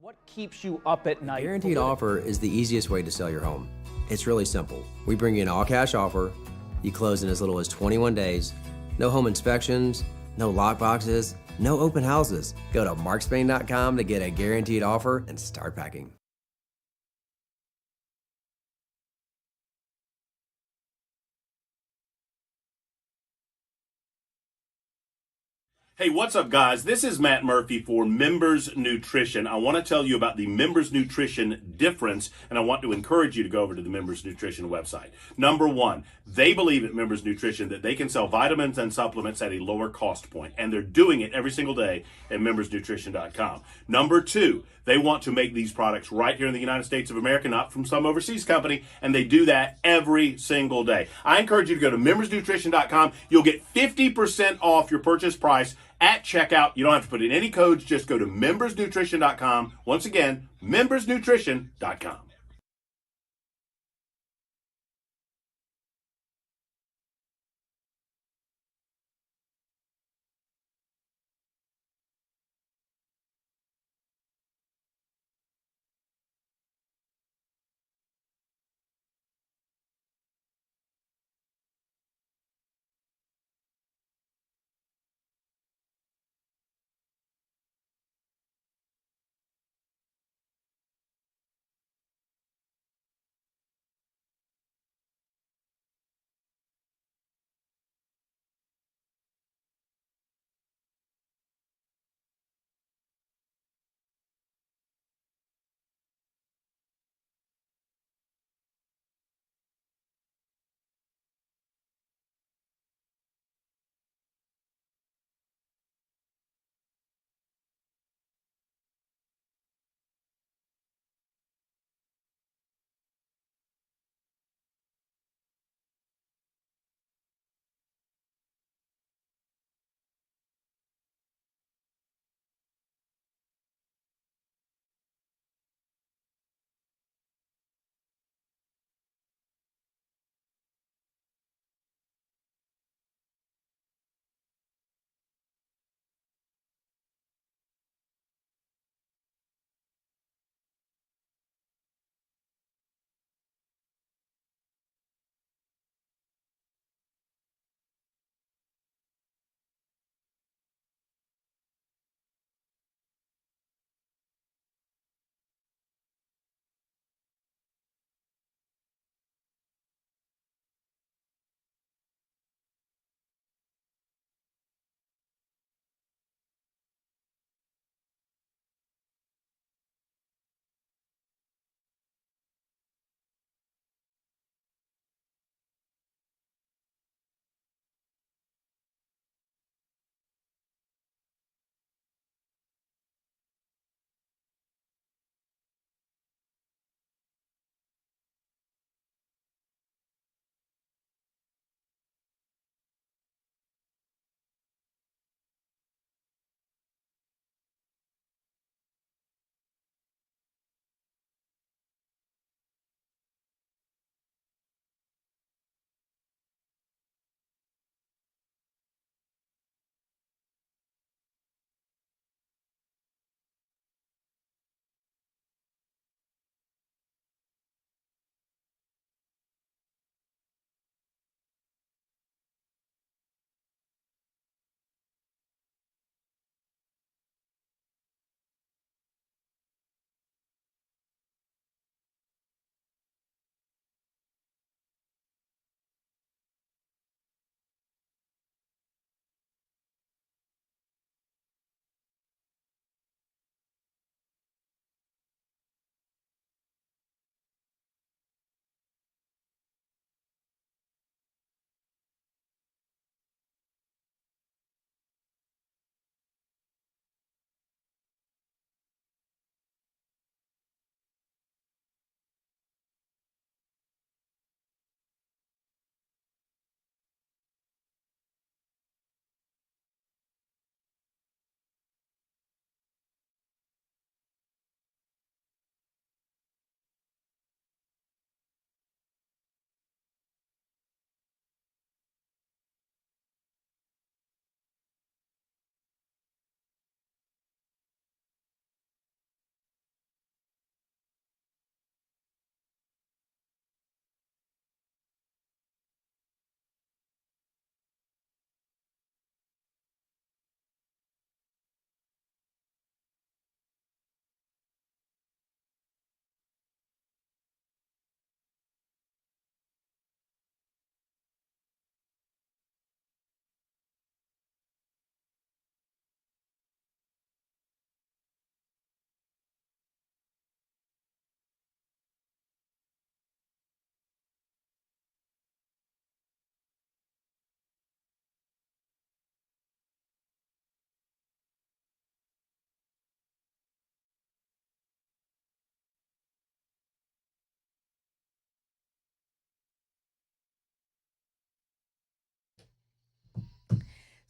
What keeps you up at night? Guaranteed offer is the easiest way to sell your home. It's really simple. We bring you an all-cash offer. You close in as little as 21 days. No home inspections, no lock boxes, no open houses. Go to markspain.com to get a guaranteed offer and start packing. Hey, what's up, guys? This is Matt Murphy for Members Nutrition. I want to tell you about the Members Nutrition difference, and I want to encourage you to go over to the Members Nutrition website. Number one, they believe at Members Nutrition that they can sell vitamins and supplements at a lower cost point, and they're doing it every single day at membersnutrition.com. Number two, they want to make these products right here in the United States of America, not from some overseas company, and they do that every single day. I encourage you to go to membersnutrition.com. You'll get 50% off your purchase price at checkout. You don't have to put in any codes. Just go to membersnutrition.com. Once again, membersnutrition.com.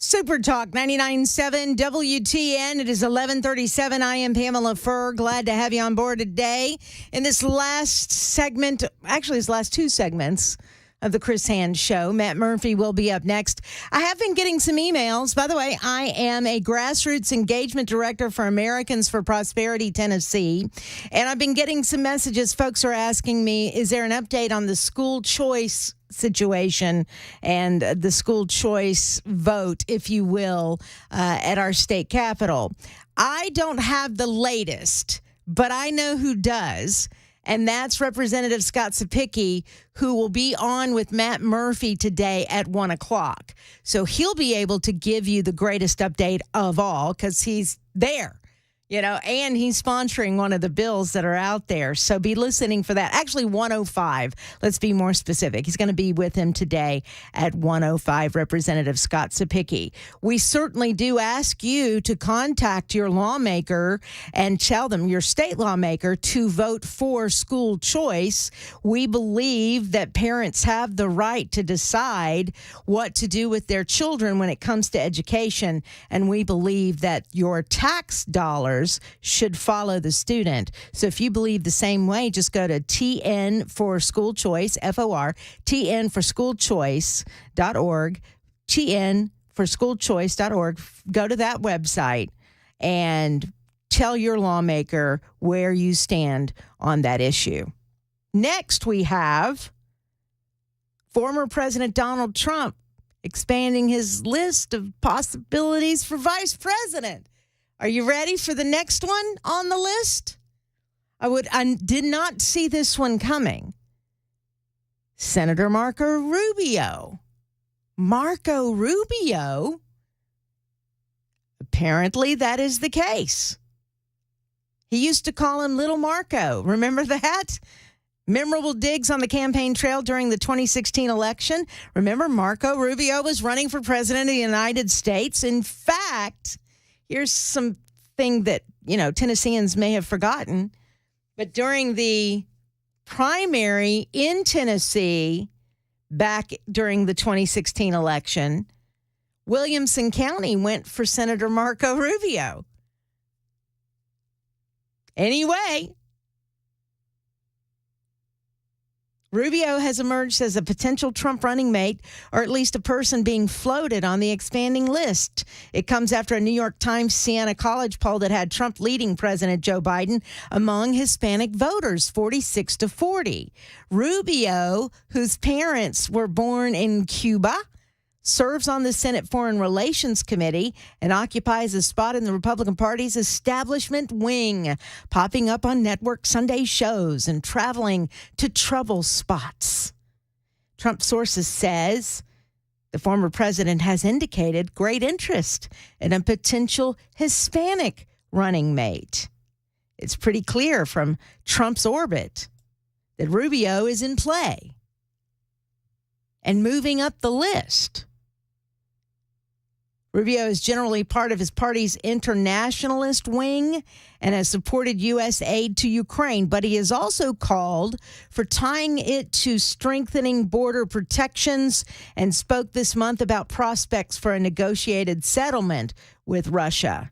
Super Talk 99.7 WTN. It is 11:37. I am Pamela Furr. Glad to have you on board today. In this last segment, actually, it's last two segments of the Chris Hand Show. Matt Murphy will be up next. I have been getting some emails. By the way, I am a grassroots engagement director for Americans for Prosperity Tennessee, and I've been getting some messages. Folks are asking me, is there an update on the school choice situation and the school choice vote, if you will, at our state capitol? I don't have the latest, but I know who does. And that's Representative Scott Sapicki, who will be on with Matt Murphy today at 1 o'clock. So he'll be able to give you the greatest update of all because he's there, and he's sponsoring one of the bills that are out there. So be listening for that. Actually, 105. Let's be more specific. He's going to be with him today at 105, Representative Scott Sapicki. We certainly do ask you to contact your lawmaker and tell them, your state lawmaker, to vote for school choice. We believe that parents have the right to decide what to do with their children when it comes to education. And we believe that your tax dollars should follow the student. So if you believe the same way, just go to TN for School Choice, FOR, TN for School Choice.org, TN for School Choice.org. Go to that website and tell your lawmaker where you stand on that issue. Next, we have former President Donald Trump expanding his list of possibilities for vice president. Are you ready for the next one on the list? I did not see this one coming. Senator Marco Rubio. Marco Rubio? Apparently that is the case. He used to call him Little Marco. Remember that? Memorable digs on the campaign trail during the 2016 election. Remember, Marco Rubio was running for president of the United States. In fact, here's something that, Tennesseans may have forgotten. But during the primary in Tennessee, back during the 2016 election, Williamson County went for Senator Marco Rubio. Anyway, Rubio has emerged as a potential Trump running mate, or at least a person being floated on the expanding list. It comes after a New York Times Siena College poll that had Trump leading President Joe Biden among Hispanic voters, 46-40. Rubio, whose parents were born in Cuba, serves on the Senate Foreign Relations Committee and occupies a spot in the Republican Party's establishment wing, popping up on network Sunday shows and traveling to trouble spots. Trump sources says the former president has indicated great interest in a potential Hispanic running mate. It's pretty clear from Trump's orbit that Rubio is in play and moving up the list. Rubio is generally part of his party's internationalist wing and has supported U.S. aid to Ukraine, but he has also called for tying it to strengthening border protections and spoke this month about prospects for a negotiated settlement with Russia.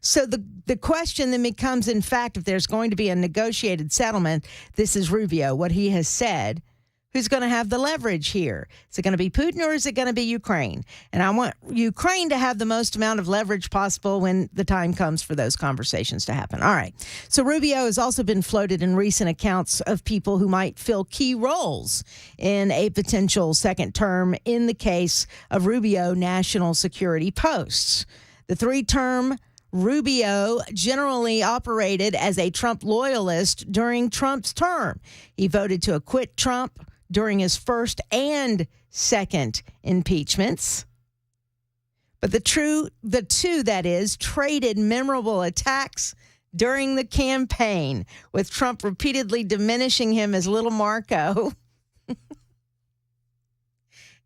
So the question then becomes, in fact, if there's going to be a negotiated settlement, this is Rubio, what he has said. Who's going to have the leverage here? Is it going to be Putin or is it going to be Ukraine? And I want Ukraine to have the most amount of leverage possible when the time comes for those conversations to happen. All right. So Rubio has also been floated in recent accounts of people who might fill key roles in a potential second term in the case of Rubio national security posts. The three-term Rubio generally operated as a Trump loyalist during Trump's term. He voted to acquit Trump during his first and second impeachments. But the two, that is, traded memorable attacks during the campaign, with Trump repeatedly diminishing him as Little Marco.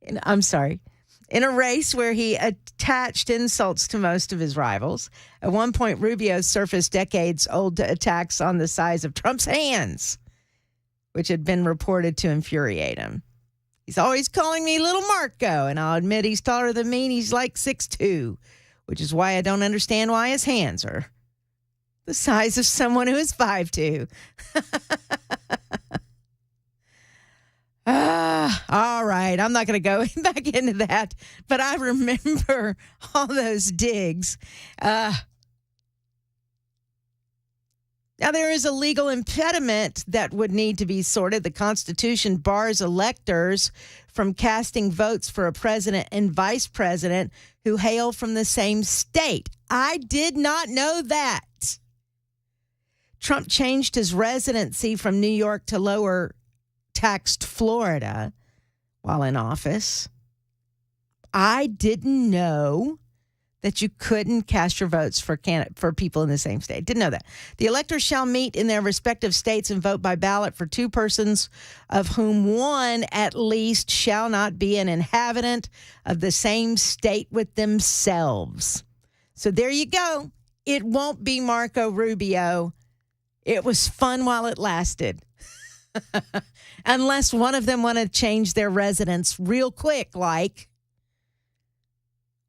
In a race where he attached insults to most of his rivals. At one point, Rubio surfaced decades-old attacks on the size of Trump's hands, which had been reported to infuriate him. He's always calling me Little Marco, and I'll admit he's taller than me, and he's like 6'2", which is why I don't understand why his hands are the size of someone who is 5'2". All right. I'm not going to go back into that, but I remember all those digs. Now, there is a legal impediment that would need to be sorted. The Constitution bars electors from casting votes for a president and vice president who hail from the same state. I did not know that. Trump changed his residency from New York to lower taxed Florida while in office. I didn't know that you couldn't cast your votes for people in the same state. Didn't know that. The electors shall meet in their respective states and vote by ballot for two persons, of whom one at least shall not be an inhabitant of the same state with themselves. So there you go. It won't be Marco Rubio. It was fun while it lasted. Unless one of them want to change their residence real quick, like,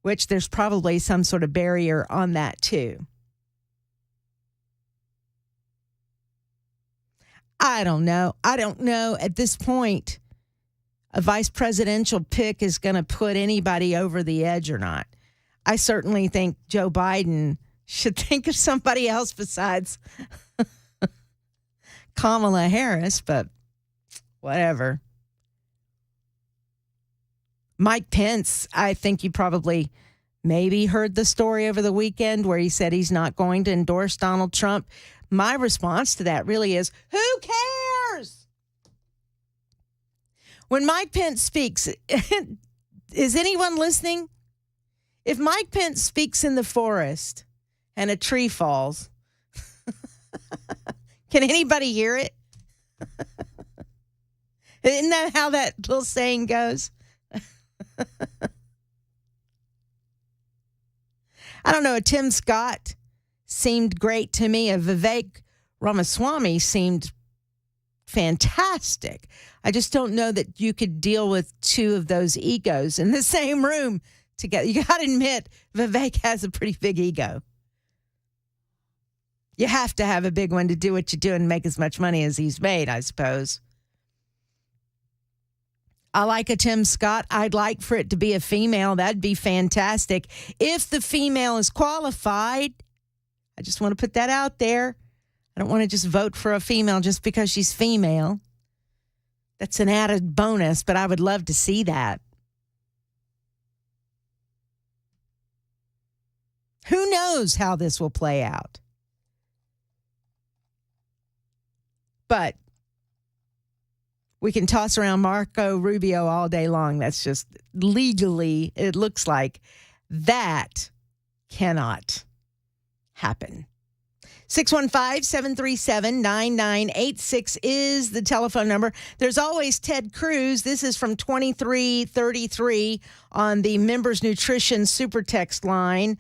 which there's probably some sort of barrier on that too. I don't know. I don't know at this point a vice presidential pick is going to put anybody over the edge or not. I certainly think Joe Biden should think of somebody else besides Kamala Harris, but whatever. Mike Pence, I think you probably maybe heard the story over the weekend where he said he's not going to endorse Donald Trump. My response to that really is, who cares? When Mike Pence speaks, is anyone listening? If Mike Pence speaks in the forest and a tree falls, can anybody hear it? Isn't that how that little saying goes? I don't know. A Tim Scott seemed great to me. A Vivek Ramaswamy seemed fantastic. I just don't know that you could deal with two of those egos in the same room together. You got to admit, Vivek has a pretty big ego. You have to have a big one to do what you do and make as much money as he's made, I suppose. I like a Tim Scott. I'd like for it to be a female. That'd be fantastic. If the female is qualified, I just want to put that out there. I don't want to just vote for a female just because she's female. That's an added bonus, but I would love to see that. Who knows how this will play out? But we can toss around Marco Rubio all day long. That's just legally, it looks like that cannot happen. 615-737-9986 is the telephone number. There's always Ted Cruz. This is from 2333 on the Members Nutrition Super Text line.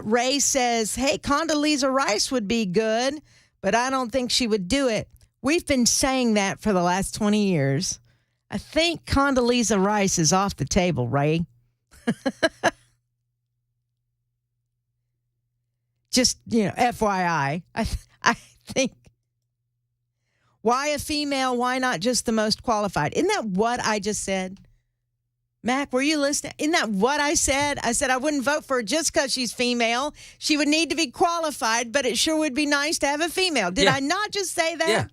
Ray says, hey, Condoleezza Rice would be good, but I don't think she would do it. We've been saying that for the last 20 years. I think Condoleezza Rice is off the table, Ray. Just, FYI, I think, why a female? Why not just the most qualified? Isn't that what I just said? Mac, were you listening? Isn't that what I said? I said I wouldn't vote for her just because she's female. She would need to be qualified, but it sure would be nice to have a female. Did I not just say that? Yeah.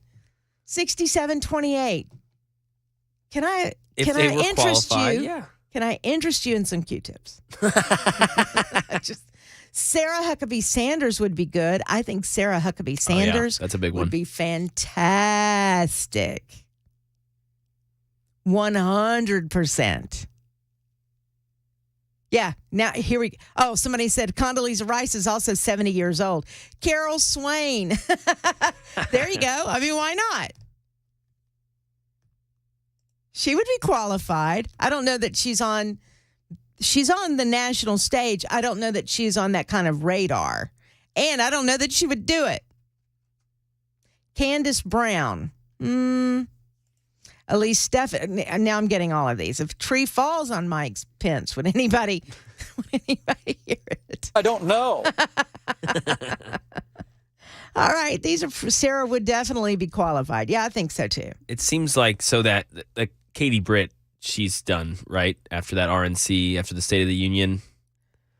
6728. Can I interest you? Yeah. Can I interest you in some Q-tips? Sarah Huckabee Sanders would be good. I think Sarah Huckabee Sanders that's a big one. Would be fantastic. 100%. Yeah. Now, here we go. Oh, somebody said Condoleezza Rice is also 70 years old. Carol Swain. There you go. I mean, why not? She would be qualified. I don't know that she's on the national stage. I don't know that she's on that kind of radar. And I don't know that she would do it. Candace Brown. At least Steph. Now I'm getting all of these. If a tree falls on Mike Pence, would anybody hear it? I don't know. All right, these are Sarah would definitely be qualified. Yeah, I think so too. It seems like so that Katie Britt, she's done, right? After that RNC, after the State of the Union.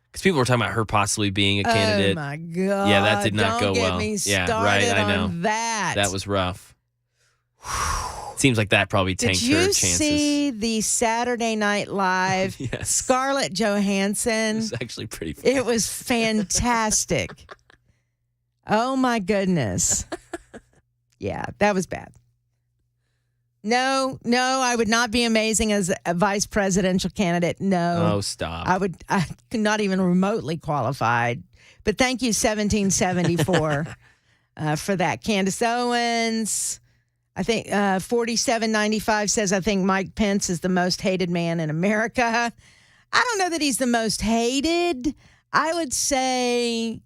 Because people were talking about her possibly being a candidate. Oh my God! Yeah, that did not Don't go get well. Me yeah, started right. I know on that. That was rough. Seems like that probably tanked her chances. Did you see the Saturday Night Live? Yes. Scarlett Johansson. It was actually pretty funny. It was fantastic. Oh my goodness. Yeah, that was bad. No, I would not be amazing as a vice presidential candidate. No. Oh, stop. I could not even remotely qualified. But thank you, 1774, for that. Candace Owens. I think 4795 says, I think Mike Pence is the most hated man in America. I don't know that he's the most hated. I would say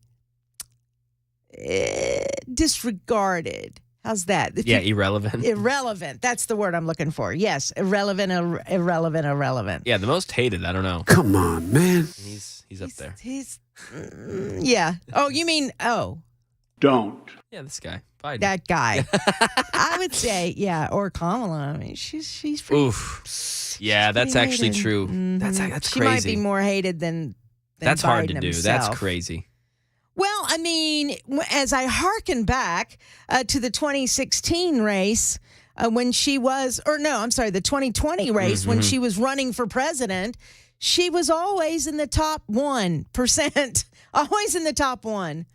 disregarded. How's that? Irrelevant. Irrelevant. That's the word I'm looking for. Yes, irrelevant. Yeah, the most hated. I don't know. Come on, man. He's up there. Yeah. Oh, you mean, Don't. Yeah, this guy. Biden. That guy. I would say, yeah, or Kamala. I mean, she's pretty. Oof. Yeah, that's actually hated. true. Mm-hmm. That's she crazy. might be more hated than that's Biden hard to do. himself. That's crazy. Well, I mean, as I hearken back to the 2016 race when she was, the 2020 race when she was running for president, she was always in the top 1%. Always in the top 1.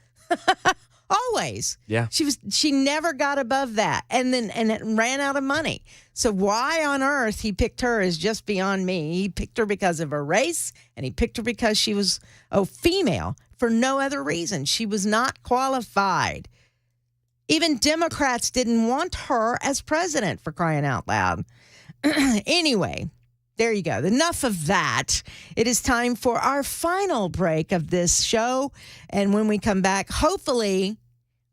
Always. Yeah. She never got above that. And it ran out of money. So why on earth he picked her is just beyond me. He picked her because of her race, and he picked her because she was a female for no other reason. She was not qualified. Even Democrats didn't want her as president, for crying out loud. Anyway, there you go. Enough of that. It is time for our final break of this show. And when we come back, hopefully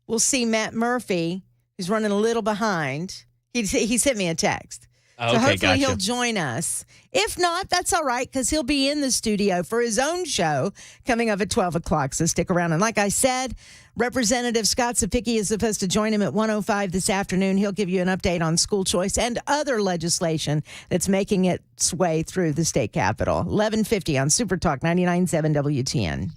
we'll see Matt Murphy, who's running a little behind. He sent me a text. Oh, so okay, hopefully he'll gotcha. join us. If not, that's all right, because he'll be in the studio for his own show coming up at 12 o'clock. So stick around. And like I said, Representative Scott Sapicki is supposed to join him at 1:05 this afternoon. He'll give you an update on school choice and other legislation that's making its way through the state capitol. 11:50 on Super Talk 99.7 WTN.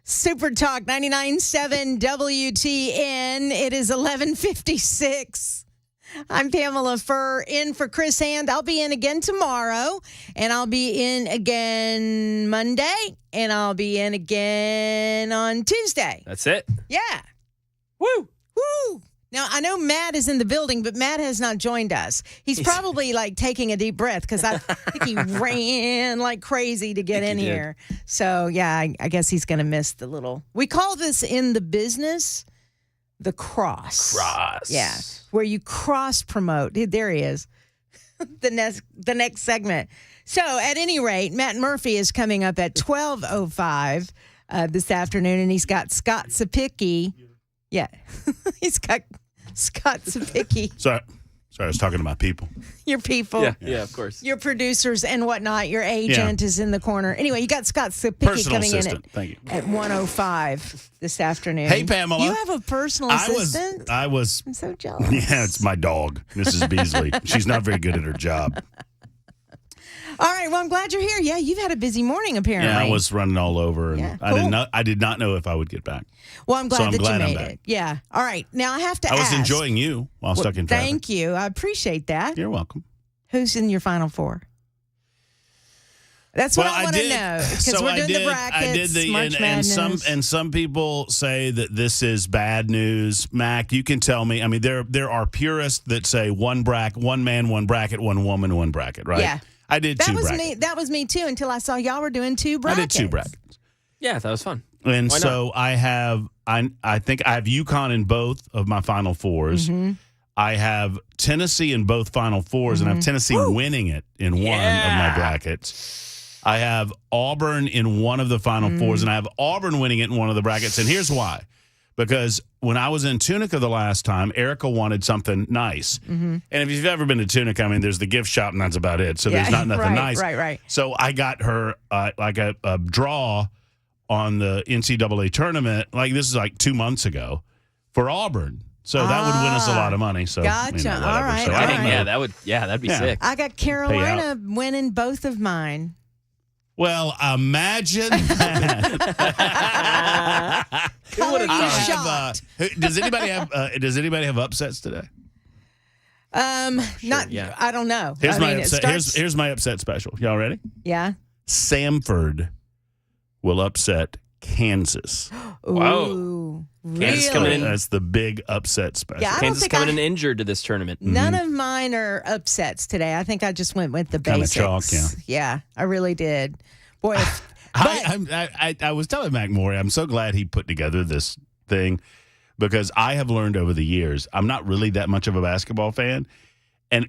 Super Talk 99.7 WTN. It is 11:56. I'm Pamela Furr, in for Chris Hand. I'll be in again tomorrow, and I'll be in again Monday, and I'll be in again on Tuesday. That's it. Yeah. Woo! Woo! Now, I know Matt is in the building, but Matt has not joined us. He's probably like taking a deep breath because I think he ran like crazy to get in here. So, yeah, I guess he's going to miss the little. We call this in the business the cross. Cross. Yeah, where you cross promote. There he is. The next segment. So, at any rate, Matt Murphy is coming up at 12:05 this afternoon, and he's got Scott Sapicki. Yeah, he's got Scott Sapicki. Sorry, I was talking to my people. Your people. Yeah, of course. Your producers and whatnot. Your agent is in the corner. Anyway, you got Scott Sapicki Personal coming assistant. in Thank you. at 1:05 this afternoon. Hey, Pamela. You have a personal assistant? I was. I'm so jealous. Yeah, it's my dog, Mrs. Beasley. She's not very good at her job. All right, well, I'm glad you're here. Yeah, you've had a busy morning, apparently. Yeah, I was running all over, and Yeah, I did not know if I would get back. Well, I'm glad that you I'm made back. it. Yeah. All right. Now I have to I ask. was enjoying you while stuck in traffic. Thank you. I appreciate that. You're welcome. Who's in your Final Four? That's what I want to know, because we're doing the brackets. I did the March Madness. and some people say that this is bad news. Mac, you can tell me. I mean, there are purists that say one man, one bracket, one woman, one bracket. Right? Yeah. I did two brackets. That was me too, until I saw y'all were doing two brackets. I did two brackets. Yeah, that was fun. And Why so I think I have UConn in both of my Final Fours. Mm-hmm. I have Tennessee in both Final Fours, and I have Tennessee winning it in one of my brackets. I have Auburn in one of the Final Fours, and I have Auburn winning it in one of the brackets. And here's why. Because when I was in Tunica the last time, Erica wanted something nice. Mm-hmm. And if you've ever been to Tunica, I mean, there's the gift shop, and that's about it. So there's not nothing nice. Right. So I got her like a draw on the NCAA tournament. Like, this is like 2 months ago for Auburn. So that would win us a lot of money. So Gotcha. whatever. All right. So I don't know. That'd be sick. I got Carolina winning both of mine. Well, imagine that. Does anybody have upsets today? I don't know. Here's my upset special. Y'all ready? Yeah. Samford will upset Kansas. Wow. Kansas coming in. That's the big upset special. Yeah, Kansas coming in injured to this tournament. None of mine are upsets today. I think I just went with the Kinda basics. chalk, Yeah, I really did. Boy, I was telling Mac Morey, I'm so glad he put together this thing, because I have learned over the years I'm not really that much of a basketball fan.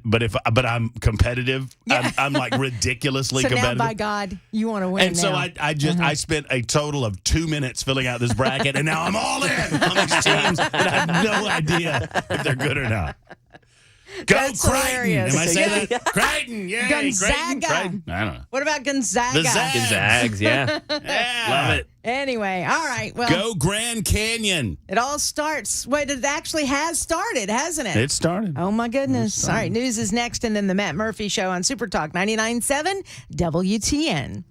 But I'm competitive. Yeah. I'm like ridiculously so competitive. now, by God, you want to win. And so I spent a total of 2 minutes filling out this bracket, and now I'm all in on these teams that I have no idea if they're good or not. Go That's Creighton! hilarious. Am I saying that? Creighton! Yay! Gonzaga. Creighton. I don't know. What about Gonzaga? The Zags. Zags, yeah. Love it. Anyway, all right. Well, Go Grand Canyon. it all starts. Wait, it actually has started, hasn't it? It started. Oh, my goodness. All right, news is next, and then the Matt Murphy Show on Super Talk 99.7 WTN.